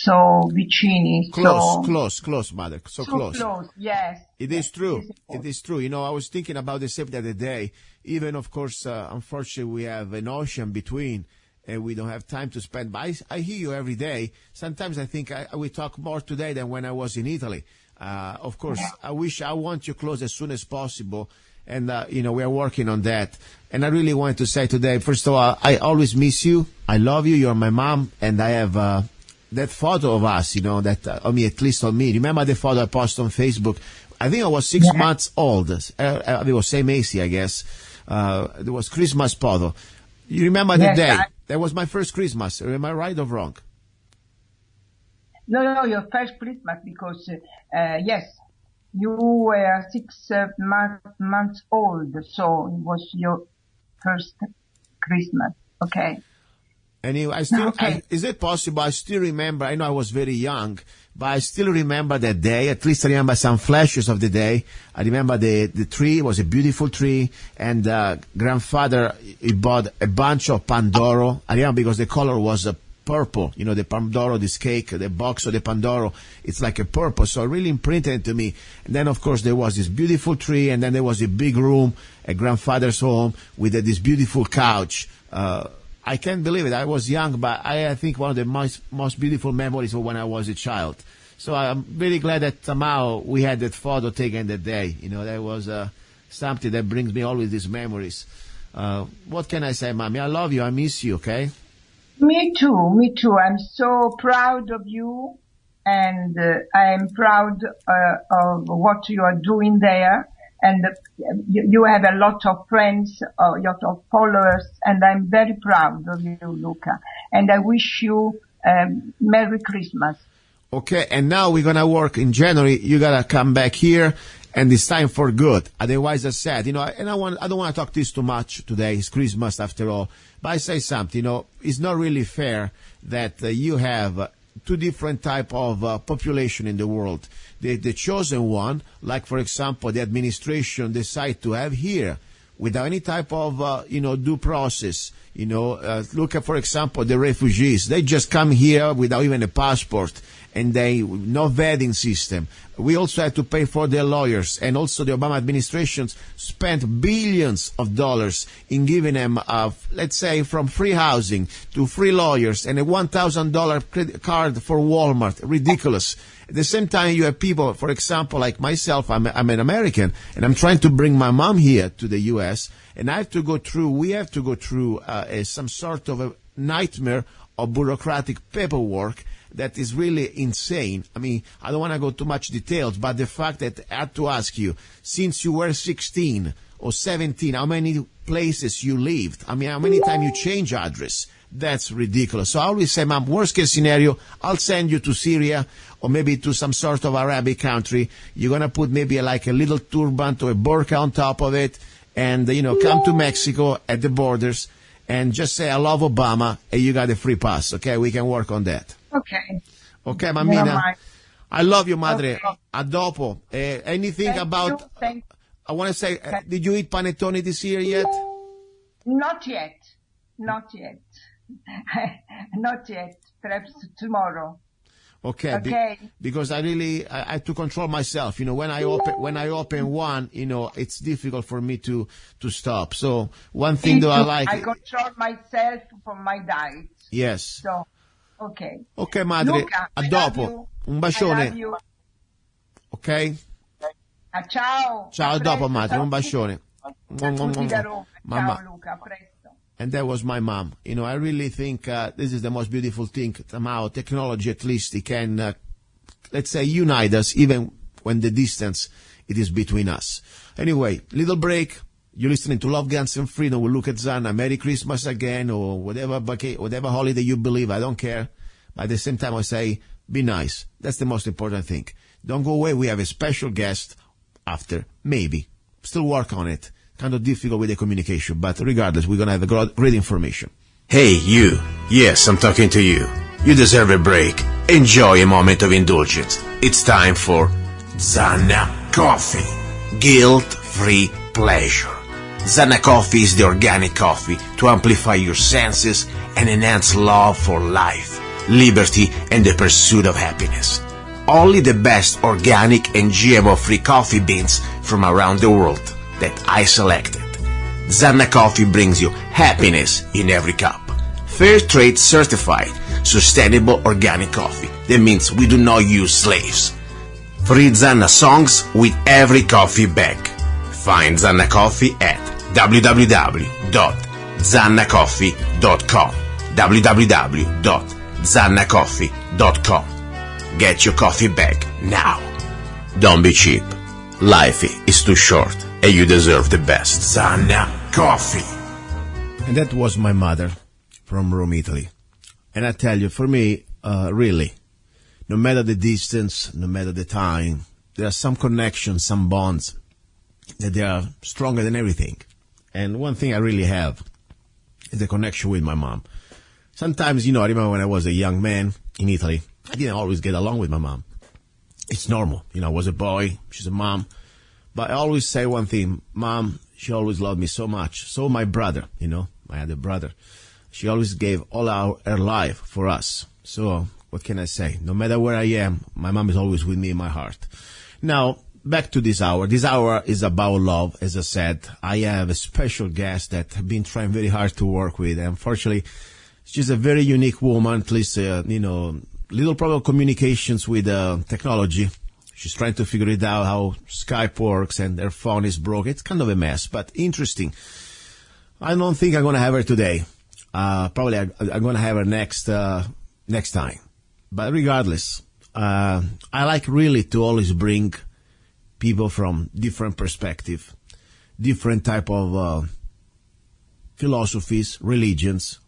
vicini. Close, mother. So close. Yes. It is true. It is true. I was thinking about the same the other day. Even, of course, unfortunately, we have an ocean between, and we don't have time to spend. But I hear you every day. Sometimes I think we talk more today than when I was in Italy. Of course, I want you close as soon as possible. And, we are working on that. And I really want to say today, first of all, I always miss you. I love you. You're my mom. And I have that photo of us, that, at least on me. Remember the photo I posted on Facebook? I think I was 6 months old. It was same age, I guess. It was Christmas photo. You remember the day? That was my first Christmas. Am I right or wrong? No, your first Christmas, because, yes, you were 6 months old, so it was your first Christmas. Okay. Anyway, is it possible? I still remember, I know I was very young, but I still remember that day. At least I remember some flashes of the day. I remember the tree. It was a beautiful tree, and grandfather, he bought a bunch of Pandoro. I remember because the color was purple. The Pandoro, this cake, the box of the Pandoro, it's like a purple. So it really imprinted to me. And then, of course, there was this beautiful tree, and then there was a big room at grandfather's home with this beautiful couch. I can't believe it. I was young, but I think one of the most beautiful memories of when I was a child. So I'm really glad that somehow we had that photo taken that day. That was something that brings me always these memories. What can I say, Mommy? I love you. I miss you, okay? Me too. I'm so proud of you, and I am proud of what you are doing there. And you have a lot of friends, a lot of followers, and I'm very proud of you, Luca. And I wish you Merry Christmas. Okay, and now we're gonna work in January. You gotta come back here, and it's time for good. Otherwise, I said, and I don't want to talk this too much today. It's Christmas after all. But I say something, it's not really fair that you have two different type of population in the world. The chosen one, like for example, the administration decide to have here without any type of, due process. Look at, for example, the refugees. They just come here without even a passport, and no vetting system. We also had to pay for their lawyers, and also the Obama administration spent billions of dollars in giving them, let's say, from free housing to free lawyers and a $1,000 credit card for Walmart. Ridiculous. At the same time, you have people, for example, like myself, I'm an American, and I'm trying to bring my mom here to the U.S., and we have to go through some sort of a nightmare of bureaucratic paperwork that is really insane. I mean, I don't want to go too much details, but the fact that I had to ask you, since you were 16 or 17, how many places you lived? I mean, how many times you change address? That's ridiculous. So I always say, Mom, worst case scenario, I'll send you to Syria or maybe to some sort of Arabic country. You're going to put maybe like a little turban or a burqa on top of it, and, come to Mexico at the borders and just say, I love Obama, and you got a free pass. Okay, we can work on that. Okay. Okay, Mamina. I love you, Madre. Okay. A dopo. Anything about... I want to say, did you eat panettone this year yet? Not yet. Not yet. Perhaps tomorrow. Okay. Because I have to control myself. When I open one, it's difficult for me to stop. So one thing that I like... I control myself for my diet. Yes. So, okay. Ok, Madre. Luca, a dopo. Un bacione. Ok? Ciao. Ciao, a dopo, Madre. Un bacione. Mamma. Ciao, Luca. Presto. And that was my mom. I really think this is the most beautiful thing. Somehow, technology at least, it can, let's say, unite us, even when the distance it is between us. Anyway, little break. You're listening to Love, Guns, and Freedom with luca-zanna. Merry Christmas again, or whatever holiday you believe. I don't care. But at the same time, I say, be nice. That's the most important thing. Don't go away. We have a special guest after, maybe. Still work on it. Kind of difficult with the communication, but regardless, we're going to have great information. Hey, you. Yes, I'm talking to you. You deserve a break. Enjoy a moment of indulgence. It's time for Zanna Coffee. Guilt-free pleasure. Zanna Coffee is the organic coffee to amplify your senses and enhance love for life, liberty, and the pursuit of happiness. Only the best organic and GMO-free coffee beans from around the world that I selected. Zanna Coffee brings you happiness in every cup. Fair trade certified, sustainable organic coffee. That means we do not use slaves. Free Zanna songs with every coffee bag. Find Zanna Coffee at www.zannacoffee.com. www.zannacoffee.com. Get your coffee bag now. Don't be cheap. Life is too short and you deserve the best. Zanna Coffee. And that was my mother from Rome, Italy. And I tell you, for me, really, no matter the distance, no matter the time, there are some connections, some bonds that they are stronger than everything. And one thing I really have is the connection with my mom. Sometimes, I remember when I was a young man in Italy, I didn't always get along with my mom. It's normal. I was a boy, she's a mom. But I always say one thing, Mom, she always loved me so much. So my brother, I had a brother. She always gave all her life for us. So what can I say? No matter where I am, my mom is always with me in my heart. Now, back to this hour. This hour is about love, as I said. I have a special guest that I've been trying very hard to work with. Unfortunately, she's a very unique woman, at least, little problem communications with technology. She's trying to figure it out how Skype works and her phone is broke. It's kind of a mess, but interesting. I don't think I'm going to have her today. Probably I'm going to have her next time. But regardless, I like really to always bring people from different perspective, different type of philosophies, religions.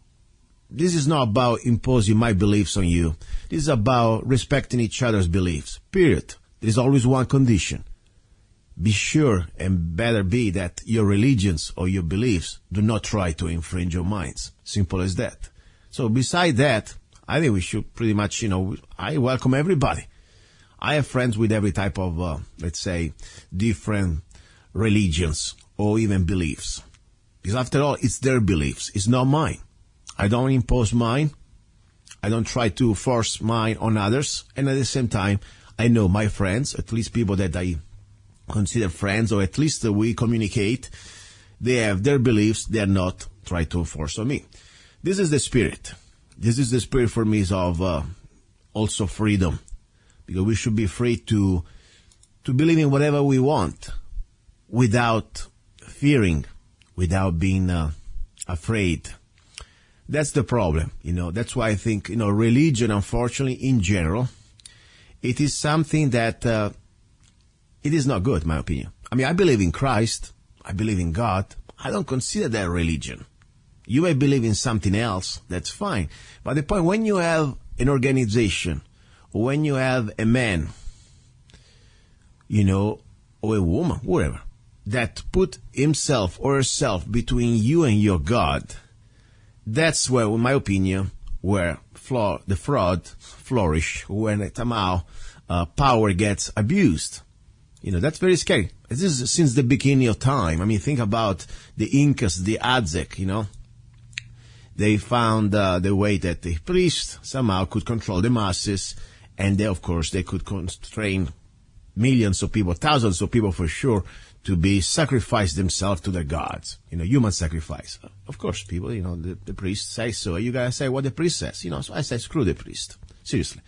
This is not about imposing my beliefs on you. This is about respecting each other's beliefs, period. There is always one condition. Be sure and better be that your religions or your beliefs do not try to infringe your minds. Simple as that. So beside that, I think we should pretty much, I welcome everybody. I have friends with every type of, let's say, different religions or even beliefs. Because after all, it's their beliefs. It's not mine. I don't impose mine. I don't try to force mine on others. And at the same time, I know my friends, at least people that I consider friends, or at least we communicate, they have their beliefs. They are not trying to enforce on me. This is the spirit. This is the spirit for me of also freedom. Because we should be free to believe in whatever we want without fearing, without being afraid. That's the problem, That's why I think, religion, unfortunately, in general, it is something that it is not good, in my opinion. I mean, I believe in Christ. I believe in God. I don't consider that religion. You may believe in something else. That's fine. But the point, when you have an organization, when you have a man, or a woman, whatever, that put himself or herself between you and your God, that's where, in my opinion, where the fraud flourish, when somehow power gets abused. That's very scary. This is since the beginning of time. I mean, think about the Incas, the Aztec, They found the way that the priests somehow could control the masses, and they, of course, they could constrain millions of people, thousands of people for sure, to be sacrifice themselves to their gods. Human sacrifice. Of course, people, the priest says so. You gotta say what the priest says. So I say screw the priest. Seriously.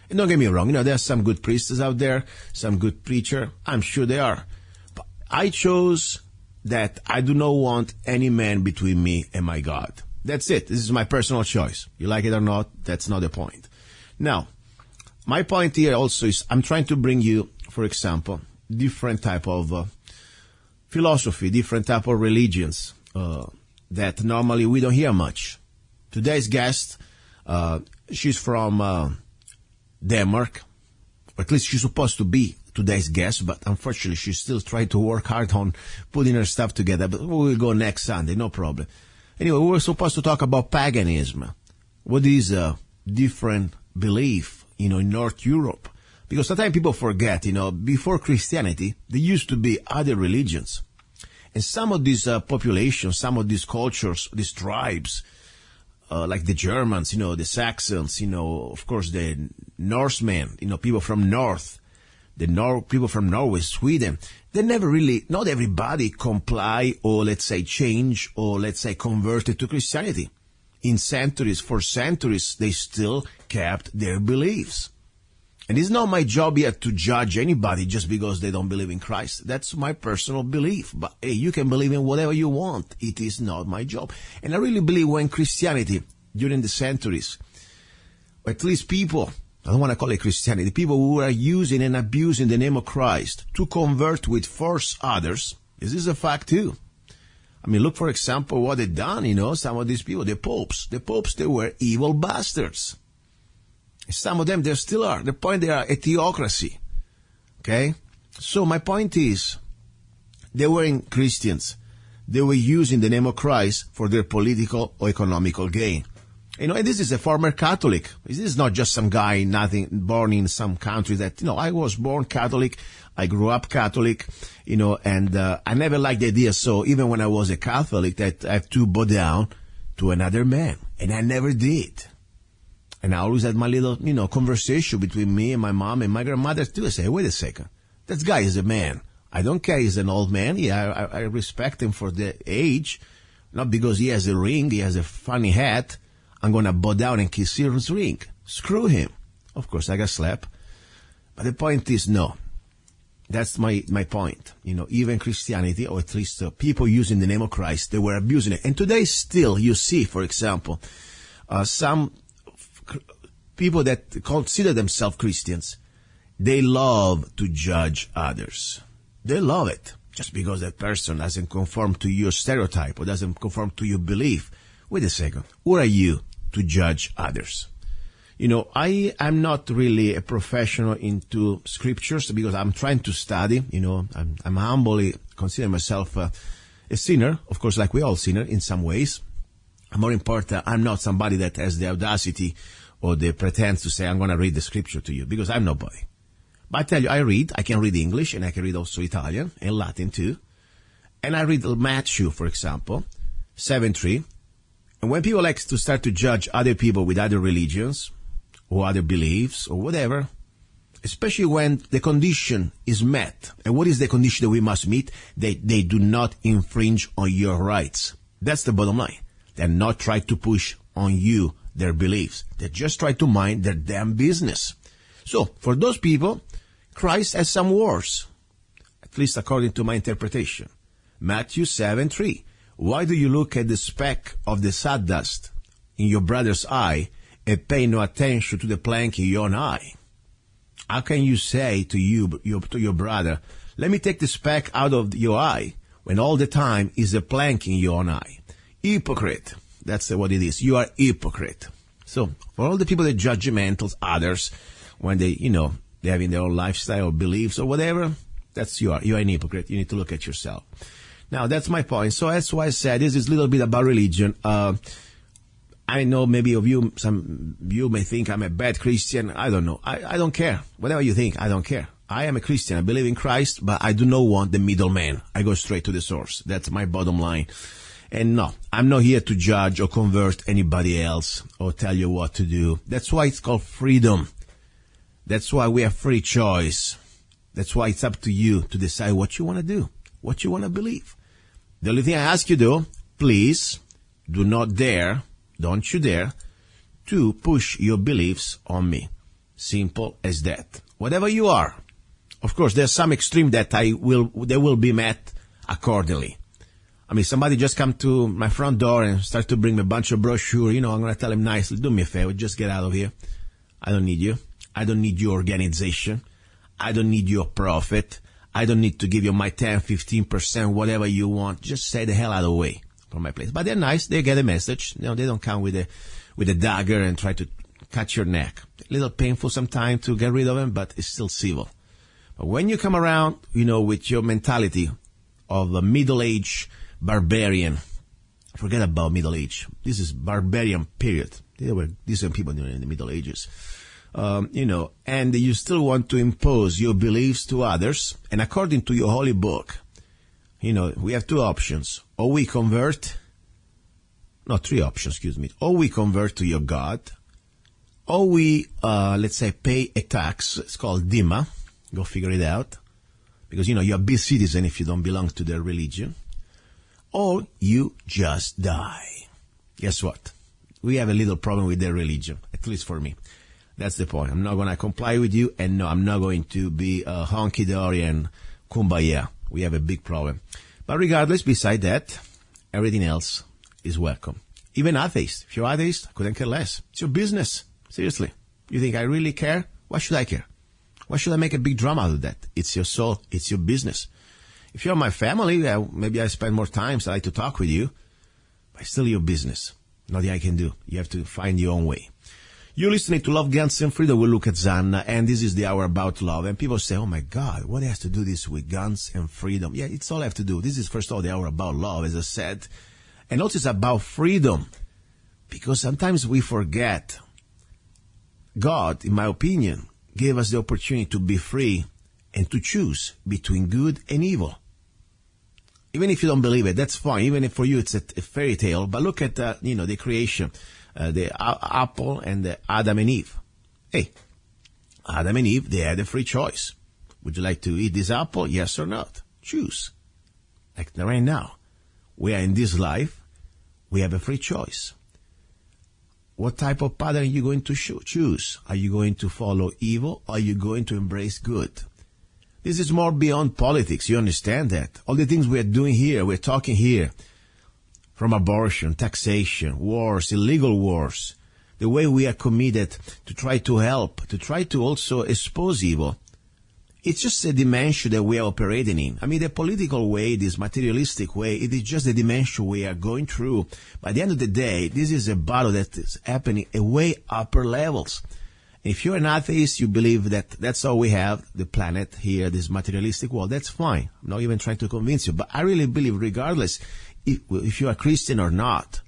And don't get me wrong, there are some good priests out there, some good preacher. I'm sure they are. But I chose that I do not want any man between me and my God. That's it. This is my personal choice. You like it or not, that's not the point. Now, my point here also is I'm trying to bring you, for example, different type of philosophy, different type of religions that normally we don't hear much. Today's guest, she's from Denmark, or at least she's supposed to be today's guest, but unfortunately she's still trying to work hard on putting her stuff together, but we will go next Sunday, no problem. Anyway, we were supposed to talk about paganism. What is a different belief, in North Europe? Because sometimes people forget, before Christianity, there used to be other religions. And some of these populations, some of these cultures, these tribes, like the Germans, the Saxons, of course the Norsemen, people from North, people from Norway, Sweden, they never really, not everybody comply or let's say change or let's say converted to Christianity. For centuries, they still kept their beliefs. And it's not my job yet to judge anybody just because they don't believe in Christ. That's my personal belief. But hey, you can believe in whatever you want. It is not my job. And I really believe when Christianity, during the centuries, or at least people, I don't want to call it Christianity, people who are using and abusing the name of Christ to convert with force others, this is a fact too. I mean, look, for example, what they've done, some of these people, the popes, they were evil bastards. Some of them, they still are. The point, they are a theocracy. Okay? So my point is, they weren't Christians. They were using the name of Christ for their political or economical gain. And this is a former Catholic. This is not just some guy, born in some country that, I was born Catholic. I grew up Catholic, and I never liked the idea. So even when I was a Catholic, that I have to bow down to another man. And I never did. And I always had my little, conversation between me and my mom and my grandmother too. I say, wait a second. That guy is a man. I don't care. He's an old man. Yeah, I respect him for the age. Not because he has a ring, he has a funny hat. I'm going to bow down and kiss his ring. Screw him. Of course, I got slapped. But the point is, no. That's my point. Even Christianity, or at least people using the name of Christ, they were abusing it. And today still, you see, for example, some people that consider themselves Christians, they love to judge others. They love it. Just because that person doesn't conform to your stereotype or doesn't conform to your belief. Wait a second. Who are you to judge others? I am not really a professional into scriptures because I'm trying to study. I'm humbly consider myself a sinner, of course, like we all sinner in some ways. More important, I'm not somebody that has the audacity or the pretense to say, I'm going to read the scripture to you, because I'm nobody. But I tell you, I can read English, and I can read also Italian and Latin too. And I read Matthew, for example, 7:3. And when people like to start to judge other people with other religions or other beliefs or whatever, especially when the condition is met. And what is the condition that we must meet? They do not infringe on your rights. That's the bottom line. They're not trying to push on you their beliefs. They just try to mind their damn business. So, for those people, Christ has some words, at least according to my interpretation. Matthew 7:3. Why do you look at the speck of the sawdust in your brother's eye and pay no attention to the plank in your own eye? How can you say to your brother, let me take the speck out of your eye, when all the time is a plank in your own eye? Hypocrite. That's what it is. You are hypocrite. So, for all the people that judgmental others, when they having their own lifestyle or beliefs or whatever, you are an hypocrite. You need to look at yourself. Now, that's my point. So that's why I said this is a little bit about religion. I know maybe some of you may think I'm a bad Christian. I don't know. I don't care. Whatever you think, I don't care. I am a Christian. I believe in Christ, but I do not want the middleman. I go straight to the source. That's my bottom line. And no, I'm not here to judge or convert anybody else or tell you what to do. That's why it's called freedom. That's why we have free choice. That's why it's up to you to decide what you want to do, what you want to believe. The only thing I ask you, though, please don't you dare to push your beliefs on me. Simple as that. Whatever you are. Of course, there's some extreme that they will be met accordingly. I mean, somebody just come to my front door and start to bring me a bunch of brochures. I'm going to tell him nicely, do me a favor, just get out of here. I don't need you. I don't need your organization. I don't need your profit. I don't need to give you my 10, 15%, whatever you want. Just stay the hell out of the way from my place. But they're nice. They get a message. They don't come with a dagger and try to cut your neck. A little painful sometimes to get rid of them, but it's still civil. But when you come around, with your mentality of a middle-aged barbarian, forget about middle age. This is barbarian period. There were decent people in the Middle Ages. and you still want to impose your beliefs to others, and according to your holy book, we have two options. Or we convert, three options, or we convert to your God, or we, let's say, pay a tax. It's called Dima. Go figure it out. Because, you're a big citizen if you don't belong to their religion. Or you just die. Guess what? We have a little problem with their religion, at least for me. That's the point. I'm not going to comply with you, and no, I'm not going to be honky-dory and kumbaya. We have a big problem. But regardless, beside that, everything else is welcome. Even atheists. If you're atheist, I couldn't care less. It's your business. Seriously. You think I really care? Why should I care? Why should I make a big drama out of that? It's your soul. It's your business. If you're my family, maybe I spend more time, so I like to talk with you. But it's still your business. Nothing I can do. You have to find your own way. You're listening to Love, Guns, and Freedom with luca-zanna, and this is the hour about love. And people say, oh my God, what has to do this with guns and freedom? Yeah, it's all I have to do. This is first of all the hour about love, as I said. And also it's about freedom. Because sometimes we forget. God, in my opinion, gave us the opportunity to be free and to choose between good and evil. Even if you don't believe it, that's fine. Even if for you it's a fairy tale. But look at, the creation. The apple and the Adam and Eve. Hey, Adam and Eve, they had a free choice. Would you like to eat this apple? Yes or not? Choose. Like right now, we are in this life. We have a free choice. What type of pattern are you going to choose? Are you going to follow evil, or are you going to embrace good? This is more beyond politics. You understand that? All the things we are doing here, we're talking here, from abortion, taxation, wars, illegal wars, the way we are committed to try to help, to try to also expose evil. It's just a dimension that we are operating in. I mean, the political way, this materialistic way, it is just the dimension we are going through. By the end of the day, this is a battle that is happening at way upper levels. If you're an atheist, you believe that that's all we have, the planet here, this materialistic world, that's fine. I'm not even trying to convince you. But I really believe, regardless if you are Christian or not,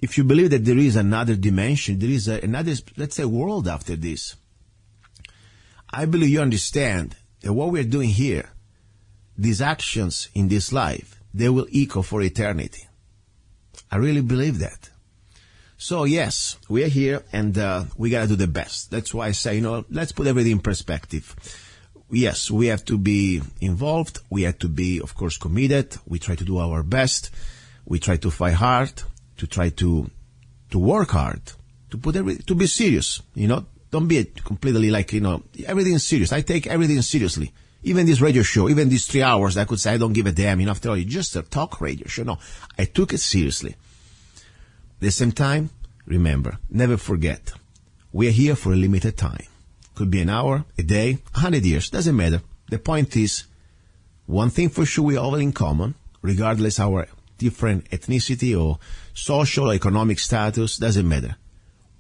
if you believe that there is another dimension, there is another, let's say, world after this, I believe you understand that what we're doing here, these actions in this life, they will echo for eternity. I really believe that. So yes, we are here, and we got to do the best. That's why I say, let's put everything in perspective. Yes, we have to be involved. We have to be, of course, committed. We try to do our best. We try to fight hard, to try to work hard, to be serious, Don't be completely everything is serious. I take everything seriously. Even this radio show, even these 3 hours, I could say I don't give a damn. After all, it's just a talk radio show. No, I took it seriously. At the same time, remember, never forget, we are here for a limited time. Could be an hour, a day, 100 years, doesn't matter. The point is, one thing for sure we all in common, regardless our different ethnicity or social or economic status, doesn't matter.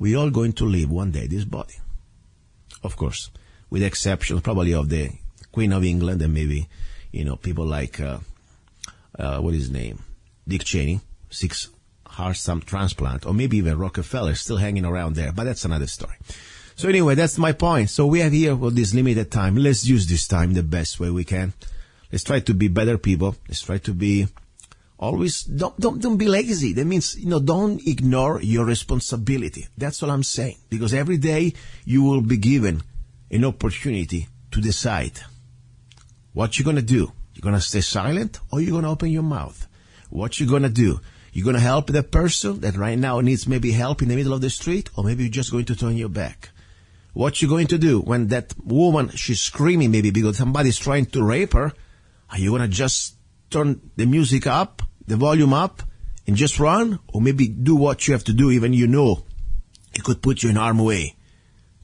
We're all going to leave one day this body. Of course, with the exception probably of the Queen of England and maybe, people like, what is his name? Dick Cheney, 6 heart transplant, or maybe even Rockefeller still hanging around there, but that's another story. So anyway, that's my point. So we are here for this limited time. Let's use this time the best way we can. Let's try to be better people. Let's try to be always, don't be lazy. That means, don't ignore your responsibility. That's all I'm saying. Because every day you will be given an opportunity to decide what you're going to do. You're going to stay silent, or you're going to open your mouth. What you're going to do. You're going to help the person that right now needs maybe help in the middle of the street, or maybe you're just going to turn your back. What you're going to do when that woman, she's screaming maybe because somebody's trying to rape her, are you going to just turn the music up, the volume up, and just run? Or maybe do what you have to do even it could put you in harm's way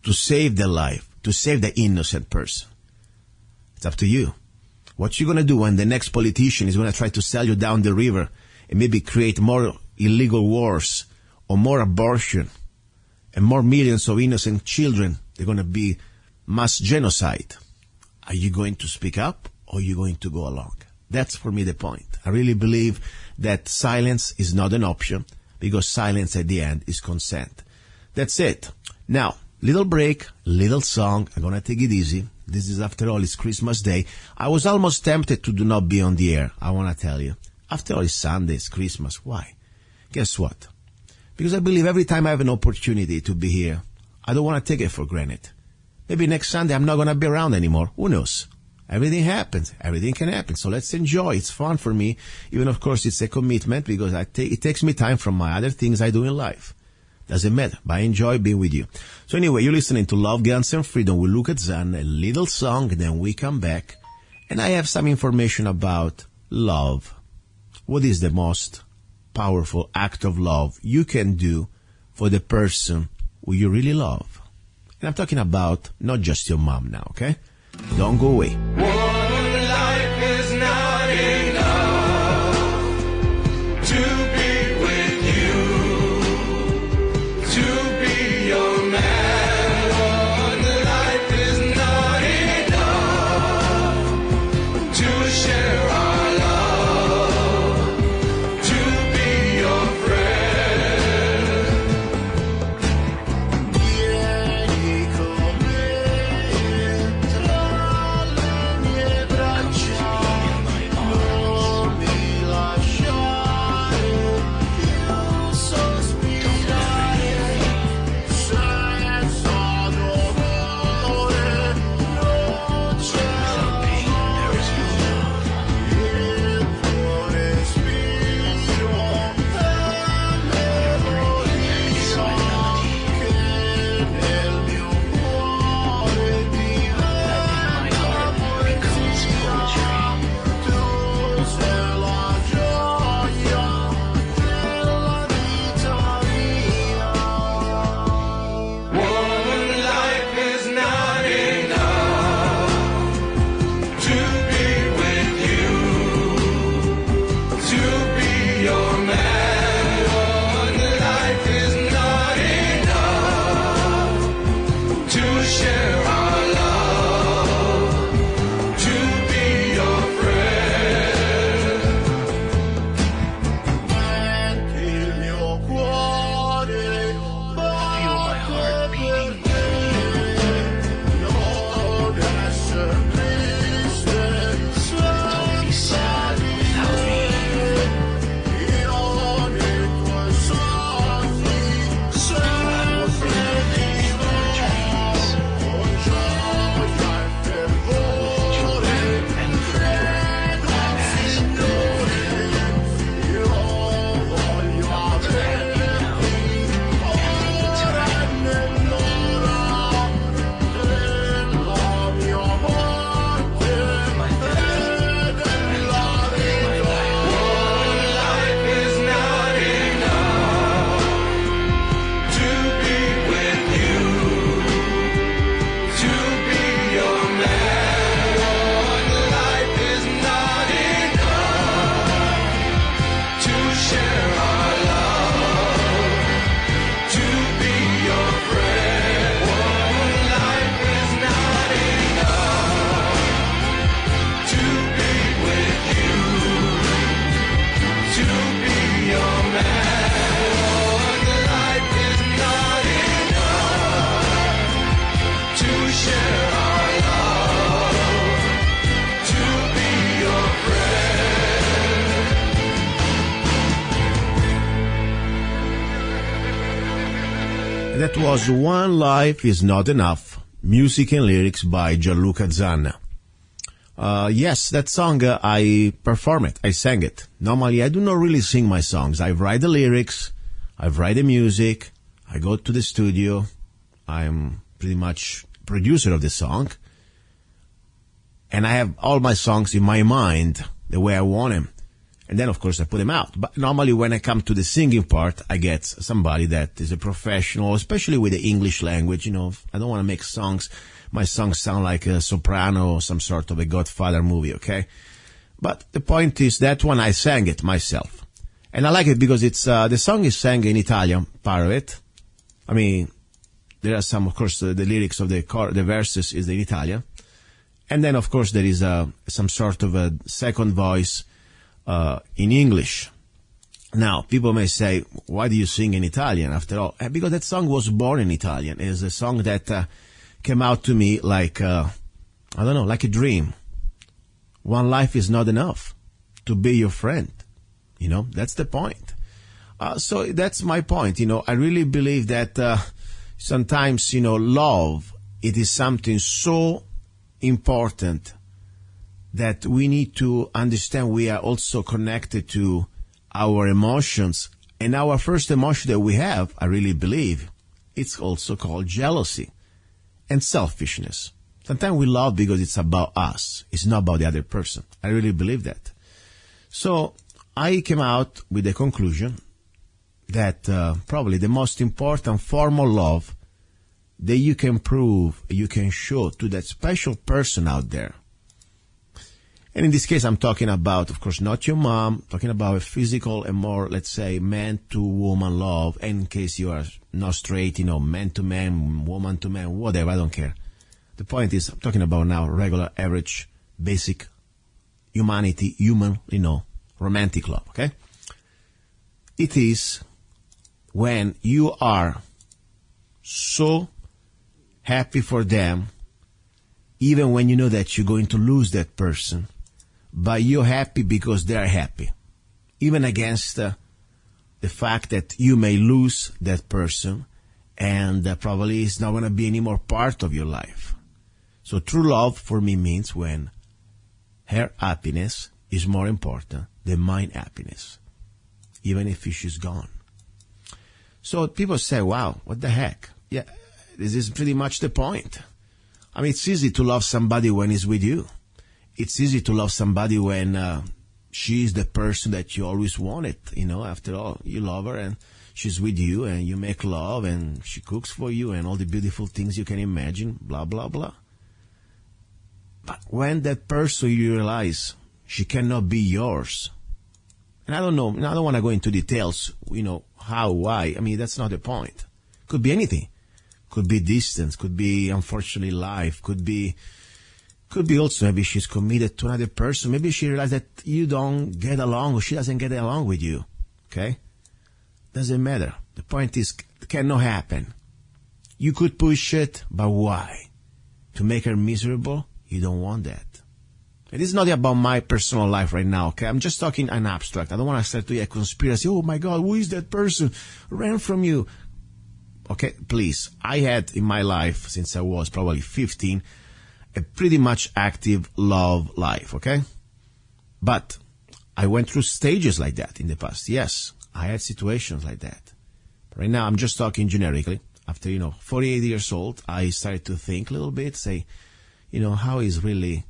to save their life, to save the innocent person. It's up to you. What you're going to do when the next politician is going to try to sell you down the river and maybe create more illegal wars or more abortion and more millions of innocent children, they're going to be mass genocide. Are you going to speak up, or are you going to go along? That's for me the point. I really believe that silence is not an option, because silence at the end is consent. That's it. Now, Little break, little song. I'm gonna take it easy. This is, after all, it's Christmas Day. I was almost tempted to do not be on the air. I wanna tell you. After all, it's Sunday, it's Christmas. Why? Guess what? Because I believe every time I have an opportunity to be here, I don't want to take it for granted. Maybe next Sunday I'm not going to be around anymore. Who knows? Everything happens. Everything can happen. So let's enjoy. It's fun for me. Even, of course, it's a commitment because it takes me time from my other things I do in life. Doesn't matter, but I enjoy being with you. So anyway, you're listening to Love, Guns, and Freedom with luca-zanna, a little song, then we come back. And I have some information about love. What is the most powerful act of love you can do for the person who you really love? And I'm talking about not just your mom now, okay? Don't go away. One life is not enough to be with you, to be your man. One life is not enough to share our love, to be your friend. Vieni con me tra le mie braccia, non mi lasciare più sospirare, senza dolore non c'è il tuo respiro è melodia che nel mio cuore diventa poesia. Tu sei la gioia della vita mia. One life is not enough to be with you, to be your man. One life is not enough to share our love, to be your friend. Metti il mio cuore, feel my heart beating per te, non essere triste senza di me. Io nei tuoi sogni sempre vivrò, con gioia e fervore, credo Signore, io voglio averti ora nell'ora della mia morte e della vita. One life is not enough to be with you, to be your man. One life is not enough to share our love, to be your friend. One life is not enough to be with you, to be your man. One life is not enough to share our love, to be your friend. That was One Life Is Not Enough, music and lyrics by Gianluca Zanna. Yes, that song, I perform it, I sang it. Normally, I do not really sing my songs. I write the lyrics, I write the music, I go to the studio, I'm pretty much producer of the song, and I have all my songs in my mind, the way I want them. And then, of course, I put them out. But normally when I come to the singing part, I get somebody that is a professional, especially with the English language. You know, I don't want to make my songs sound like a soprano or some sort of a Godfather movie, okay? But the point is that one I sang it myself. And I like it because it's, the song is sang in Italian, part of it. I mean, there are some, of course, the lyrics of the verses is in Italian. And then, of course, there is some sort of a second voice in English. Now, people may say, why do you sing in Italian after all? Because that song was born in Italian. It's a song that came out to me like, I don't know, like a dream. One life is not enough to be your friend. That's the point. So that's my point. I really believe that sometimes, love, it is something so important that we need to understand we are also connected to our emotions. And our first emotion that we have, I really believe, it's also called jealousy and selfishness. Sometimes we love because it's about us. It's not about the other person. I really believe that. So I came out with the conclusion that probably the most important form of love that you can prove, you can show to that special person out there. And in this case, I'm talking about, of course, not your mom, talking about a physical and more, let's say, man-to-woman love. And in case you are not straight, man-to-man, woman-to-man, whatever, I don't care. The point is, I'm talking about now regular, average, basic humanity, human, romantic love, okay? It is when you are so happy for them, even when you know that you're going to lose that person, but you're happy because they're happy, even against the fact that you may lose that person and probably it's not going to be any more part of your life. So true love for me means when her happiness is more important than mine happiness, even if she's gone. So people say, wow, what the heck? Yeah, this is pretty much the point. I mean, it's easy to love somebody when he's with you. It's easy to love somebody when she's the person that you always wanted. After all, you love her and she's with you and you make love and she cooks for you and all the beautiful things you can imagine, blah, blah, blah. But when that person you realize she cannot be yours, and I don't know, I don't want to go into details, how, why. I mean, that's not the point. Could be anything. Could be distance, could be, unfortunately, life, could be also maybe she's committed to another person. Maybe she realized that you don't get along or she doesn't get along with you. Okay? Doesn't matter. The point is, it cannot happen. You could push it, but why? To make her miserable? You don't want that. It is not about my personal life right now, okay? I'm just talking in abstract. I don't want to start to a conspiracy. Oh my God, who is that person? Ran from you. Okay, please. I had in my life, since I was probably 15, a pretty much active love life, okay? But I went through stages like that in the past. Yes, I had situations like that. Right now, I'm just talking generically. After, 48 years old, I started to think a little bit, say, how is really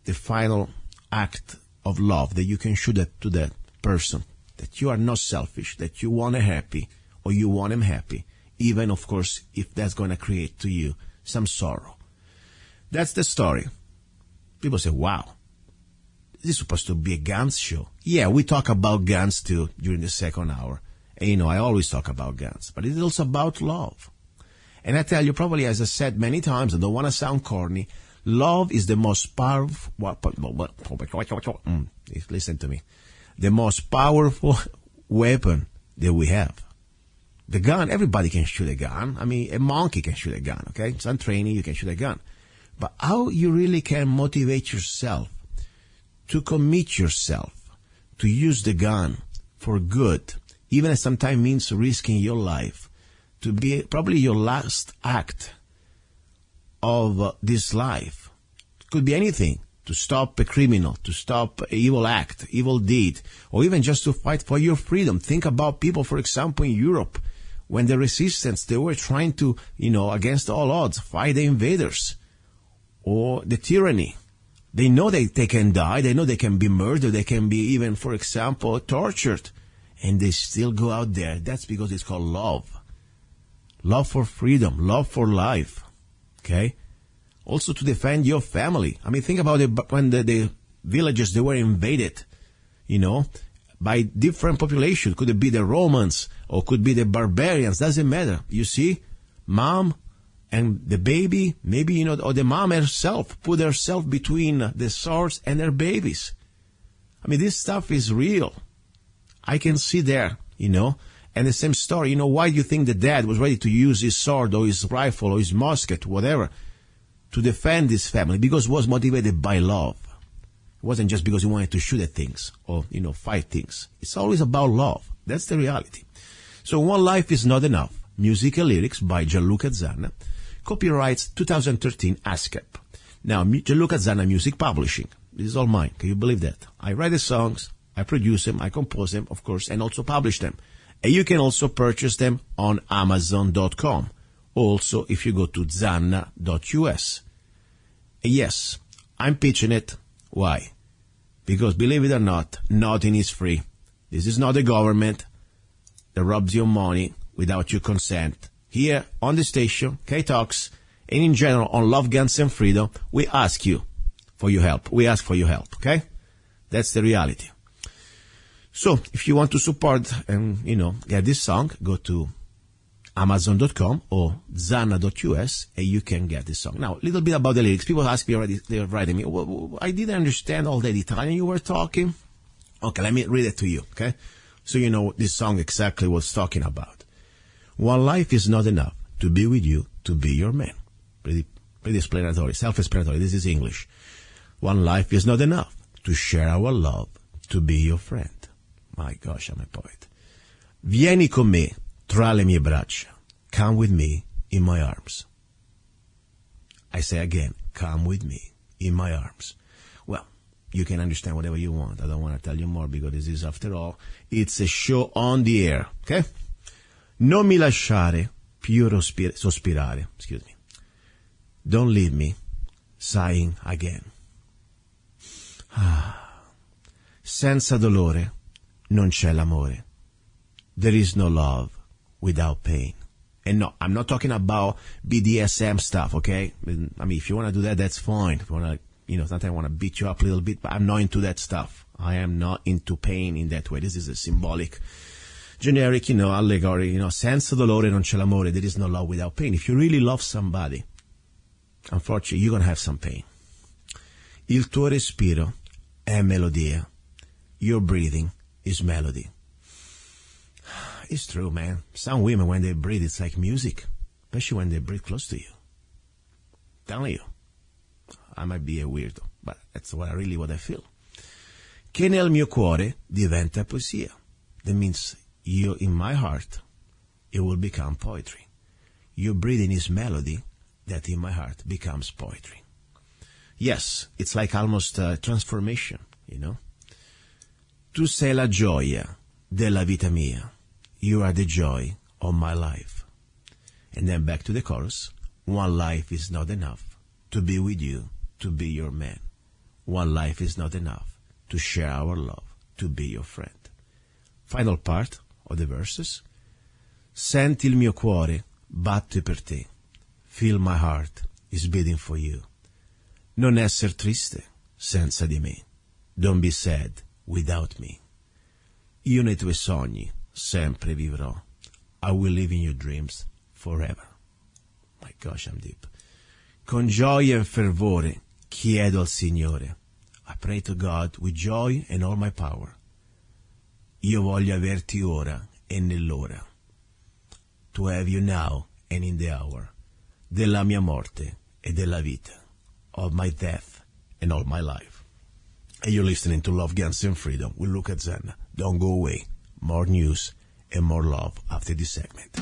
the final act of love that you can show that to that person, that you are not selfish, that you want her happy or you want him happy, even, of course, if that's going to create to you some sorrow. That's the story. People say, wow, this is supposed to be a guns show. Yeah, we talk about guns too during the second hour. And, I always talk about guns, but it's also about love. And I tell you, probably as I said many times, I don't want to sound corny, love is the most powerful, listen to me, the most powerful weapon that we have. The gun, everybody can shoot a gun. I mean, a monkey can shoot a gun, okay? Some training, you can shoot a gun. But how you really can motivate yourself to commit yourself to use the gun for good, even if sometimes means risking your life, to be probably your last act of this life. It could be anything. To stop a criminal, to stop an evil act, evil deed, or even just to fight for your freedom. Think about people, for example, in Europe, when the resistance, they were trying to, against all odds, fight the invaders or the tyranny. They know they can die. They know they can be murdered. They can be even, for example, tortured. And they still go out there. That's because it's called love. Love for freedom. Love for life. Okay? Also to defend your family. I mean, think about it when the villages, they were invaded, by different populations. Could it be the Romans or could be the barbarians? Doesn't matter. You see, mom and the baby, maybe, or the mom herself put herself between the swords and her babies. I mean, this stuff is real. I can see there, and the same story, why do you think the dad was ready to use his sword or his rifle or his musket, whatever, to defend his family? Because he was motivated by love. It wasn't just because he wanted to shoot at things or, fight things. It's always about love. That's the reality. So One Life is Not Enough, music and lyrics by luca-zanna, copyrights 2013 ASCAP. Now, luca-zanna Music Publishing. This is all mine. Can you believe that? I write the songs, I produce them, I compose them, of course, and also publish them. And you can also purchase them on Amazon.com. Also, if you go to zanna.us. Yes, I'm pitching it. Why? Because believe it or not, nothing is free. This is not the government that robs your money without your consent. Here on the station, KTOX, and in general on Love, Guns and Freedom, we ask you for your help. We ask for your help, okay? That's the reality. So, if you want to support and, get this song, go to Amazon.com or zanna.us and you can get this song. Now, a little bit about the lyrics. People ask me already, they're writing me, I didn't understand all that Italian you were talking. Okay, let me read it to you, okay? So you know this song exactly what's talking about. One life is not enough to be with you, to be your man. Pretty explanatory, self-explanatory. This is English. One life is not enough to share our love, to be your friend. My gosh, I'm a poet. Vieni con me tra le mie braccia. Come with me in my arms. I say again, come with me in my arms. Well, you can understand whatever you want. I don't want to tell you more because this is, after all, it's a show on the air, okay? Non mi lasciare più sospirare. Excuse me. Don't leave me sighing again. Senza dolore non c'è l'amore. There is no love without pain. And no, I'm not talking about BDSM stuff, okay? I mean, if you want to do that, that's fine. If you want to, sometimes I want to beat you up a little bit, but I'm not into that stuff. I am not into pain in that way. This is a symbolic, generic, allegory, senza dolore non c'è l'amore. There is no love without pain. If you really love somebody, unfortunately, you're going to have some pain. Il tuo respiro è melodia. Your breathing is melody. It's true, man. Some women, when they breathe, it's like music, especially when they breathe close to you. I'm telling you. I might be a weirdo, but that's what I feel. Che nel mio cuore diventa poesia. That means you, in my heart, it will become poetry. Your breathing is melody that in my heart becomes poetry. Yes, it's like almost a transformation, Tu sei la gioia della vita mia. You are the joy of my life. And then back to the chorus. One life is not enough to be with you, to be your man. One life is not enough to share our love, to be your friend. Final part of the verses. Senti il mio cuore batte per te. Feel my heart is beating for you. Non esser triste senza di me. Don't be sad without me. Io nei tuoi sogni sempre vivrò. I will live in your dreams forever. My gosh, I'm deep. Con gioia e fervore chiedo al Signore. I pray to God with joy and all my power. Io voglio averti ora e nell'ora. To have you now and in the hour. Della mia morte e della vita. Of my death and all my life. And you're listening to Love, Guns and Freedom with luca-zanna. Don't go away. More news and more love after this segment.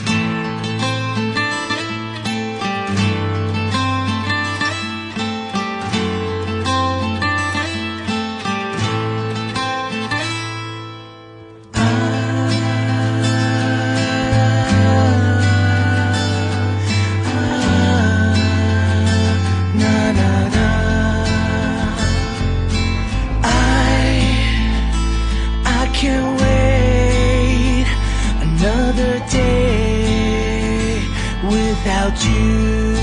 Without you,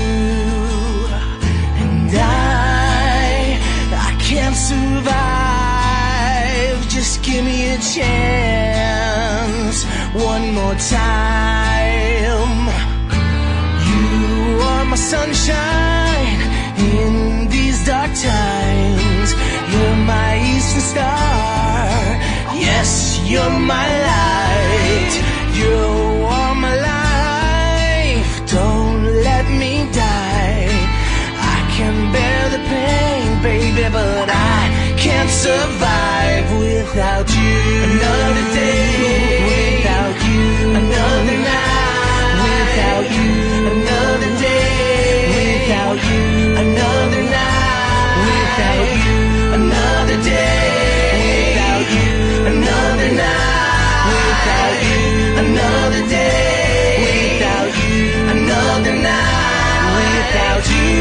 and I can't survive. Just give me a chance one more time. You are my sunshine in these dark times. You're my eastern star. Yes, you're my light. You are my life. Don't let me die. I can bear the pain, baby, but I can't survive without you. Another day without you. Another night without you. Another day without you. Another night without you. Another day without you. Another night without you. Another day without you. Another night without you.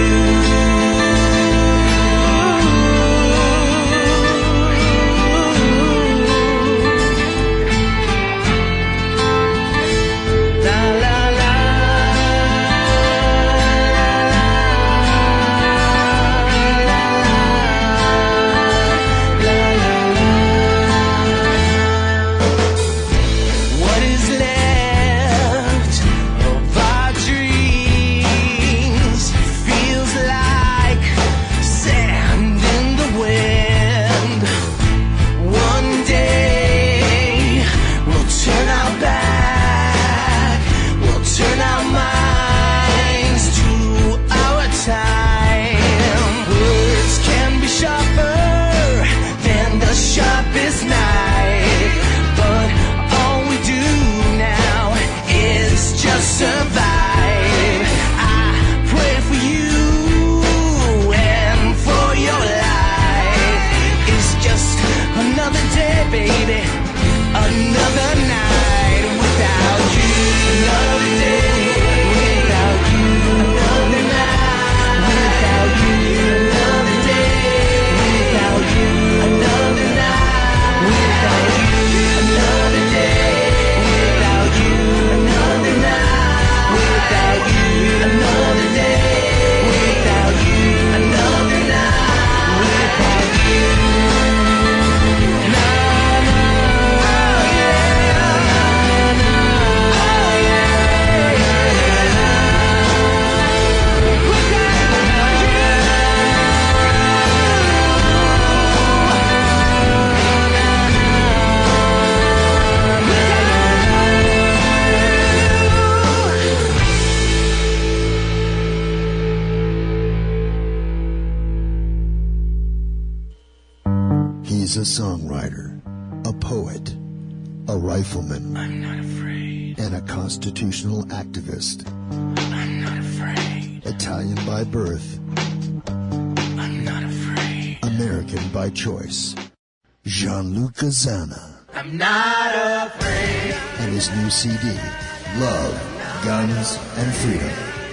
Survive. I pray for you and for your life. It's just another day, baby, another night without you. Another day without you. Another night without you. Another day without you. Another night without you. Another day without you. Another night without you, another day without you, another night without you. Na na, oh yeah, na na, oh yeah, without you. He's a songwriter, a poet, a rifleman, I'm not afraid. and a constitutional activist. I'm not afraid. Italian by birth, I'm not afraid. American by choice. Luca-Zanna I'm not afraid. and his new CD, Love, Guns, and Freedom.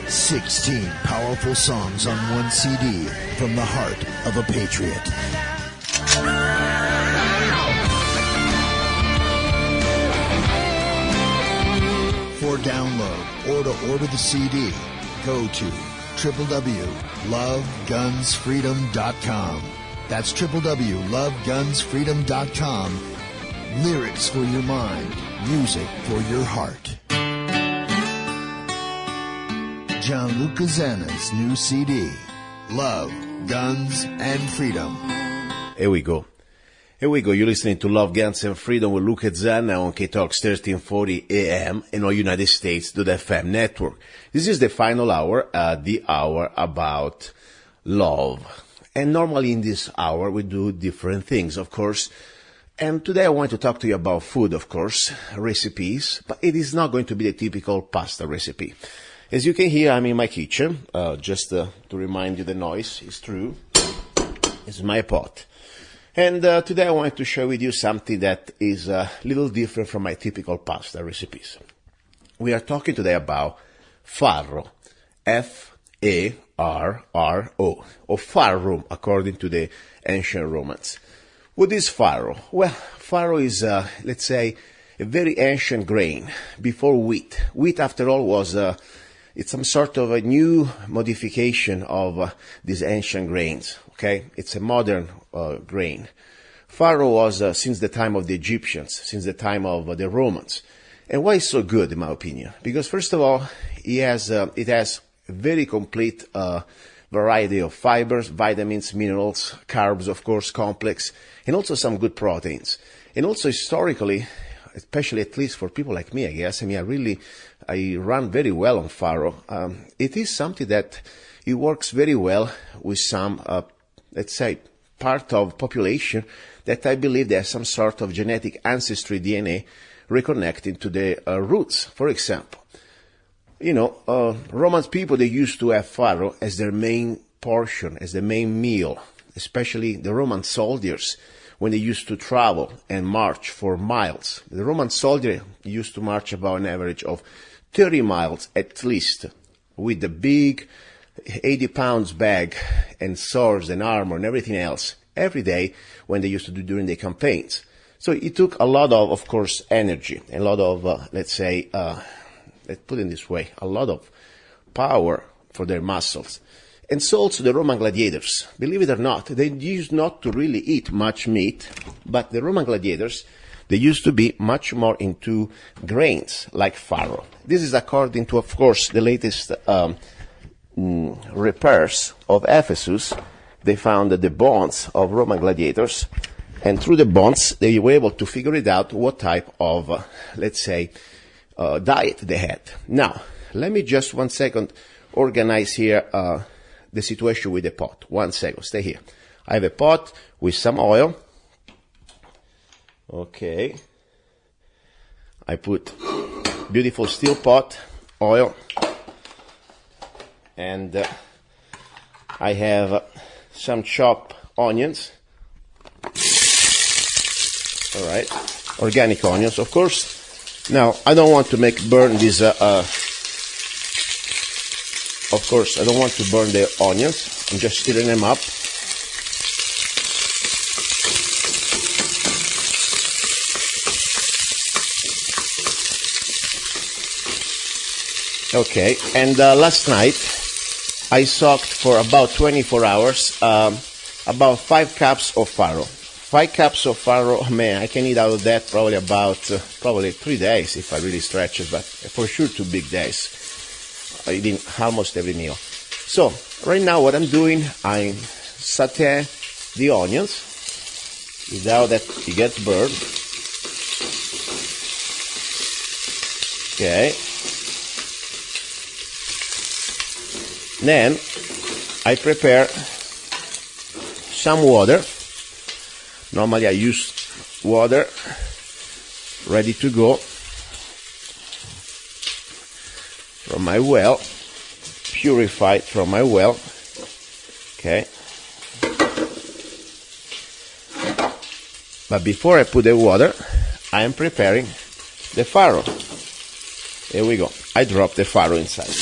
16 powerful songs on one CD from the heart of a patriot. For download or to order the CD, go to www.lovegunsfreedom.com. That's www.lovegunsfreedom.com. Lyrics for your mind, music for your heart. Luca-Zanna's new CD, Love, Guns, and Freedom. Here we go. Here we go. You're listening to Love, Guns, and Freedom with luca-zanna on KTOX 1340 AM in all United States to the FM network. This is the final hour, the hour about love. And normally in this hour we do different things, of course. And today I want to talk to you about food, of course, recipes, but it is not going to be the typical pasta recipe. As you can hear, I'm in my kitchen, just to remind you the noise is true. It's my pot. And today I wanted to share with you something that is a little different from my typical pasta recipes. We are talking today about farro, F-A-R-R-O, or farro, according to the ancient Romans. What is farro? Well, farro is, let's say, a very ancient grain before wheat. Wheat, after all, was it's some sort of a new modification of these ancient grains. Okay, it's a modern grain. Farro was since the time of the Egyptians, since the time of the Romans. And why it's so good, in my opinion? Because first of all, it has a very complete variety of fibers, vitamins, minerals, carbs, of course, complex, and also some good proteins. And also historically, especially at least for people like me, I guess, I mean, I run very well on farro. It is something that it works very well with some, let's say, part of population that I believe there's some sort of genetic ancestry DNA reconnecting to the roots. For example, Roman people, they used to have farro as their main portion, as the main meal, especially the Roman soldiers when they used to travel and march for miles. The Roman soldier used to march about an average of 30 miles at least with the big 80 pounds bag and swords and armor and everything else every day when they used to do during the campaigns. So it took a lot of course, energy, a lot of, let's put it this way, a lot of power for their muscles. And so also the Roman gladiators, believe it or not, they used not to really eat much meat, but the Roman gladiators, they used to be much more into grains, like farro. This is according to, of course, the latest repairs of Ephesus. They found the bones of Roman gladiators, and through the bones, they were able to figure it out what type of, diet they had. Now, let me just 1 second organize here the situation with the pot. 1 second, stay here. I have a pot with some oil. Okay. I put beautiful steel pot, oil, and I have some chopped onions. All right, organic onions, of course. Now, I don't want to burn this, of course, I don't want to burn the onions. I'm just stirring them up. Okay, and last night I soaked for about 24 hours about 5 cups of farro. 5 cups of farro, man, I can eat out of that probably about 3 days if I really stretch it, but for sure 2 big days. I eat almost every meal. So right now what I'm doing, I saute the onions without that it gets burned. Okay. Then I prepare some water. Normally I use water ready to go from my well, purified from my well. Okay. But before I put the water, I am preparing the farro. Here we go. I drop the farro inside.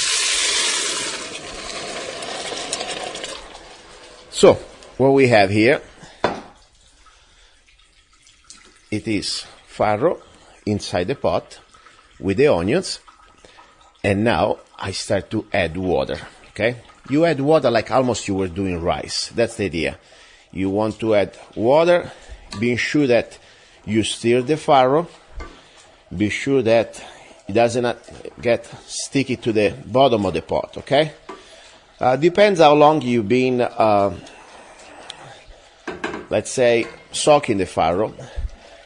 So, what we have here, it is farro inside the pot with the onions, and now I start to add water, okay? You add water like almost you were doing rice. That's the idea. You want to add water, being sure that you stir the farro, be sure that it doesn't get sticky to the bottom of the pot, okay? Depends how long you've been, let's say, soaking the farro.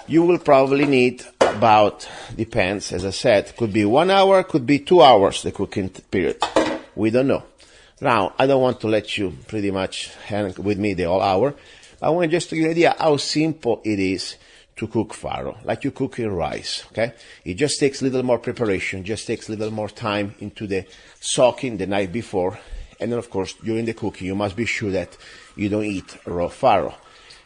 You will probably need about, depends, as I said, could be 1 hour, could be 2 hours, the cooking period. We don't know. Now, I don't want to let you pretty much hang with me the whole hour. I want just to give you an idea how simple it is to cook farro, like you cook in rice, okay? It just takes a little more preparation, just takes a little more time into the soaking the night before. And then, of course, during the cooking, you must be sure that you don't eat raw farro.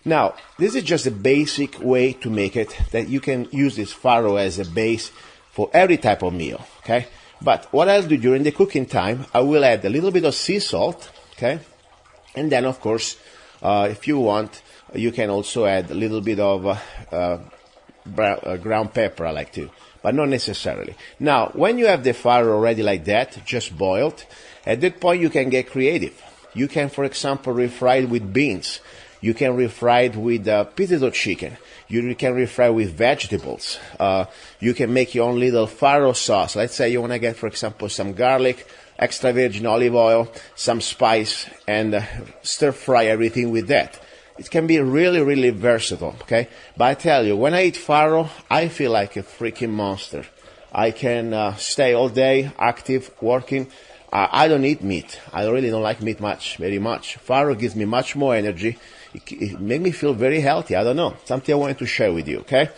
Now, this is just a basic way to make it, that you can use this farro as a base for every type of meal, okay? But what I'll do during the cooking time, I will add a little bit of sea salt, okay? And then, of course, if you want, you can also add a little bit of ground pepper, I like to, but not necessarily. Now, when you have the farro already like that, just boiled, at that point you can get creative. You can, for example, refry it with beans. You can refry it with pieces of chicken. You can refry with vegetables. You can make your own little farro sauce. Let's say you want to get, for example, some garlic, extra virgin olive oil, some spice, and stir fry everything with that. it can be really, really versatile, okay? But I tell you, when I eat farro, I feel like a freaking monster. I can stay all day, active, working. I don't eat meat. I really don't like meat very much. Farro gives me much more energy. It makes me feel very healthy. I don't know. Something I wanted to share with you, okay?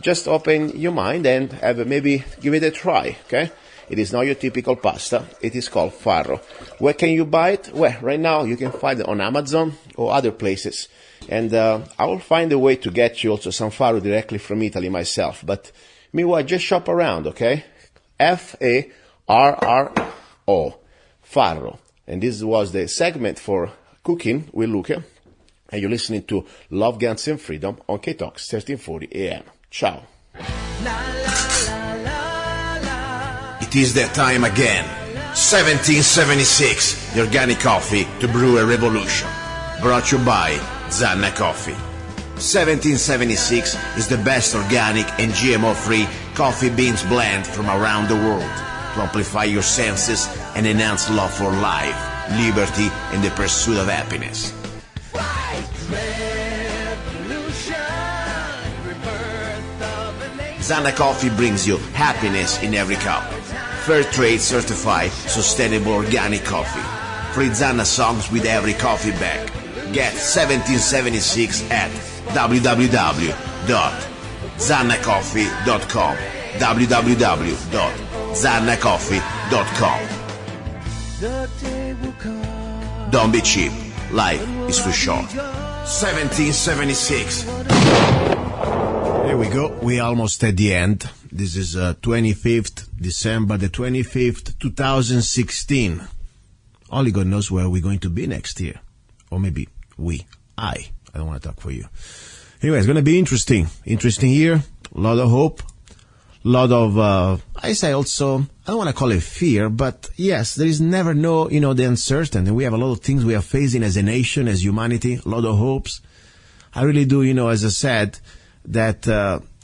Just open your mind and maybe give it a try, okay? It is not your typical pasta. It is called farro. Where can you buy it? Well, right now you can find it on Amazon or other places. And I will find a way to get you also some farro directly from Italy myself. But meanwhile, just shop around, okay? Farro. Farro. And this was the segment for Cooking with Luca. And you're listening to Love, Guns and Freedom on KTOX 1340 AM. Ciao. It is that time again. 1776, the organic coffee to brew a revolution. Brought to you by Zanna Coffee. 1776 is the best organic and GMO-free coffee beans blend from around the world to amplify your senses and enhance love for life, liberty, and the pursuit of happiness. Zanna Coffee brings you happiness in every cup. Fair trade certified, sustainable organic coffee. Free Zanna songs with every coffee bag. Get 1776 at www.zannacoffee.com. www.zannacoffee.com. Don't be cheap. Life is for short. 1776. Here we go. We're almost at the end. This is 25th, December the 25th, 2016. Only God knows where we're going to be next year. Or maybe I don't want to talk for you. Anyway, it's going to be interesting. Interesting year. A lot of hope. A lot of, I say also, I don't want to call it fear, but yes, there is never the uncertainty. We have a lot of things we are facing as a nation, as humanity, a lot of hopes. I really do, as I said, that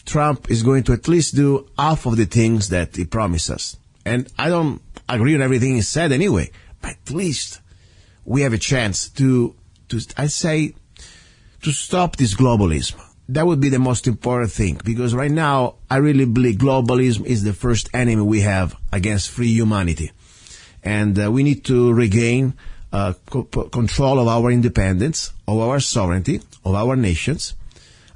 Trump is going to at least do half of the things that he promised us. And I don't agree on everything he said anyway, but at least we have a chance to stop this globalism. That would be the most important thing, because right now I really believe globalism is the first enemy we have against free humanity. And we need to regain control of our independence, of our sovereignty, of our nations.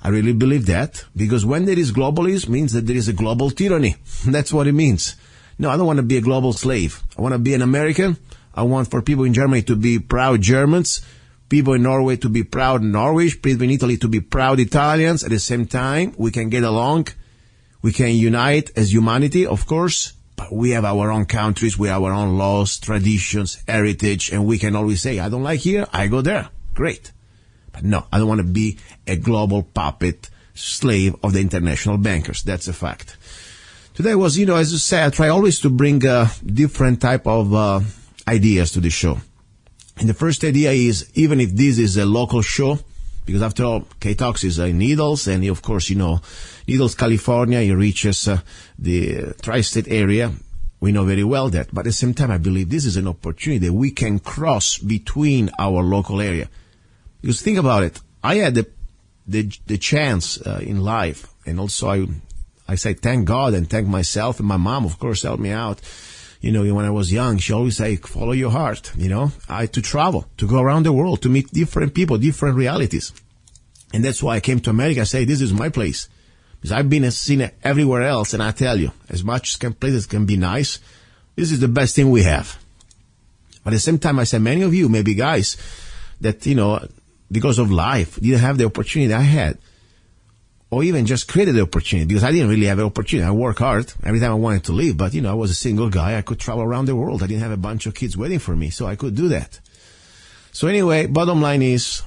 I really believe that, because when there is globalism, it means that there is a global tyranny. That's what it means. No, I don't want to be a global slave. I want to be an American. I want for people in Germany to be proud Germans, people in Norway to be proud Norwegian, people in Italy to be proud Italians. At the same time, we can get along. We can unite as humanity, of course, but we have our own countries, we have our own laws, traditions, heritage, and we can always say, I don't like here, I go there. Great. But no, I don't want to be a global puppet slave of the international bankers. That's a fact. Today was, as you say, I try always to bring different type of ideas to the show. And the first idea is, even if this is a local show, because after all, KTOX is in Needles, and of course, Needles, California, it reaches the tri-state area. We know very well that. But at the same time, I believe this is an opportunity that we can cross between our local area. Because think about it. I had the chance in life, and also I say thank God and thank myself, and my mom, of course, helped me out. When I was young, she always say, follow your heart, I had to travel, to go around the world, to meet different people, different realities. And that's why I came to America. I say, this is my place. Because I've seen it everywhere else, and I tell you, as much as places can be nice, this is the best thing we have. But at the same time, I say, many of you, maybe guys, that, because of life, didn't have the opportunity I had. Or even just created the opportunity, because I didn't really have an opportunity. I work hard every time I wanted to leave, but I was a single guy. I could travel around the world. I didn't have a bunch of kids waiting for me, so I could do that. So anyway, bottom line is,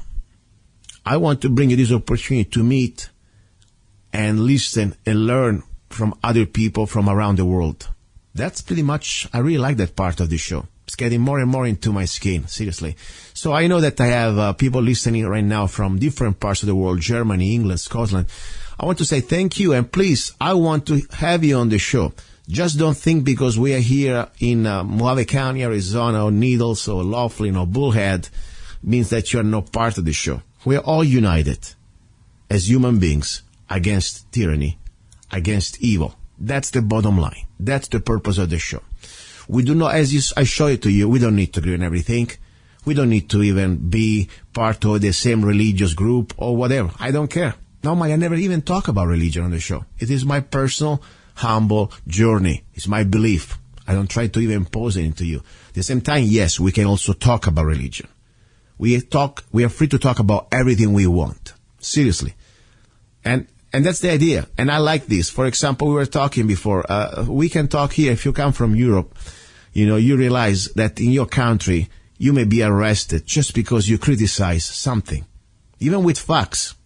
I want to bring you this opportunity to meet and listen and learn from other people from around the world. That's pretty much, I really like that part of the show. It's getting more and more into my skin, seriously. So I know that I have people listening right now from different parts of the world, Germany, England, Scotland. I want to say thank you, and please, I want to have you on the show. Just don't think because we are here in Mojave County, Arizona, or Needles, or Laughlin, or Bullhead, means that you're not part of the show. We are all united as human beings against tyranny, against evil. That's the bottom line. That's the purpose of the show. We do not, I show it to you, we don't need to agree on everything. We don't need to even be part of the same religious group or whatever. I don't care. Normally, I never even talk about religion on the show. It is my personal, humble journey. It's my belief. I don't try to even impose it into you. At the same time, yes, we can also talk about religion. We are free to talk about everything we want. Seriously. And that's the idea. And I like this. For example, we were talking before. We can talk here. If you come from Europe, you realize that in your country, you may be arrested just because you criticize something. Even with facts.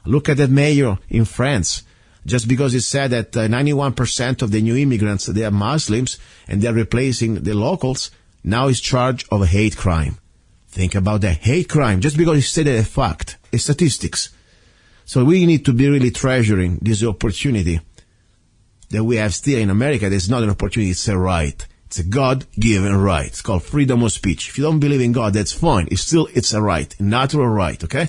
Look at that mayor in France. Just because it said that 91% of the new immigrants, they are Muslims and they're replacing the locals, now is charged of a hate crime. Think about that. Hate crime. Just because he said a fact. It's statistics. So we need to be really treasuring this opportunity that we have still in America. It's not an opportunity, it's a right. It's a God-given right. It's called freedom of speech. If you don't believe in God, that's fine. It's a right, a natural right, okay?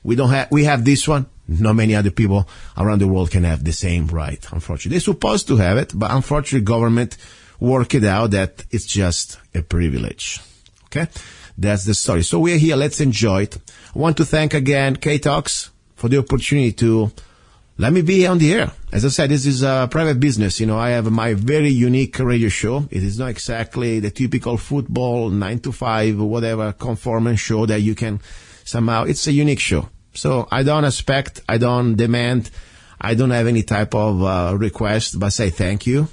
We have this one. Not many other people around the world can have the same right, unfortunately. They're supposed to have it, but unfortunately government work it out that it's just a privilege, okay? That's the story. So we're here. Let's enjoy it. I want to thank again KTOX for the opportunity to let me be on the air. As I said, this is a private business. I have my very unique radio show. It is not exactly the typical football 9 to 5, whatever conformance show that you can somehow. It's a unique show. So I don't expect, I don't demand, I don't have any type of request, but say thank you.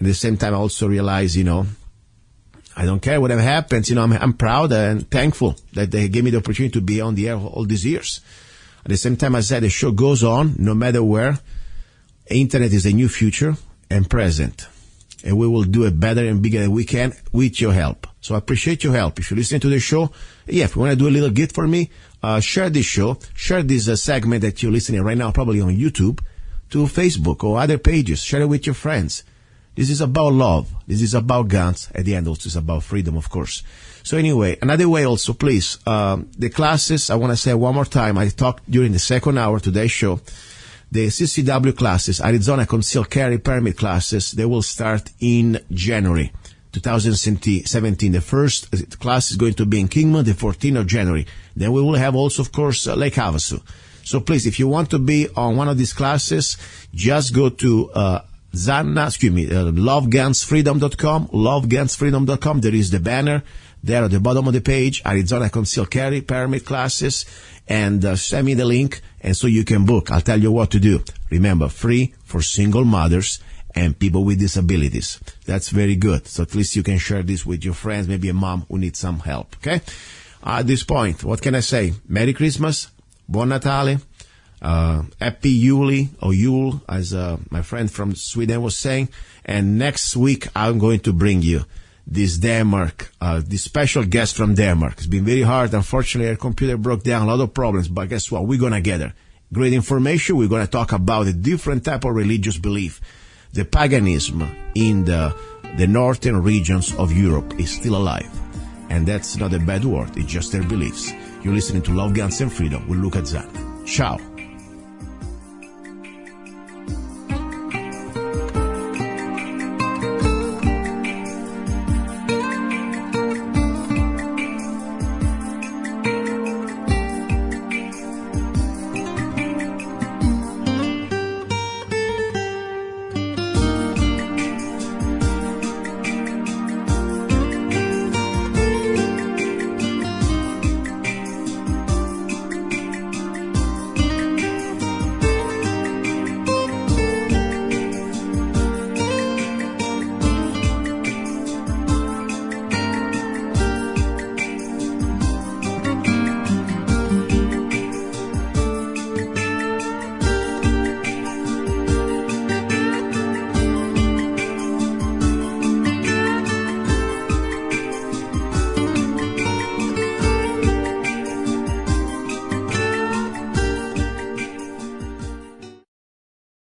At the same time, I also realize, I don't care whatever happens. I'm proud and thankful that they gave me the opportunity to be on the air all these years. At the same time, I said the show goes on no matter where. Internet is a new future and present. And we will do it better and bigger than we can with your help. So I appreciate your help. If you're listening to the show, if you want to do a little gift for me, share this show, share this segment that you're listening right now, probably on YouTube, to Facebook or other pages. Share it with your friends. This is about love. This is about guns. At the end, also, it's about freedom, of course. So anyway, another way also, please, the classes, I want to say one more time, I talked during the second hour today's show, the CCW classes, Arizona Concealed Carry Permit classes, they will start in January 2017. The first class is going to be in Kingman, the 14th of January. Then we will have also, of course, Lake Havasu. So please, if you want to be on one of these classes, just go to lovegunsfreedom.com, lovegunsfreedom.com. There is the banner there at the bottom of the page, Arizona Concealed Carry Permit classes, and send me the link, and so you can book. I'll tell you what to do. Remember, free for single mothers and people with disabilities. That's very good. So at least you can share this with your friends, maybe a mom who needs some help, okay? At this point, what can I say? Merry Christmas, Buon Natale, Happy Yule, or Yule, as my friend from Sweden was saying. And next week, I'm going to bring you this special guest from Denmark. It's been very hard. Unfortunately, our computer broke down, a lot of problems, but guess what? We're going to get her. Great information. We're going to talk about a different type of religious belief. The paganism in the northern regions of Europe is still alive. And that's not a bad word. It's just their beliefs. You're listening to Love, Guns, and Freedom with Luca-Zanna. Ciao.